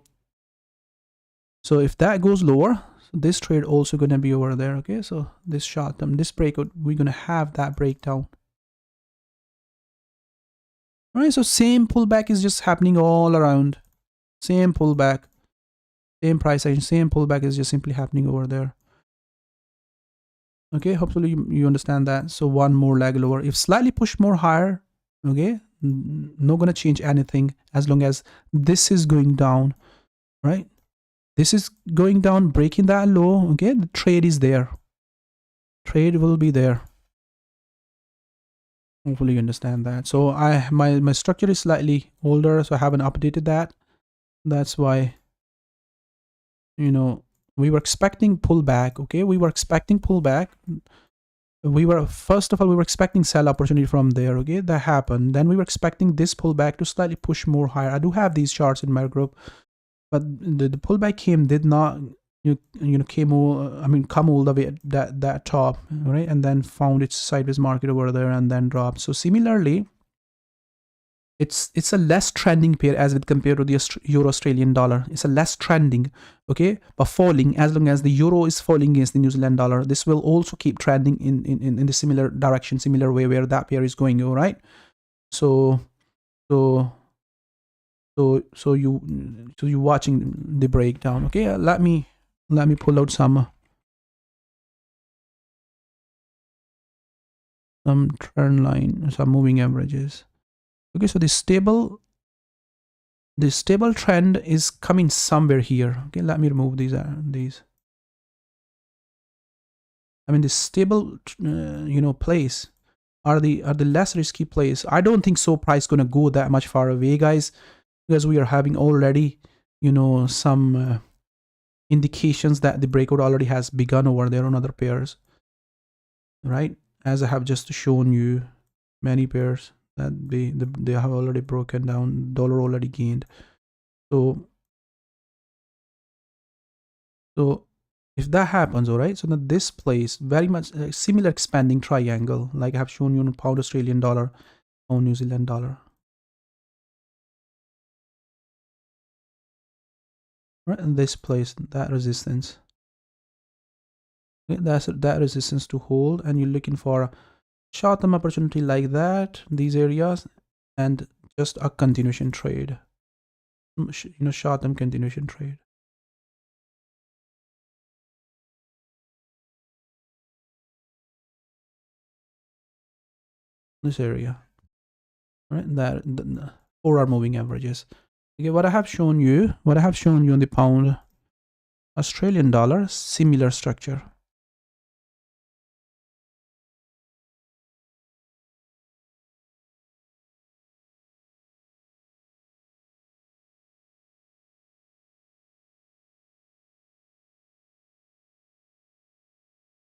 if that goes lower, this trade also gonna be over there. Okay, so this short term, this breakout, we're gonna have that breakdown. All right, so same pullback is just happening all around. Same pullback, same price action, same pullback is just simply happening over there. Okay, hopefully you understand that. So one more leg lower, if slightly push more higher, okay, not gonna change anything as long as this is going down, right? This is going down, breaking that low. Okay, the trade is there, trade will be there. Hopefully you understand that. So my structure is slightly older, so I haven't updated that. That's why we were expecting pullback. Okay, we were expecting pullback. First of all, we were expecting sell opportunity from there. Okay, that happened. Then we were expecting this pullback to slightly push more higher. I do have these charts in my group, but the pullback did not come all the way at that top, right? And then found its sideways market over there and then dropped. So similarly, it's a less trending pair as with compared to the Euro Australian dollar. It's a less trending, okay, but falling. As long as the euro is falling against the New Zealand dollar, this will also keep trending in the similar direction, similar way where that pair is going. All right, so you watching the breakdown. Okay, let me pull out some trend line, some moving averages. Okay, so the stable trend is coming somewhere here. Okay, let me remove these. I mean, the stable place are the less risky place. I don't think so price gonna go that much far away, guys, because we are having already some indications that the breakout already has begun over there on other pairs, right? As I have just shown you, many pairs that they have already broken down, dollar already gained. So if that happens, all right, so now this place very much similar expanding triangle like I have shown you on pound Australian dollar, pound New Zealand dollar. Right, and this place, that resistance. Okay, that's that resistance to hold, and you're looking for a short-term opportunity like that, these areas, and just a continuation trade. Short-term continuation trade. This area, right? That the 4-hour moving averages. Okay, what I have shown you on the pound Australian dollar, similar structure.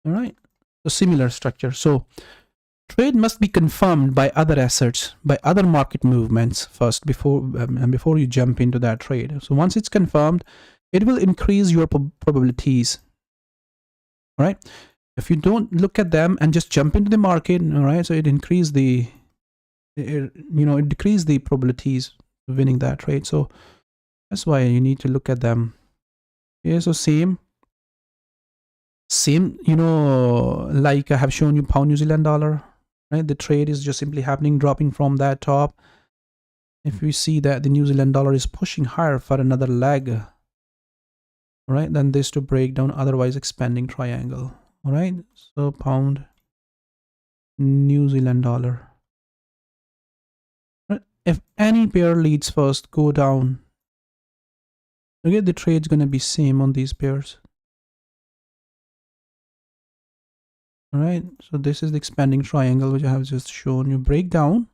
All right, so similar structure. So trade must be confirmed by other assets, by other market movements first before you jump into that trade. So once it's confirmed, it will increase your probabilities. All right. If you don't look at them and just jump into the market, all right, so it decreases the probabilities of winning that trade. So that's why you need to look at them. Yeah, so same, like I have shown you pound New Zealand dollar, right? The trade is just simply happening, dropping from that top. If we see that the New Zealand dollar is pushing higher for another leg, all right, then this to break down, otherwise expanding triangle. All right, so pound New Zealand dollar. Right? If any pair leads first, go down. Okay, the trade's gonna be same on these pairs. All right, so this is the expanding triangle which I have just shown you. Break down,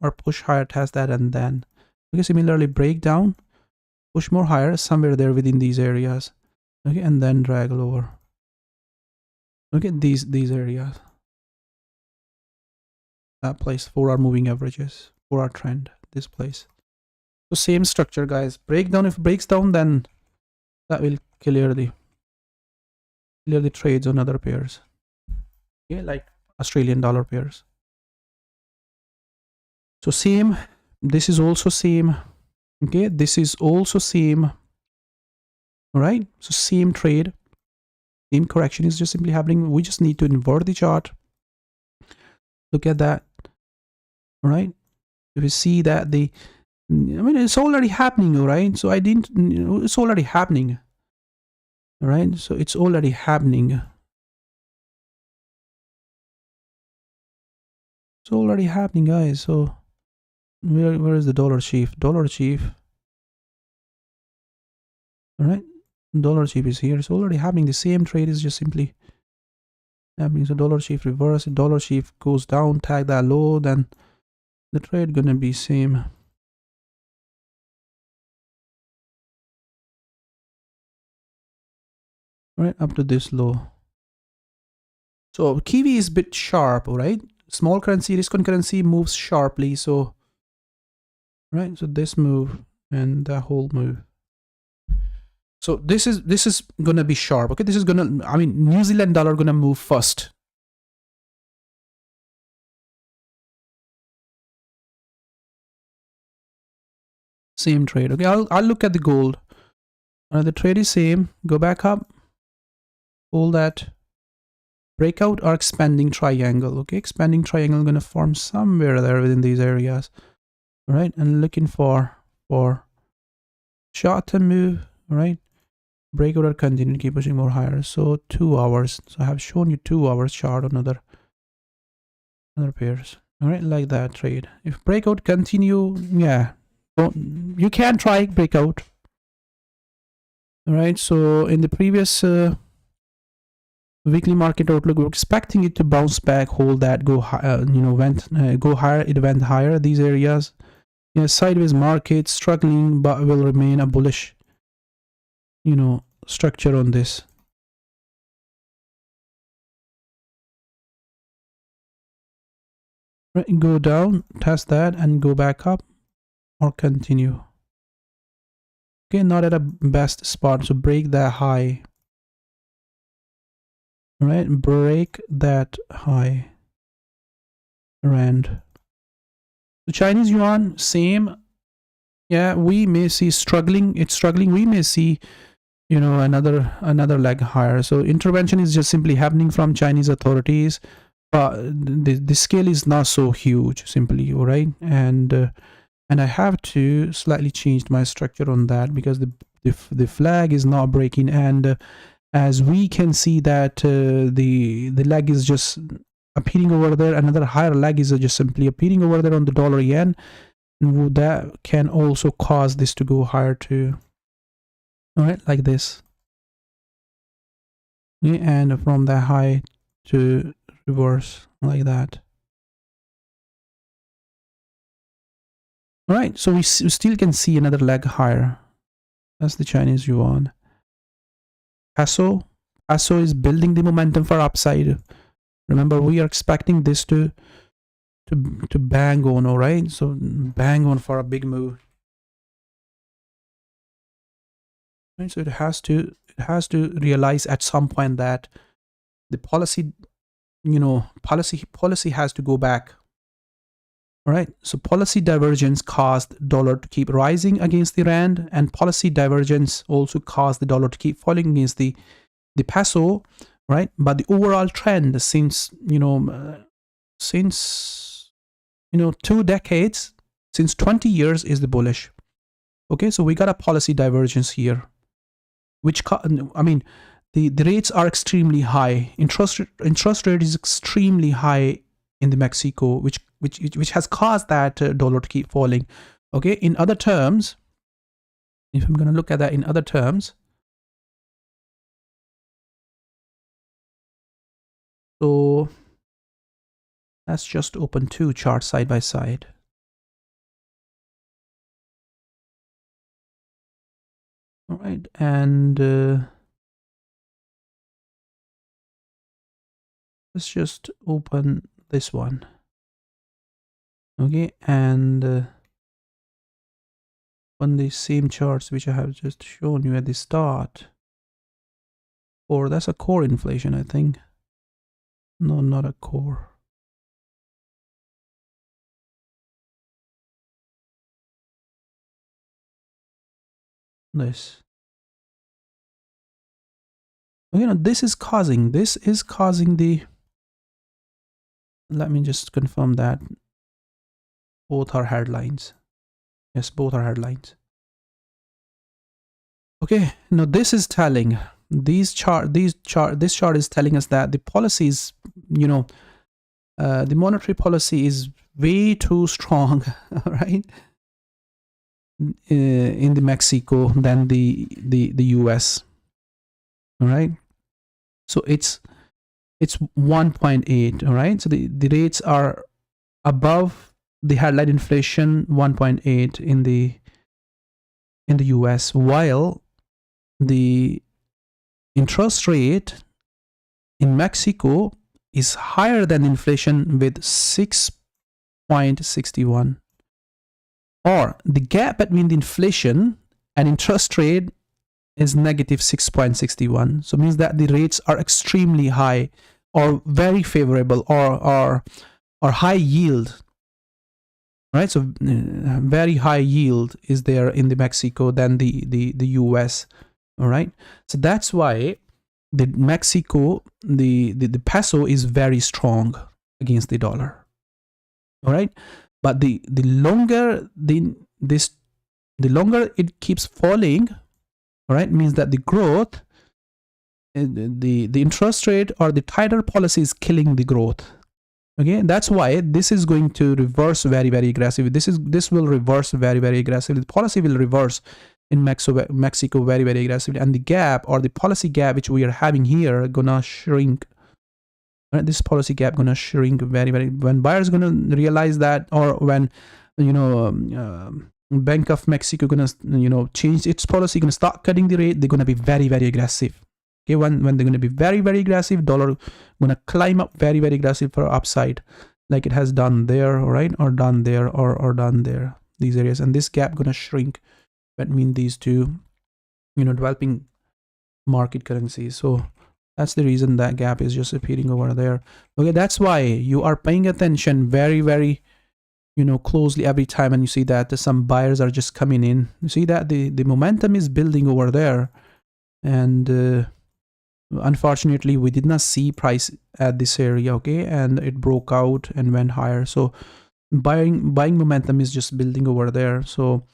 or push higher, test that, and then okay, similarly break down, push more higher, somewhere there within these areas. Okay, and then drag lower. Okay, these areas. That place, 4-hour moving averages, 4-hour trend, this place. So same structure, guys. Breakdown, if it breaks down, then that will clear the trades on other pairs. Okay, like Australian dollar pairs. So same, this is also same. Okay, this is also same. All right, so same trade, same correction is just simply happening. We just need to invert the chart. Look at that. All right, if you see that it's already happening, all right? So it's already happening. All right, so it's already happening. It's already happening, guys. So where is the dollar chief? Dollar chief. All right, dollar chief is here. It's already happening. The same trade is just simply happening. So dollar chief reverse. Dollar chief goes down, tag that low, then the trade gonna be same. Right up to this low. So Kiwi is a bit sharp, all right? Small currency, risk on currency moves sharply. So right, so this move and that whole move. So this is gonna be sharp. Okay, this is gonna, New Zealand dollar gonna move first. Same trade. Okay, I'll look at the gold. The trade is same. Go back up. Hold that. Breakout or expanding triangle. Okay, expanding triangle gonna form somewhere there within these areas. All right, and looking for short-term move. All right, breakout or continue, keep pushing more higher. So 2 hours. So I have shown you 2 hours chart on other pairs. All right, like that trade. If breakout continue, yeah, you can try breakout. All right, so in the previous weekly market outlook, we're expecting it to bounce back, hold that, go higher, go higher. It went higher, these areas. Yeah, sideways market, struggling, but will remain a bullish, structure on this. Right, go down, test that, and go back up, or continue. Okay, not at a best spot, so break that high. All right, break that high. rand. The Chinese yuan, same. Yeah, we may see struggling. It's struggling. We may see, you know, another leg higher. So intervention is just simply happening from Chinese authorities, but the scale is not so huge. Simply, all right, and I have to slightly change my structure on that because the flag is not breaking, and as we can see that the leg is just appearing over there. Another higher leg is just simply appearing over there on the dollar yen. That can also cause this to go higher too. All right, like this. Okay, and from the high to reverse like that. All right, so we still can see another leg higher. That's the Chinese yuan. Peso is building the momentum for upside. Remember, we are expecting this to bang on, all right? So bang on for a big move. Right, so it has to realize at some point that the policy, you know, policy has to go back. All right, so policy divergence caused dollar to keep rising against the rand, and policy divergence also caused the dollar to keep falling against the peso, right? But the overall trend since 2 decades, since 20 years, is the bullish. Okay, so we got a policy divergence here, which I mean, the rates are extremely high. Interest rate is extremely high in the Mexico, which has caused that dollar to keep falling. Okay, in other terms, if I'm going to look at that in other terms, so let's just open 2 charts side by side. All right, and let's just open this one. Okay, and on the same charts which I have just shown you at the start, or that's a core inflation, I think. No, not a core. This. You know, this is causing the, let me just confirm that both are headlines. Yes, both are headlines. Okay, now this is telling, this chart is telling us that the policies, you know, the monetary policy is way too strong, right, in the Mexico than the US. All right, so it's 1.8. all right, so the rates are above the headline inflation 1.8 in the US, while the interest rate in Mexico is higher than inflation with 6.61, or the gap between the inflation and interest rate is negative 6.61. So it means that the rates are extremely high, or very favorable, or high yield. Right, so very high yield is there in the Mexico than the US. All right, so that's why the Mexico, the peso is very strong against the dollar. All right, but the longer the longer it keeps falling, all right, means that the growth, the interest rate or the tighter policy is killing the growth. Okay, that's why this is going to reverse very, very aggressively. This will reverse very, very aggressively. The policy will reverse in Mexico very, very aggressively, and the gap, or the policy gap which we are having here, gonna shrink. Right? This policy gap gonna shrink very, very, when buyers gonna realize that, or when, you know, Bank of Mexico gonna, you know, change its policy, gonna start cutting the rate, they're gonna be very, very aggressive. Okay, when they're going to be very, very aggressive, dollar going to climb up very, very aggressive for upside, like it has done there, all right, or done there, or done there, these areas, and this gap going to shrink. That means these two, you know, developing market currencies. So That's the reason that gap is just appearing over there. Okay, that's why you are paying attention very, very, closely every time, and you see that some buyers are just coming in. You see that the momentum is building over there, and unfortunately we did not see price at this area, okay, and it broke out and went higher. So buying momentum is just building over there. So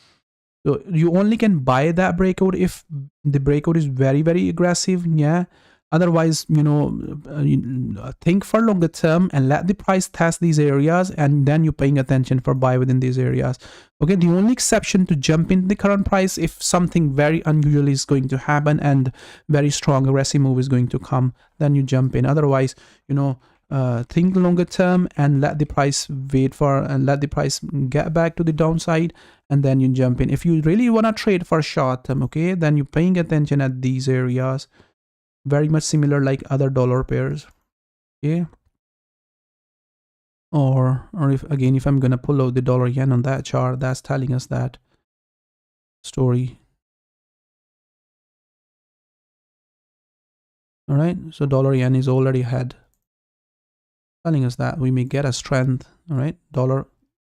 you only can buy that breakout if the breakout is very, very aggressive. Yeah. Otherwise, think for longer term and let the price test these areas, and then you're paying attention for buy within these areas. Okay. The only exception to jump in the current price if something very unusual is going to happen and very strong aggressive move is going to come, then you jump in. Otherwise, think longer term and let the price let the price get back to the downside, and then you jump in. If you really want to trade for short term, okay, then you're paying attention at these areas, very much similar like other dollar pairs, okay. Or if I'm gonna pull out the dollar yen on that chart, that's telling us that story. All right, so dollar yen is already ahead, telling us that we may get a strength. All right, dollar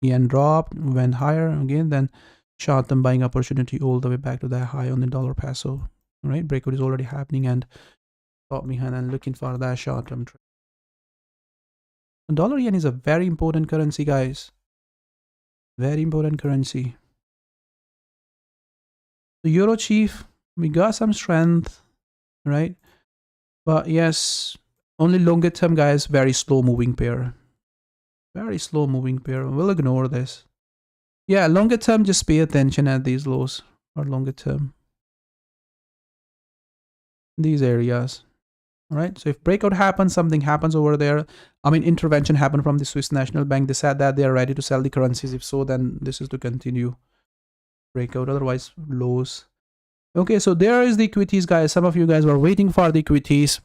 yen dropped, went higher again, then short term buying opportunity all the way back to that high on the dollar peso. All right, breakout is already happening, and top behind and looking for that short term trade. Dollar yen is a very important currency, guys. Very important currency. The euro chief, we got some strength, right? But yes, only longer term, guys. Very slow moving pair. Very slow moving pair. We'll ignore this. Yeah, longer term, just pay attention at these lows, or longer term, these areas. All right, so if breakout happens, something happens over there. I mean, intervention happened from the Swiss National Bank. They said that they are ready to sell the currencies. If so, then this is to continue breakout. Otherwise, lows. Okay, so there is the equities, guys. Some of you guys were waiting for the equities.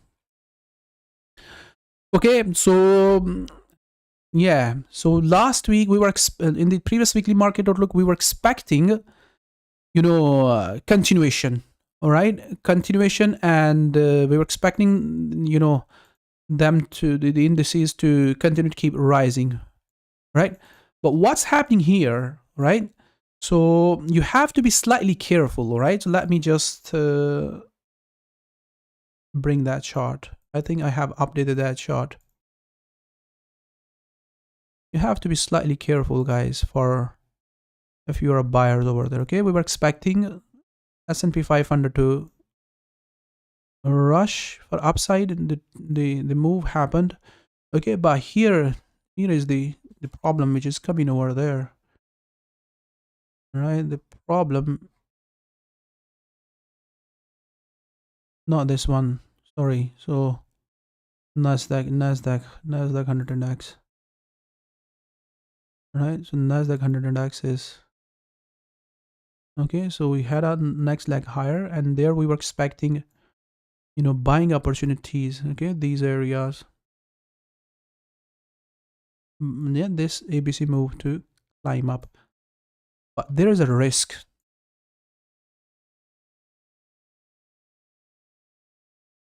Okay, so yeah, so last week we were in the previous weekly market outlook, we were expecting, continuation. All right, continuation, and we were expecting, them to the indices to continue to keep rising, right? But what's happening here, right? So you have to be slightly careful, all right? So let me just bring that chart. I think I have updated that chart. You have to be slightly careful, guys, for if you're a buyer over there. Okay, we were expecting S&P 500 to rush for upside, and the move happened. Okay, but here is the problem which is coming over there, right? The problem, not this one, sorry. So Nasdaq 100 index, right? So Nasdaq 100 index is okay. So we had our next leg higher, and there we were expecting, buying opportunities. Okay, these areas. Yeah, this ABC move to climb up, but there is a risk.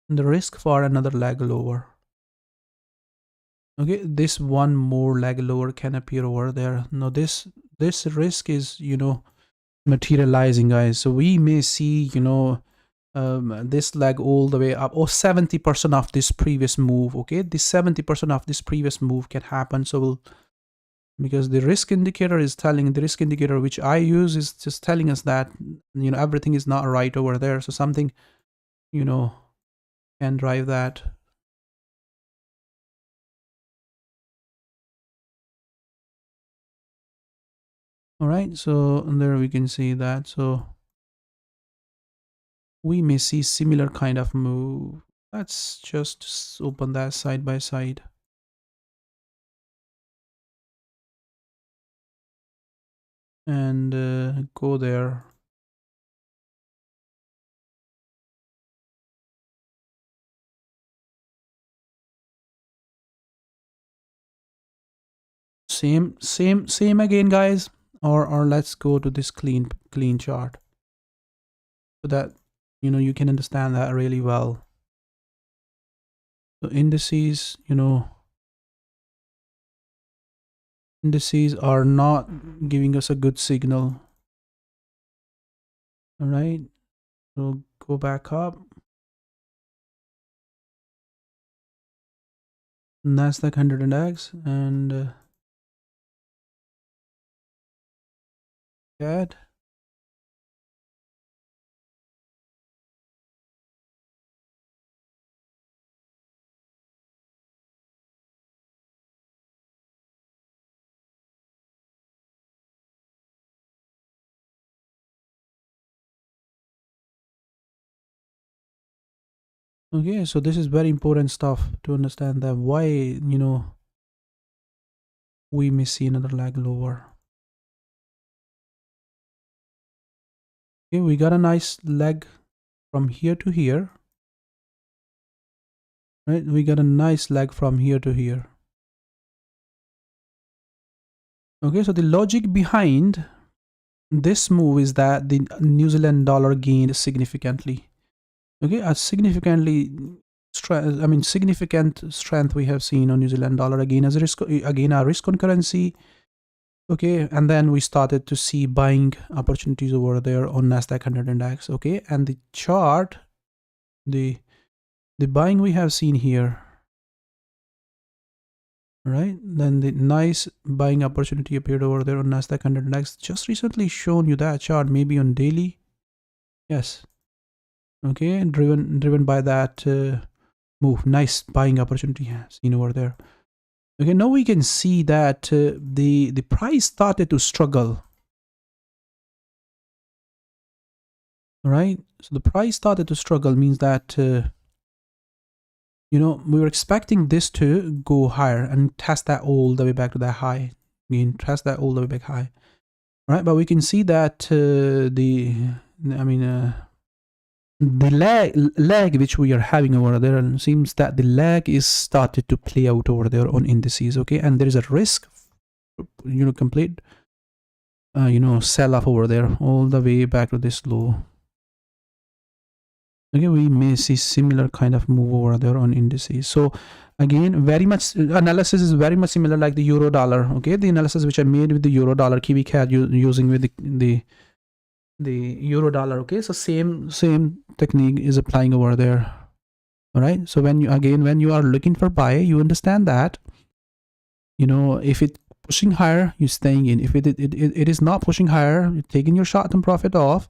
The risk for another leg lower. Okay, this one more leg lower can appear over there. Now this risk is materializing, guys. So we may see this leg all the way up, or 70% of this previous move. Okay, this 70% of this previous move can happen. So because the risk indicator which I use is just telling us that everything is not right over there. So something can drive that. All right, so there we can see that. So we may see similar kind of move. Let's just open that side by side. And go there. Same again, guys. Or let's go to this clean chart, so that you can understand that really well. So indices, indices are not giving us a good signal. All right, so go back up. Nasdaq 100 index and CAD. Okay, so this is very important stuff to understand that why, we may see another leg lower. Okay, we got a nice leg from here to here. Right, we got a nice leg from here to here. Okay, so the logic behind this move is that the New Zealand dollar gained significantly. Okay, a significant strength we have seen on New Zealand dollar again as a risk on currency. Okay, and then we started to see buying opportunities over there on Nasdaq 100 index. Okay, and the chart, the buying we have seen here, right? Then the nice buying opportunity appeared over there on Nasdaq 100 index. Just recently shown you that chart, maybe on daily. Yes. Okay, driven by that move. Nice buying opportunity seen over there. Okay, now we can see that the price started to struggle. Right, so the price started to struggle means that we were expecting this to go higher and test that all the way back to that high. Again, test that all the way back high. Right, but we can see that the lag which we are having over there, and seems that the lag is started to play out over there on indices. Okay, and there is a risk, complete sell off over there all the way back to this low. Okay, we may see similar kind of move over there on indices. So again, very much analysis is very much similar like the euro dollar. Okay, the analysis which I made with the euro dollar, kiwi CAD using with the euro dollar. Okay, so same technique is applying over there. All right, so when you are looking for buy, you understand that if it's pushing higher, you're staying in. If it is not pushing higher, you're taking your short-term profit off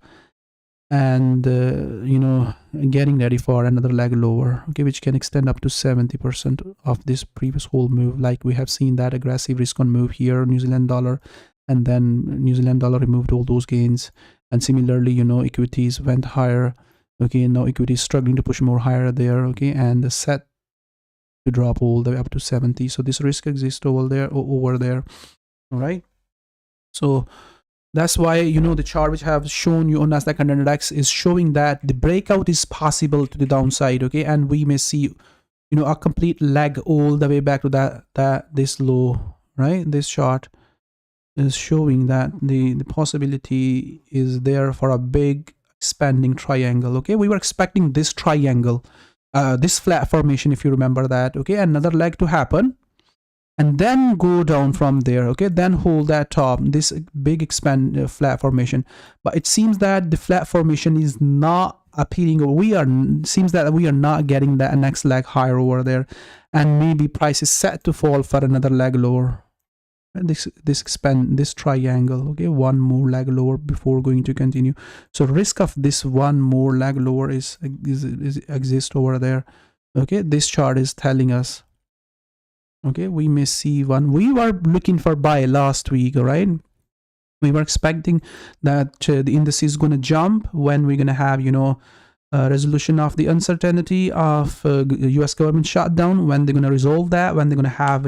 and getting ready for another leg lower, okay, which can extend up to 70% of this previous whole move. Like we have seen that aggressive risk on move here, New Zealand dollar, and then New Zealand dollar removed all those gains. And similarly, equities went higher. Okay, now equity is struggling to push more higher there. Okay, and the set to drop all the way up to 70. So this risk exists over there. All right, so that's why the chart which I have shown you on Nasdaq 100 index is showing that the breakout is possible to the downside. Okay, and we may see a complete leg all the way back to this low. Right, this chart is showing that the possibility is there for a big expanding triangle. Okay, we were expecting this triangle, this flat formation, if you remember that. Okay, another leg to happen and then go down from there. Okay, then hold that top, this big flat formation. But it seems that the flat formation is not appealing, or seems that we are not getting that next leg higher over there, and maybe price is set to fall for another leg lower. This triangle. Okay, one more leg lower before going to continue. So risk of this one more leg lower is exist over there. Okay, this chart is telling us, okay, we may see one. We were looking for buy last week. All right, we were expecting that the index is going to jump when we're going to have resolution of the uncertainty of US government shutdown, when they're going to resolve that, when they're going to have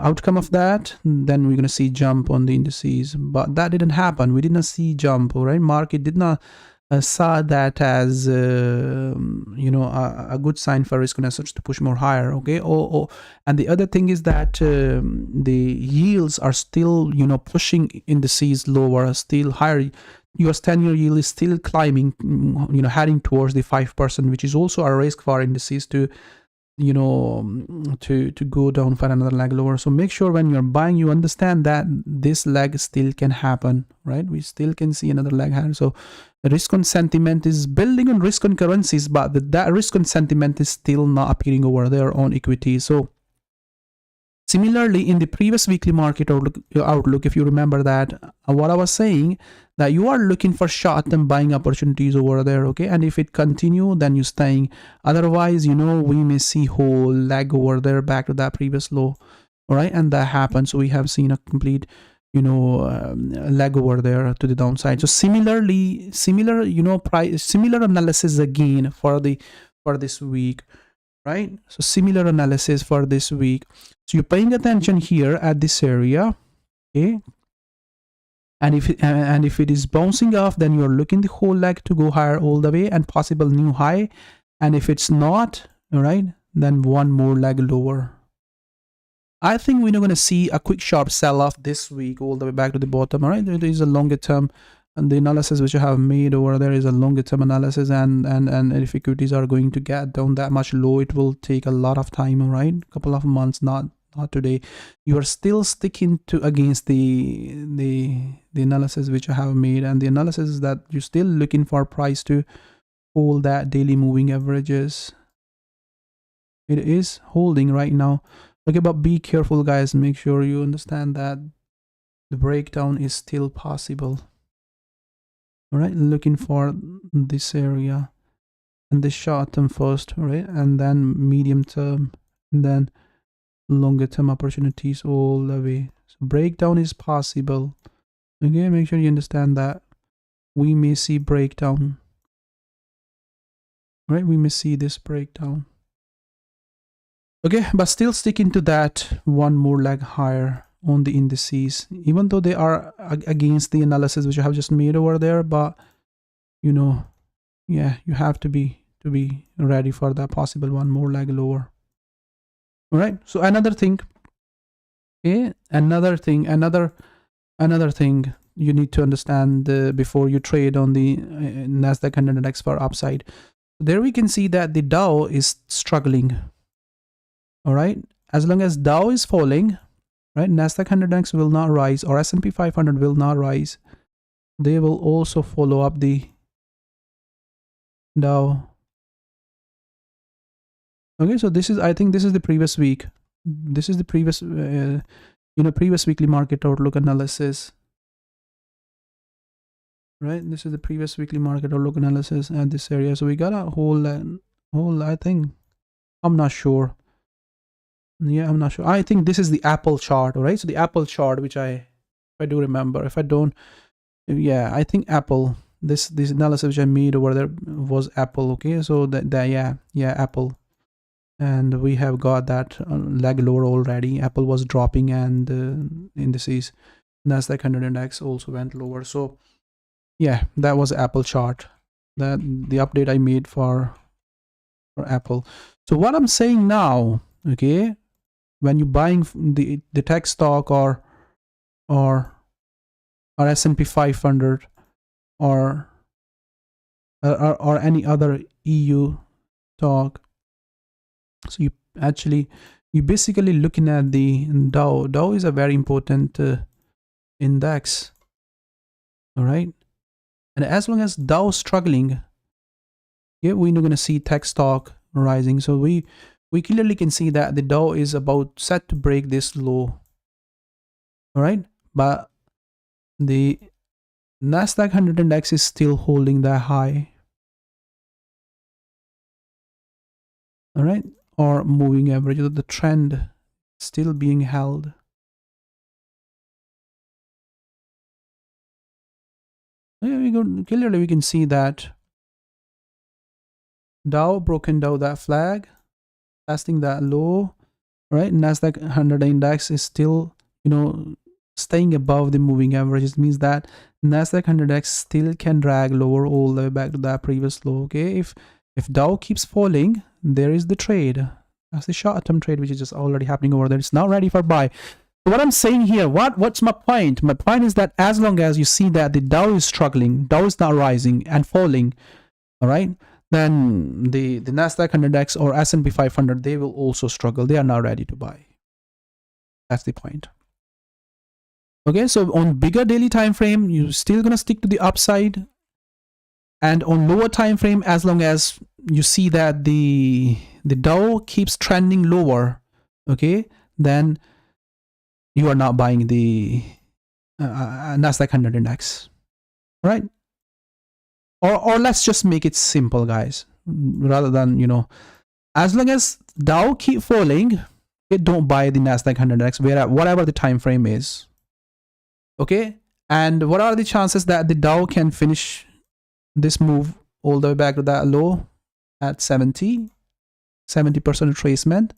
outcome of that, then we're going to see jump on the indices. But that didn't happen. We did not see jump. All right, market did not saw that as a good sign for risk on assets to push more higher. Okay, and the other thing is that the yields are still pushing indices lower, still higher. US 10-year yield is still climbing, heading towards the 5%, which is also a risk for indices to, to go down for another leg lower. So make sure when you're buying, you understand that this leg still can happen, right? We still can see another leg higher. So the risk on sentiment is building on risk on currencies, but that risk on sentiment is still not appearing over there on equities. So similarly, in the previous weekly market outlook, if you remember that, what I was saying, that you are looking for short-term buying opportunities over there, okay? And if it continue, then you're staying. Otherwise, we may see whole leg over there back to that previous low, all right? And that happens. So we have seen a complete, leg over there to the downside. So similar analysis again for this week, right? So similar analysis for this week. So you're paying attention here at this area, okay? And if it is bouncing off, then you're looking the whole leg to go higher all the way and possible new high. And if it's not, all right, then one more leg lower. I think we're not going to see a quick sharp sell-off this week all the way back to the bottom, all right? There is a longer term, and the analysis which I have made over there is a longer term analysis, and if equities are going to get down that much low, it will take a lot of time, all right? A couple of months, not today. You are still sticking to against the analysis which I have made, and the analysis is that you're still looking for price to hold that daily moving averages. It is holding right now. Okay, but be careful, guys. Make sure you understand that the breakdown is still possible. All right, looking for this area and the short term first, all right, and then medium term, and then longer term opportunities all the way. So breakdown is possible. Okay, make sure you understand that we may see breakdown, right? We may see this breakdown. Okay, but still sticking to that one more leg higher on the indices, even though they are against the analysis which I have just made over there. But yeah, you have to be ready for that possible one more leg lower. All right, so another thing, okay, another thing you need to understand before you trade on the Nasdaq 100 index for upside. There we can see that the Dow is struggling. All right, as long as Dow is falling, right, Nasdaq 100 index will not rise, or S&P 500 will not rise. They will also follow up the Dow. Okay, so I think this is the previous week. This is the previous, previous weekly market outlook analysis. Right, this is the previous weekly market outlook analysis at this area. So we got a whole, I think, I'm not sure. Yeah, I'm not sure. I think this is the Apple chart, all right? So the Apple chart, which if I do remember, if I don't, yeah, I think Apple, this analysis which I made over there was Apple, okay? So yeah, Apple. And we have got that leg lower already. Apple was dropping, and indices, Nasdaq 100 index also went lower. So yeah, that was Apple chart, that the update I made for Apple. So what I'm saying now, okay, when you're buying the tech stock or S&P 500 or any other EU stock, so you basically looking at the Dow. Dow is a very important index, all right? And as long as Dow is struggling, yeah, we're not going to see tech stock rising. So we clearly can see that the Dow is about set to break this low, all right? But the Nasdaq 100 index is still holding that high, all right? Or moving average, the trend still being held. Yeah, clearly we can see that Dow broken down that flag, testing that low, right? Nasdaq 100 index is still, staying above the moving average. It means that Nasdaq 100 index still can drag lower all the way back to that previous low. Okay, if Dow keeps falling, there is the trade. That's the short-term trade which is just already happening over there. It's now ready for buy. So what I'm saying here, what's my point? My point is that as long as you see that the Dow is struggling, Dow is not rising and falling, all right, then the Nasdaq 100x or S&P 500, they will also struggle. They are not ready to buy. That's the point. Okay, so on bigger daily time frame, you're still gonna stick to the upside, and on lower time frame, as long as you see that the Dow keeps trending lower, okay, then you are not buying the Nasdaq 100 index, right? Or let's just make it simple, guys, rather than, you know, as long as Dow keep falling, don't buy the Nasdaq 100 index, whatever the time frame is. Okay, and what are the chances that the Dow can finish this move all the way back to that low at 70% retracement?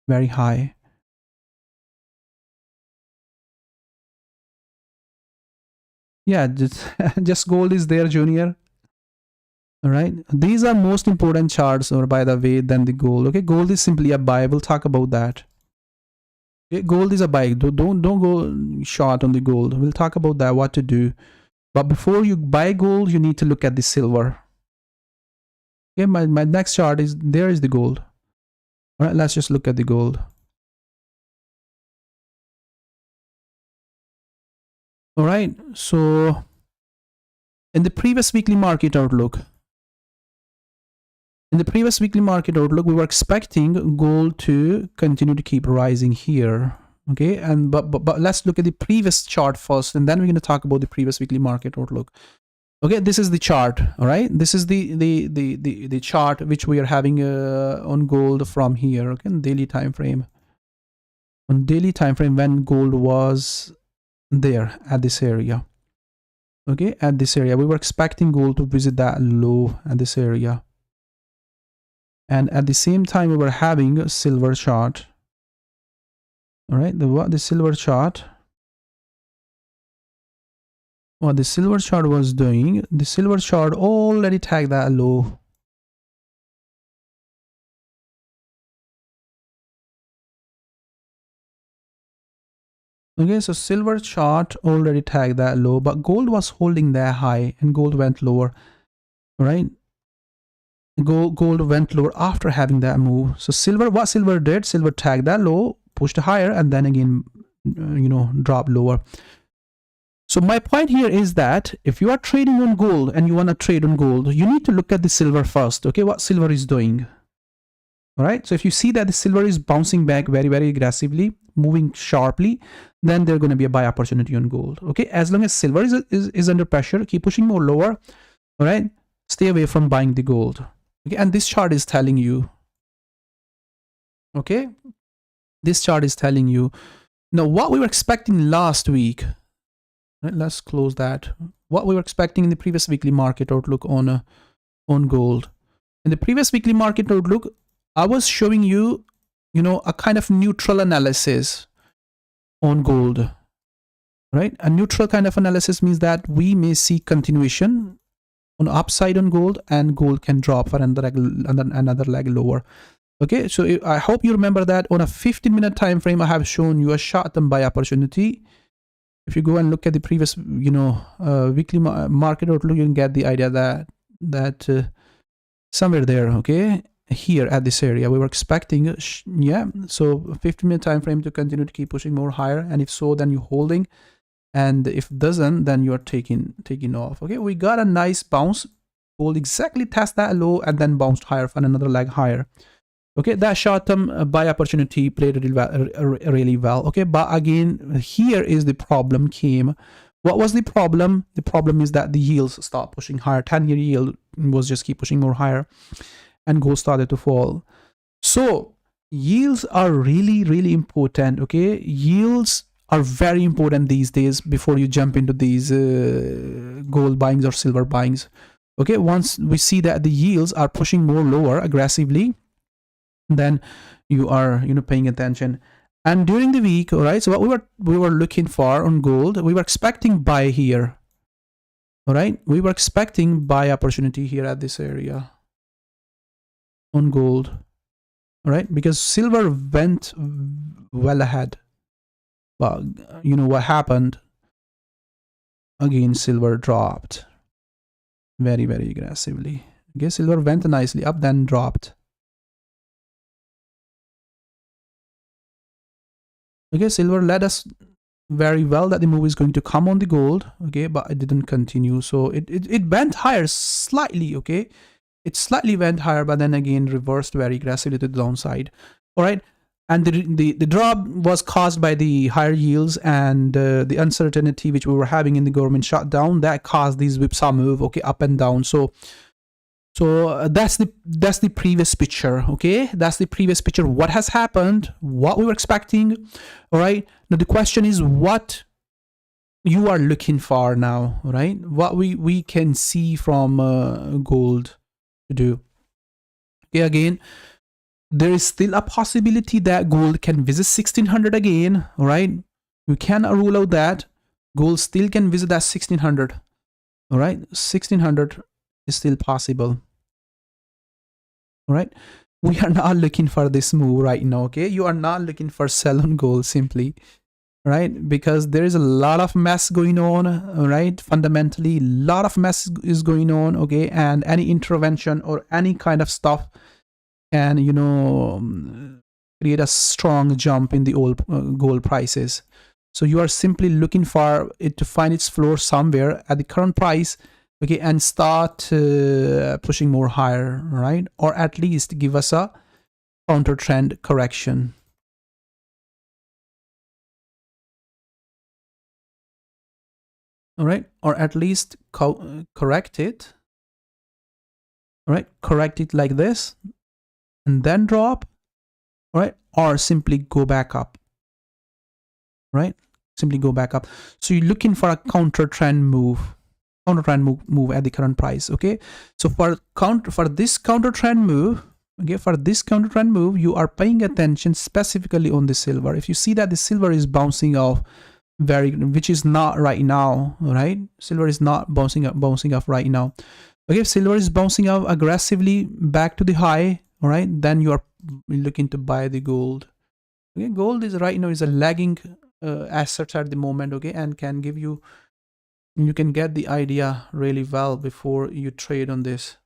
Very high. Yeah, just gold is there, Junior. All right, these are most important charts, or by the way, than the gold. Okay, gold is simply a buy. We'll talk about that. Okay, gold is a buy. Don't go short on the gold. We'll talk about that, what to do. But before you buy gold, you need to look at the silver. Okay, my next chart is, there is the gold. All right, let's just look at the gold. All right, so in the previous weekly market outlook, we were expecting gold to continue to keep rising here. Okay, and but let's look at the previous chart first, and then we're going to talk about the previous weekly market outlook. Okay, this is the chart. All right, this is the chart which we are having on gold from here. Okay, on daily time frame. On daily time frame, when gold was there at this area. Okay, at this area, we were expecting gold to visit that low at this area. And at the same time, we were having a silver chart. All right, the silver chart. What the silver chart was doing, the silver chart already tagged that low. Okay, so silver chart already tagged that low, but gold was holding that high and gold went lower. All right, gold went lower after having that move. So silver, what silver did, silver tagged that low, pushed higher, and then again, you know, dropped lower. So my point here is that if you are trading on gold and you want to trade on gold, you need to look at the silver first. Okay, what silver is doing. All right, so if you see that the silver is bouncing back very aggressively, moving sharply, then there's going to be a buy opportunity on gold. Okay, as long as silver is under pressure, keep pushing more lower. All right, stay away from buying the gold. Okay, and this chart is telling you. Okay, this chart is telling you. Now, what we were expecting last week. Right, let's close that. What we were expecting in the previous weekly market outlook on gold. In the previous weekly market outlook, I was showing you, you know, a kind of neutral analysis on gold. Right, a neutral kind of analysis means that we may see continuation on upside on gold, and gold can drop for another leg lower. Okay, so I hope you remember that on a 15-minute time frame, I have shown you a short-term buy opportunity. If you go and look at the previous, you know, weekly market outlook, you can get the idea that somewhere there, okay, here at this area, we were expecting, yeah, so 15-minute time frame to continue to keep pushing more higher, and if so, then you're holding, and if doesn't, then you're taking off. Okay, we got a nice bounce, gold exactly test that low and then bounced higher for another leg higher. Okay, that short-term buy opportunity played really well. Okay, but again, here is the problem came. What was the problem? The problem is that the yields start pushing higher. 10-year yield was just keep pushing more higher, and gold started to fall. So yields are really important. Okay, yields are very important these days before you jump into these gold buyings or silver buyings. Okay, once we see that the yields are pushing more lower aggressively, then you are, you know, paying attention. And during the week, all right, so what we were looking for on gold, we were expecting buy here. All right, we were expecting buy opportunity here at this area on gold. All right, because silver went well ahead. But you know what happened? Again, silver dropped very, very aggressively. Okay, silver went nicely up, then dropped. Okay, silver led us very well that the move is going to come on the gold. Okay, but it didn't continue. So it went higher slightly. Okay, it slightly went higher, but then again reversed very aggressively to the downside. All right. And the drop was caused by the higher yields and the uncertainty which we were having in the government shutdown that caused these whipsaw move, okay, up and down. So that's the previous picture, okay? That's the previous picture. What has happened? What we were expecting, all right? Now the question is what you are looking for now, right? What we can see from gold to do. Okay, again, there is still a possibility that gold can visit 1600 again, all right? You cannot rule out that. Gold still can visit that 1600, all right? 1600 is still possible, all right? We are not looking for this move right now, okay? You are not looking for sell on gold simply, right? Because there is a lot of mess going on, all right? Fundamentally, a lot of mess is going on, okay? And any intervention or any kind of stuff can, you know, create a strong jump in the old gold prices. So you are simply looking for it to find its floor somewhere at the current price, okay, and start pushing more higher, right? Or at least give us a counter trend correction. All right, or at least correct it. All right, correct it like this and then drop, right? Or simply go back up, right? Simply go back up. So you're looking for a counter trend move at the current price, okay? So for this counter trend move, okay, for this counter trend move, you are paying attention specifically on the silver. If you see that the silver is bouncing off which is not right now, right? Silver is not bouncing off right now. Okay, if silver is bouncing up aggressively back to the high, all right, then you are looking to buy the gold. Okay, gold is right now is a lagging asset at the moment, okay, and can give you can get the idea really well before you trade on this.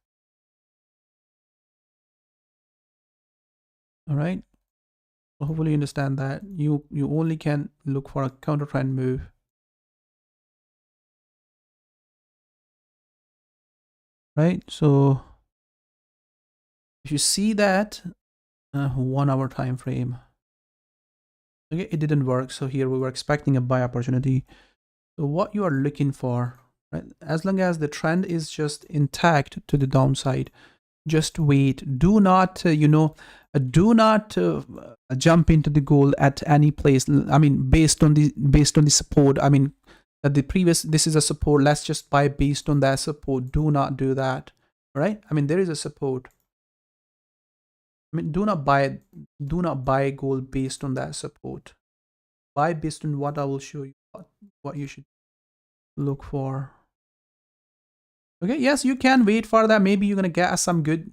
All right, hopefully you understand that you only can look for a counter trend move. Right, so if you see that 1 hour time frame, okay, it didn't work. So here we were expecting a buy opportunity. So what you are looking for, right? As long as the trend is just intact to the downside, just wait. Do not, do not jump into the gold at any place. I mean, based on the support. I mean, that the previous, this is a support. Let's just buy based on that support. Do not do that, right? I mean, there is a support. I mean, do not buy gold based on that support. Buy based on what I will show you, what you should look for. Okay, yes, you can wait for that. Maybe you're gonna get some good,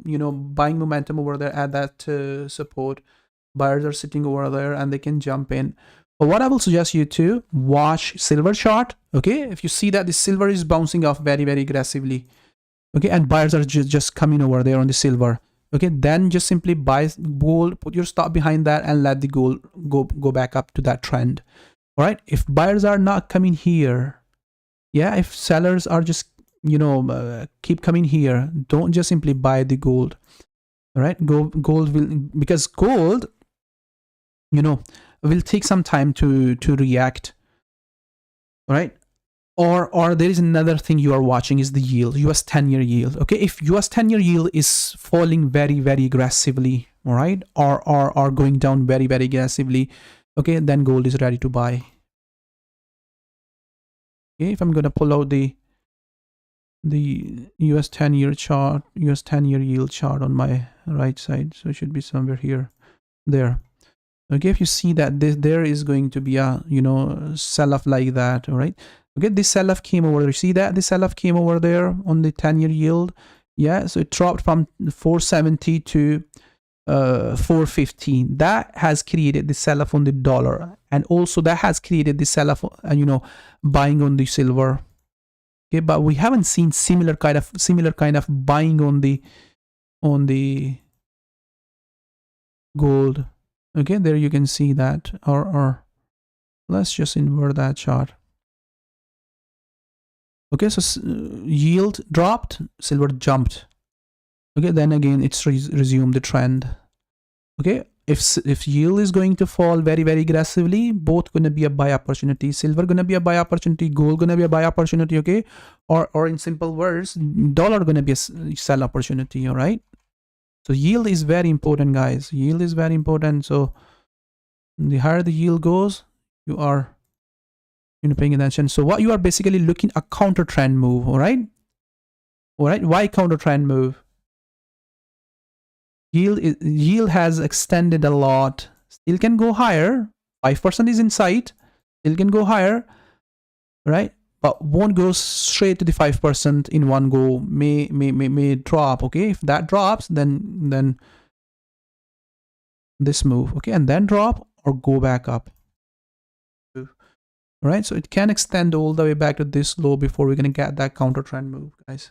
buying momentum over there at that support. Buyers are sitting over there and they can jump in. But what I will suggest you to watch silver chart. Okay, if you see that the silver is bouncing off very, very aggressively, okay, and buyers are just coming over there on the silver. Okay, then just simply buy gold, put your stop behind that and let the gold go back up to that trend. All right, if buyers are not coming here, yeah, if sellers are just keep coming here, don't just simply buy the gold. All right, gold will, because gold will take some time to react. All right, or there is another thing you are watching is the yield, US 10-year yield. Okay, if US 10-year yield is falling very, very aggressively, all right, or going down very, very aggressively, okay, then gold is ready to buy. Okay, if I'm going to pull out the US 10-year chart, US 10-year yield chart on my right side, so it should be somewhere here, there. Okay, if you see that there is going to be a sell-off like that, all right. Okay, this sell-off came over there. You see that this sell-off came over there on the 10-year yield. Yeah, so it dropped from 470 to 415. That has created the sell off on the dollar, and also that has created the sell off, buying on the silver. Okay, but we haven't seen similar kind of buying on the gold. Okay, there you can see that, or let's just invert that chart. Okay, so yield dropped, silver jumped. Okay, then again it's resumed the trend. Okay, if yield is going to fall very aggressively, both going to be a buy opportunity. Silver going to be a buy opportunity, gold going to be a buy opportunity. Okay, or in simple words, dollar going to be a sell opportunity. All right, so yield is very important, guys. Yield is very important. So the higher the yield goes, you are paying attention. So what you are basically looking a counter trend move. All right, why counter trend move? Yield has extended a lot, still can go higher. 5% is in sight, still can go higher, right? But won't go straight to the 5% in one go. May drop. Okay, if that drops, then this move, okay, and then drop or go back up. All right, so it can extend all the way back to this low before we're gonna get that counter trend move, guys.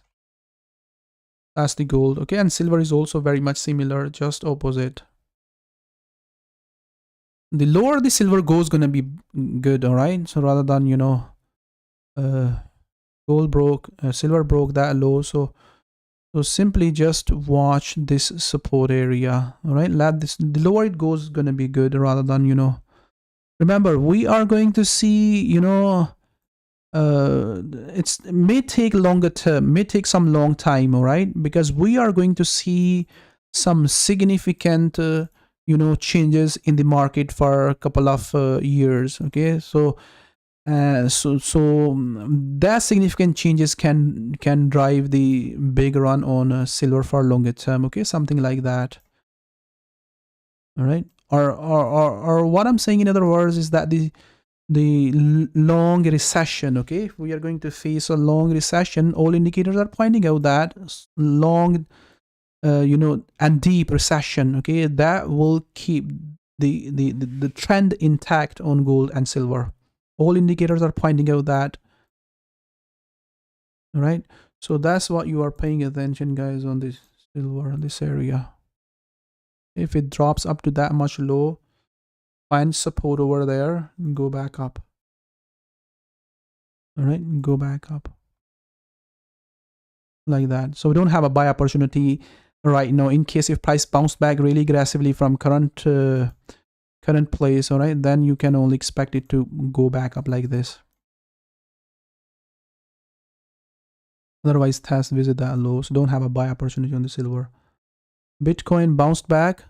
That's the gold. Okay, and silver is also very much similar, just opposite. The lower the silver goes, gonna be good. All right, so rather than gold broke, silver broke that low, so simply just watch this support area. All right, the lower it goes, gonna be good, rather than remember, we are going to see it may take longer term, may take some long time. All right, because we are going to see some significant changes in the market for a couple of years. Okay, so that significant changes can drive the big run on silver for longer term. Okay, something like that. All right, or what I'm saying in other words is that the long recession, okay, if we are going to face a long recession, all indicators are pointing out that long and deep recession, okay, that will keep the trend intact on gold and silver. All indicators are pointing out that. All right, so that's what you are paying attention, guys, on this silver, this area. If it drops up to that much low, find support over there and go back up. All right, go back up like that. So we don't have a buy opportunity right now. In case if price bounce back really aggressively from current place, all right, then you can only expect it to go back up like this. Otherwise, test visit that low. So don't have a buy opportunity on the silver. Bitcoin bounced back.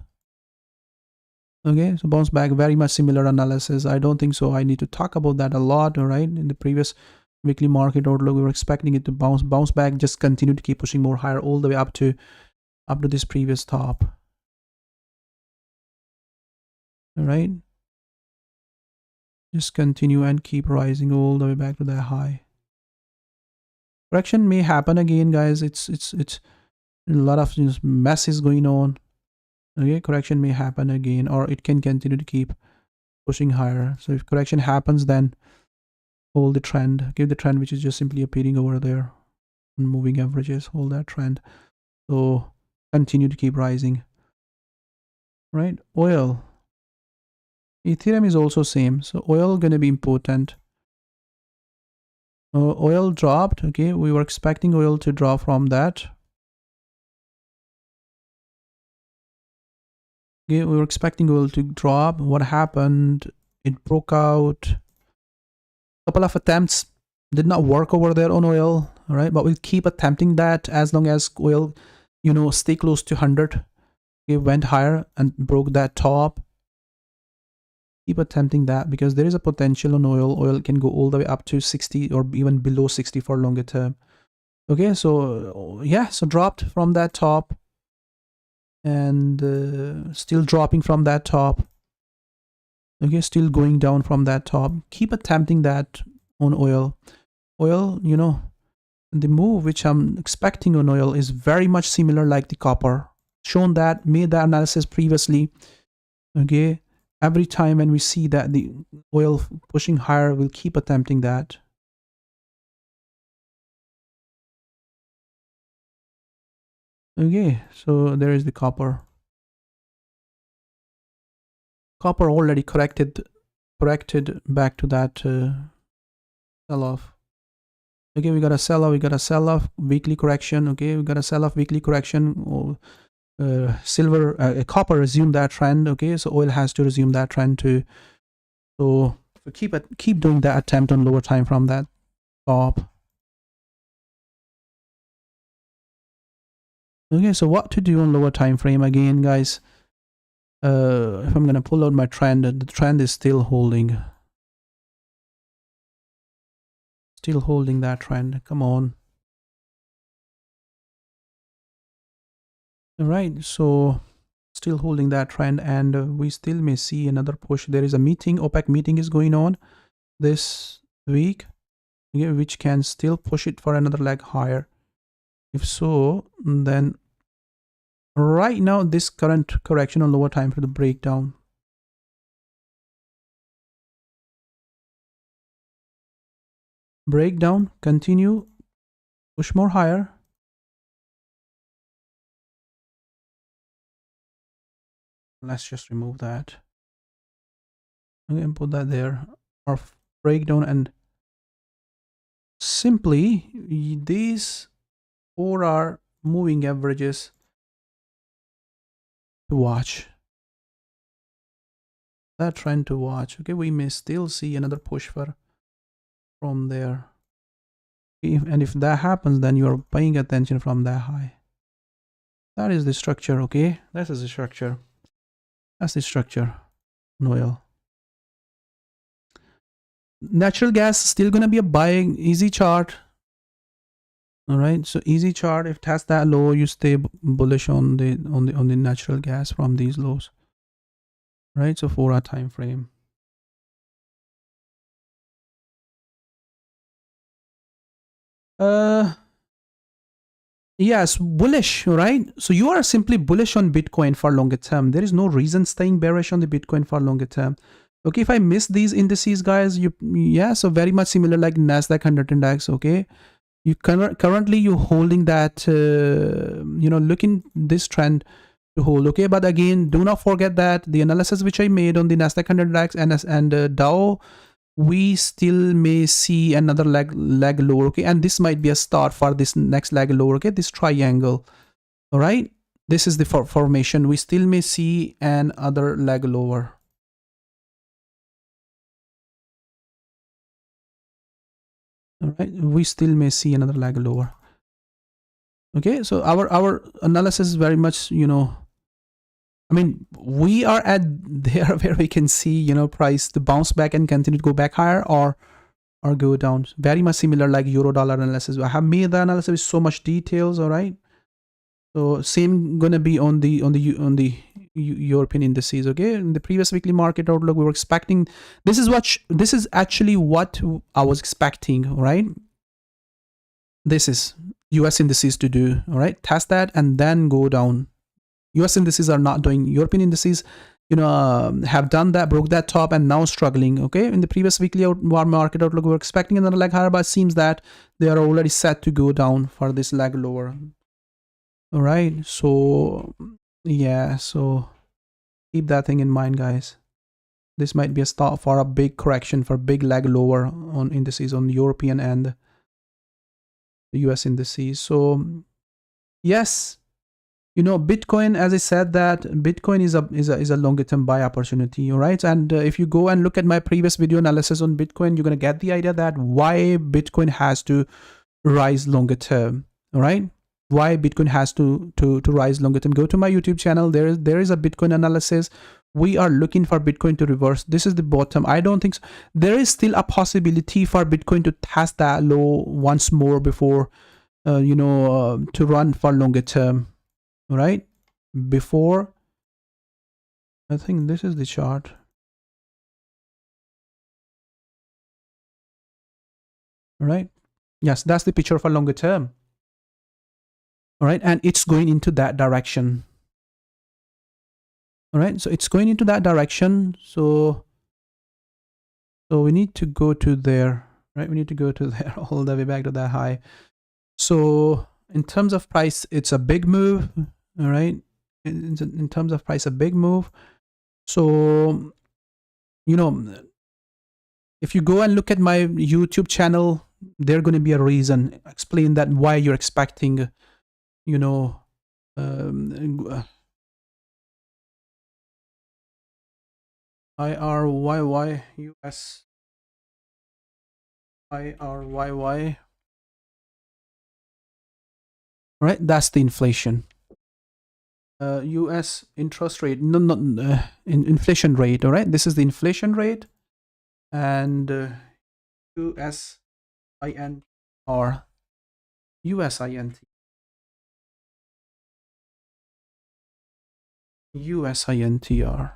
Okay, so bounce back, very much similar analysis. I don't think so I need to talk about that a lot. All right, in the previous weekly market outlook, we were expecting it to bounce back, just continue to keep pushing more higher all the way up to this previous top. All right, just continue and keep rising all the way back to that high. Correction may happen again, guys. It's a lot of mess is going on. Okay, correction may happen again, or it can continue to keep pushing higher. So if correction happens, then hold the trend, give the trend which is just simply appearing over there on moving averages, hold that trend. So continue to keep rising. Right, oil, Ethereum is also same. So oil gonna be important. Oil dropped. Okay, we were expecting oil to drop from that. Okay, we were expecting oil to drop. What happened? It broke out. A couple of attempts did not work over there on oil. All right, but we'll keep attempting that as long as oil, stay close to 100. It went higher and broke that top. Keep attempting that because there is a potential on oil. Oil can go all the way up to 60 or even below 60 for longer term. Okay, so yeah, so dropped from that top and still dropping from that top. Okay, still going down from that top. Keep attempting that on oil. Oil, the move which I'm expecting on oil is very much similar like the copper. shown that, made that analysis previously. Okay, every time when we see that the oil pushing higher, we'll keep attempting that. Okay, so there is the copper. Copper already corrected back to that sell off. Okay, we got a sell off, we got a sell off, weekly correction. Okay, we got a sell off, weekly correction. Copper resumed that trend. Okay, so oil has to resume that trend too. So keep doing that attempt on lower time from that top. Okay, so what to do on lower time frame again, guys? If I'm gonna pull out my trend, the trend is still holding that trend. Come on. All right, so still holding that trend, and we still may see another push. There is a meeting, OPEC meeting is going on this week, okay, which can still push it for another leg higher. If so, then right now this current correction on lower time for the breakdown. Breakdown, continue, push more higher. Let's just remove that. Okay, and put that there. Our breakdown, and simply these 4 are moving averages to watch. That trend to watch. Okay, we may still see another push from there. And if that happens, then you're paying attention from that high. That is the structure. Okay, that is the structure. That's the structure. Oil. Natural gas still gonna be a buying easy chart. All right, so easy chart. If that's that low, you stay bullish on the natural gas from these lows. Right, so 4-hour time frame. Yes, bullish, right? So you are simply bullish on Bitcoin for longer term. There is no reason staying bearish on the Bitcoin for longer term. Okay, if I miss these indices, guys, so very much similar like Nasdaq 100 index. Okay, you currently you holding that, looking this trend to hold. Okay, but again, do not forget that the analysis which I made on the Nasdaq 100 index and Dow, we still may see another leg lower. Okay, and this might be a start for this next leg lower. Okay, this triangle. All right, this is the formation. We still may see another leg lower. All right, we still may see another leg lower. Okay, so our analysis is very much, I mean, we are at there where we can see, price to bounce back and continue to go back higher or go down. Very much similar like euro dollar analysis. I have made the analysis with so much details. All right, so same gonna be on the European indices. Okay, in the previous weekly market outlook, we were expecting this is actually what I was expecting. All right, this is US indices to do. All right, test that and then go down. US indices are not doing. European indices, have done that, broke that top, and now struggling. Okay, in the previous weekly market outlook, we were expecting another leg higher, but it seems that they are already set to go down for this leg lower. All right, so yeah, so keep that thing in mind, guys. This might be a start for a big correction, for big leg lower on indices on European and the US indices. So yes, Bitcoin, as I said, that Bitcoin is a longer term buy opportunity. All right, and if you go and look at my previous video analysis on Bitcoin, you're gonna get the idea that why Bitcoin has to rise longer term. All right, why Bitcoin has to rise longer term. Go to my YouTube channel. There is a Bitcoin analysis. We are looking for Bitcoin to reverse. This is the bottom. I don't think so. There is still a possibility for Bitcoin to test that low once more before to run for longer term. All right, before, I think this is the chart. All right, yes, that's the picture for longer term. All right, and it's going into that direction. All right, so it's going into that direction. So we need to go to there, right? We need to go to there all the way back to that high. So in terms of price, it's a big move. All right, in terms of price, a big move. So you know, if you go and look at my YouTube channel, there's going to be a reason. Explain that why you're expecting, you know, IRYY US IRYY. Right, that's the inflation. US interest rate, no, inflation rate. All right, this is the inflation rate, and USINR, USINT, USINTR.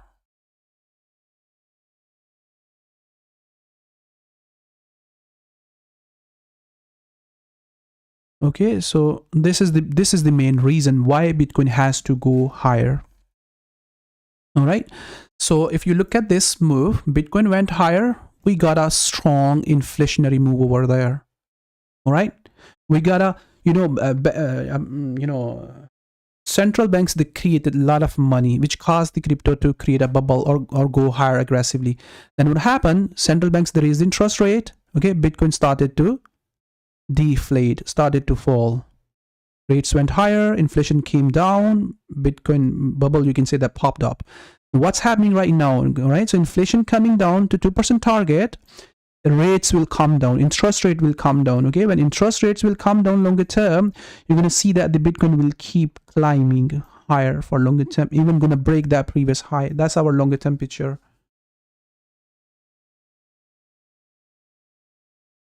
Okay, so this is the main reason why Bitcoin has to go higher. All right, so if you look at this move, Bitcoin went higher. We got a strong inflationary move over there. All right, we got a central banks, they created a lot of money, which caused the crypto to create a bubble or go higher aggressively. Then what happened? Central banks, they raised interest rate. Okay, Bitcoin started to deflate, started to fall. Rates went higher, inflation came down, Bitcoin bubble, you can say, that popped up. What's happening right now? All right, so inflation coming down to 2% target, rates will come down, interest rate will come down. Okay, when interest rates will come down longer term, you're going to see that the Bitcoin will keep climbing higher for longer term, even going to break that previous high. That's our longer term picture.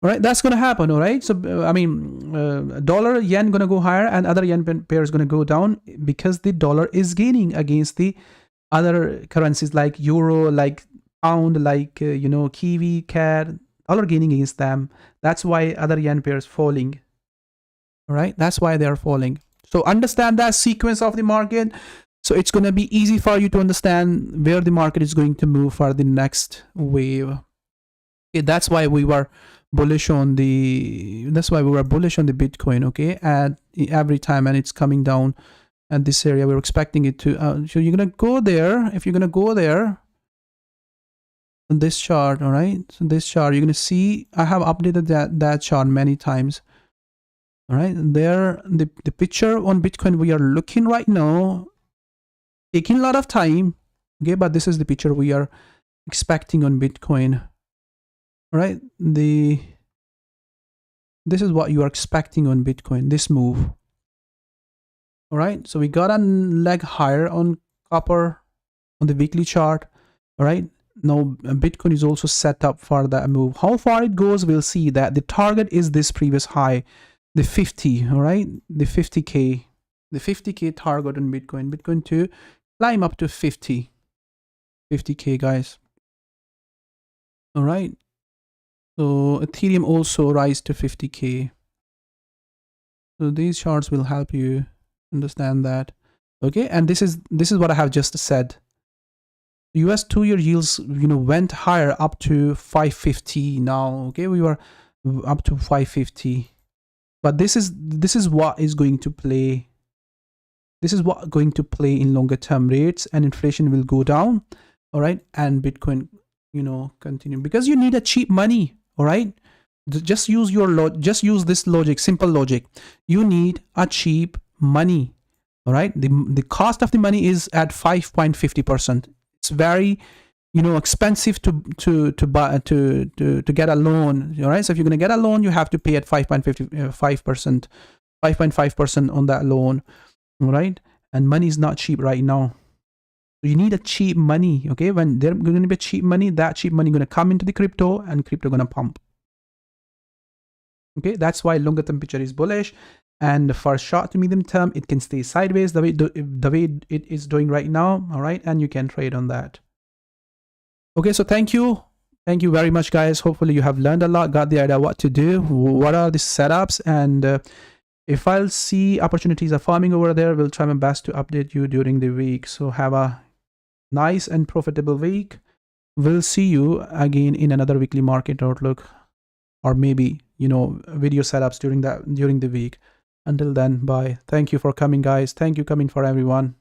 All right, that's going to happen. All right, so dollar yen going to go higher and other yen pair is going to go down because the dollar is gaining against the other currencies like euro, like pound, like kiwi, CAD. Dollar gaining against them. That's why other yen pairs falling. All right, that's why they are falling. So understand that sequence of the market. So it's going to be easy for you to understand where the market is going to move for the next wave. Okay, that's why we were bullish on the Bitcoin. Okay, at every time, and it's coming down at this area. We're expecting it to. So you're gonna go there. If you're gonna go there on this chart, all right. So this chart, you're gonna see I have updated that chart many times. All right, there the picture on Bitcoin we are looking right now, taking a lot of time. Okay, but this is the picture we are expecting on Bitcoin. All right, this is what you are expecting on Bitcoin, this move. All right, so we got a leg higher on copper on the weekly chart. All right, now Bitcoin is also set up for that move. How far it goes, we'll see. That the target is this previous high, the 50. All right, the 50k, the 50k target on Bitcoin to climb up to 50k, guys. All right, so Ethereum also rise to 50k. So these charts will help you understand that. Okay, and this is what I have just said. US 2-year yields went higher up to 550 now. Okay, we were up to 550, but this is what is going to play. This is what going to play in longer term. Rates and inflation will go down. All right, and Bitcoin continue, because you need a cheap money. All right, just use this logic, simple logic. You need a cheap money. All right, the cost of the money is at 5.50%. It's very expensive to buy to get a loan. All right, so if you're going to get a loan, you have to pay at 5.5%, 5.5% on that loan. All right, and money is not cheap right now. So you need a cheap money. Okay, when there's going to be cheap money, that cheap money going to come into the crypto, and crypto going to pump. Okay, that's why longer term picture is bullish, and for short to medium term, it can stay sideways the way it is doing right now. All right, and you can trade on that. Okay, so thank you very much, guys. Hopefully you have learned a lot, got the idea what to do, what are the setups, and if I'll see opportunities are forming over there, we'll try my best to update you during the week. So have a nice and profitable week. We'll see you again in another weekly market outlook, or maybe, video setups during the week. Until then, bye. Thank you for coming, guys. Thank you coming for everyone.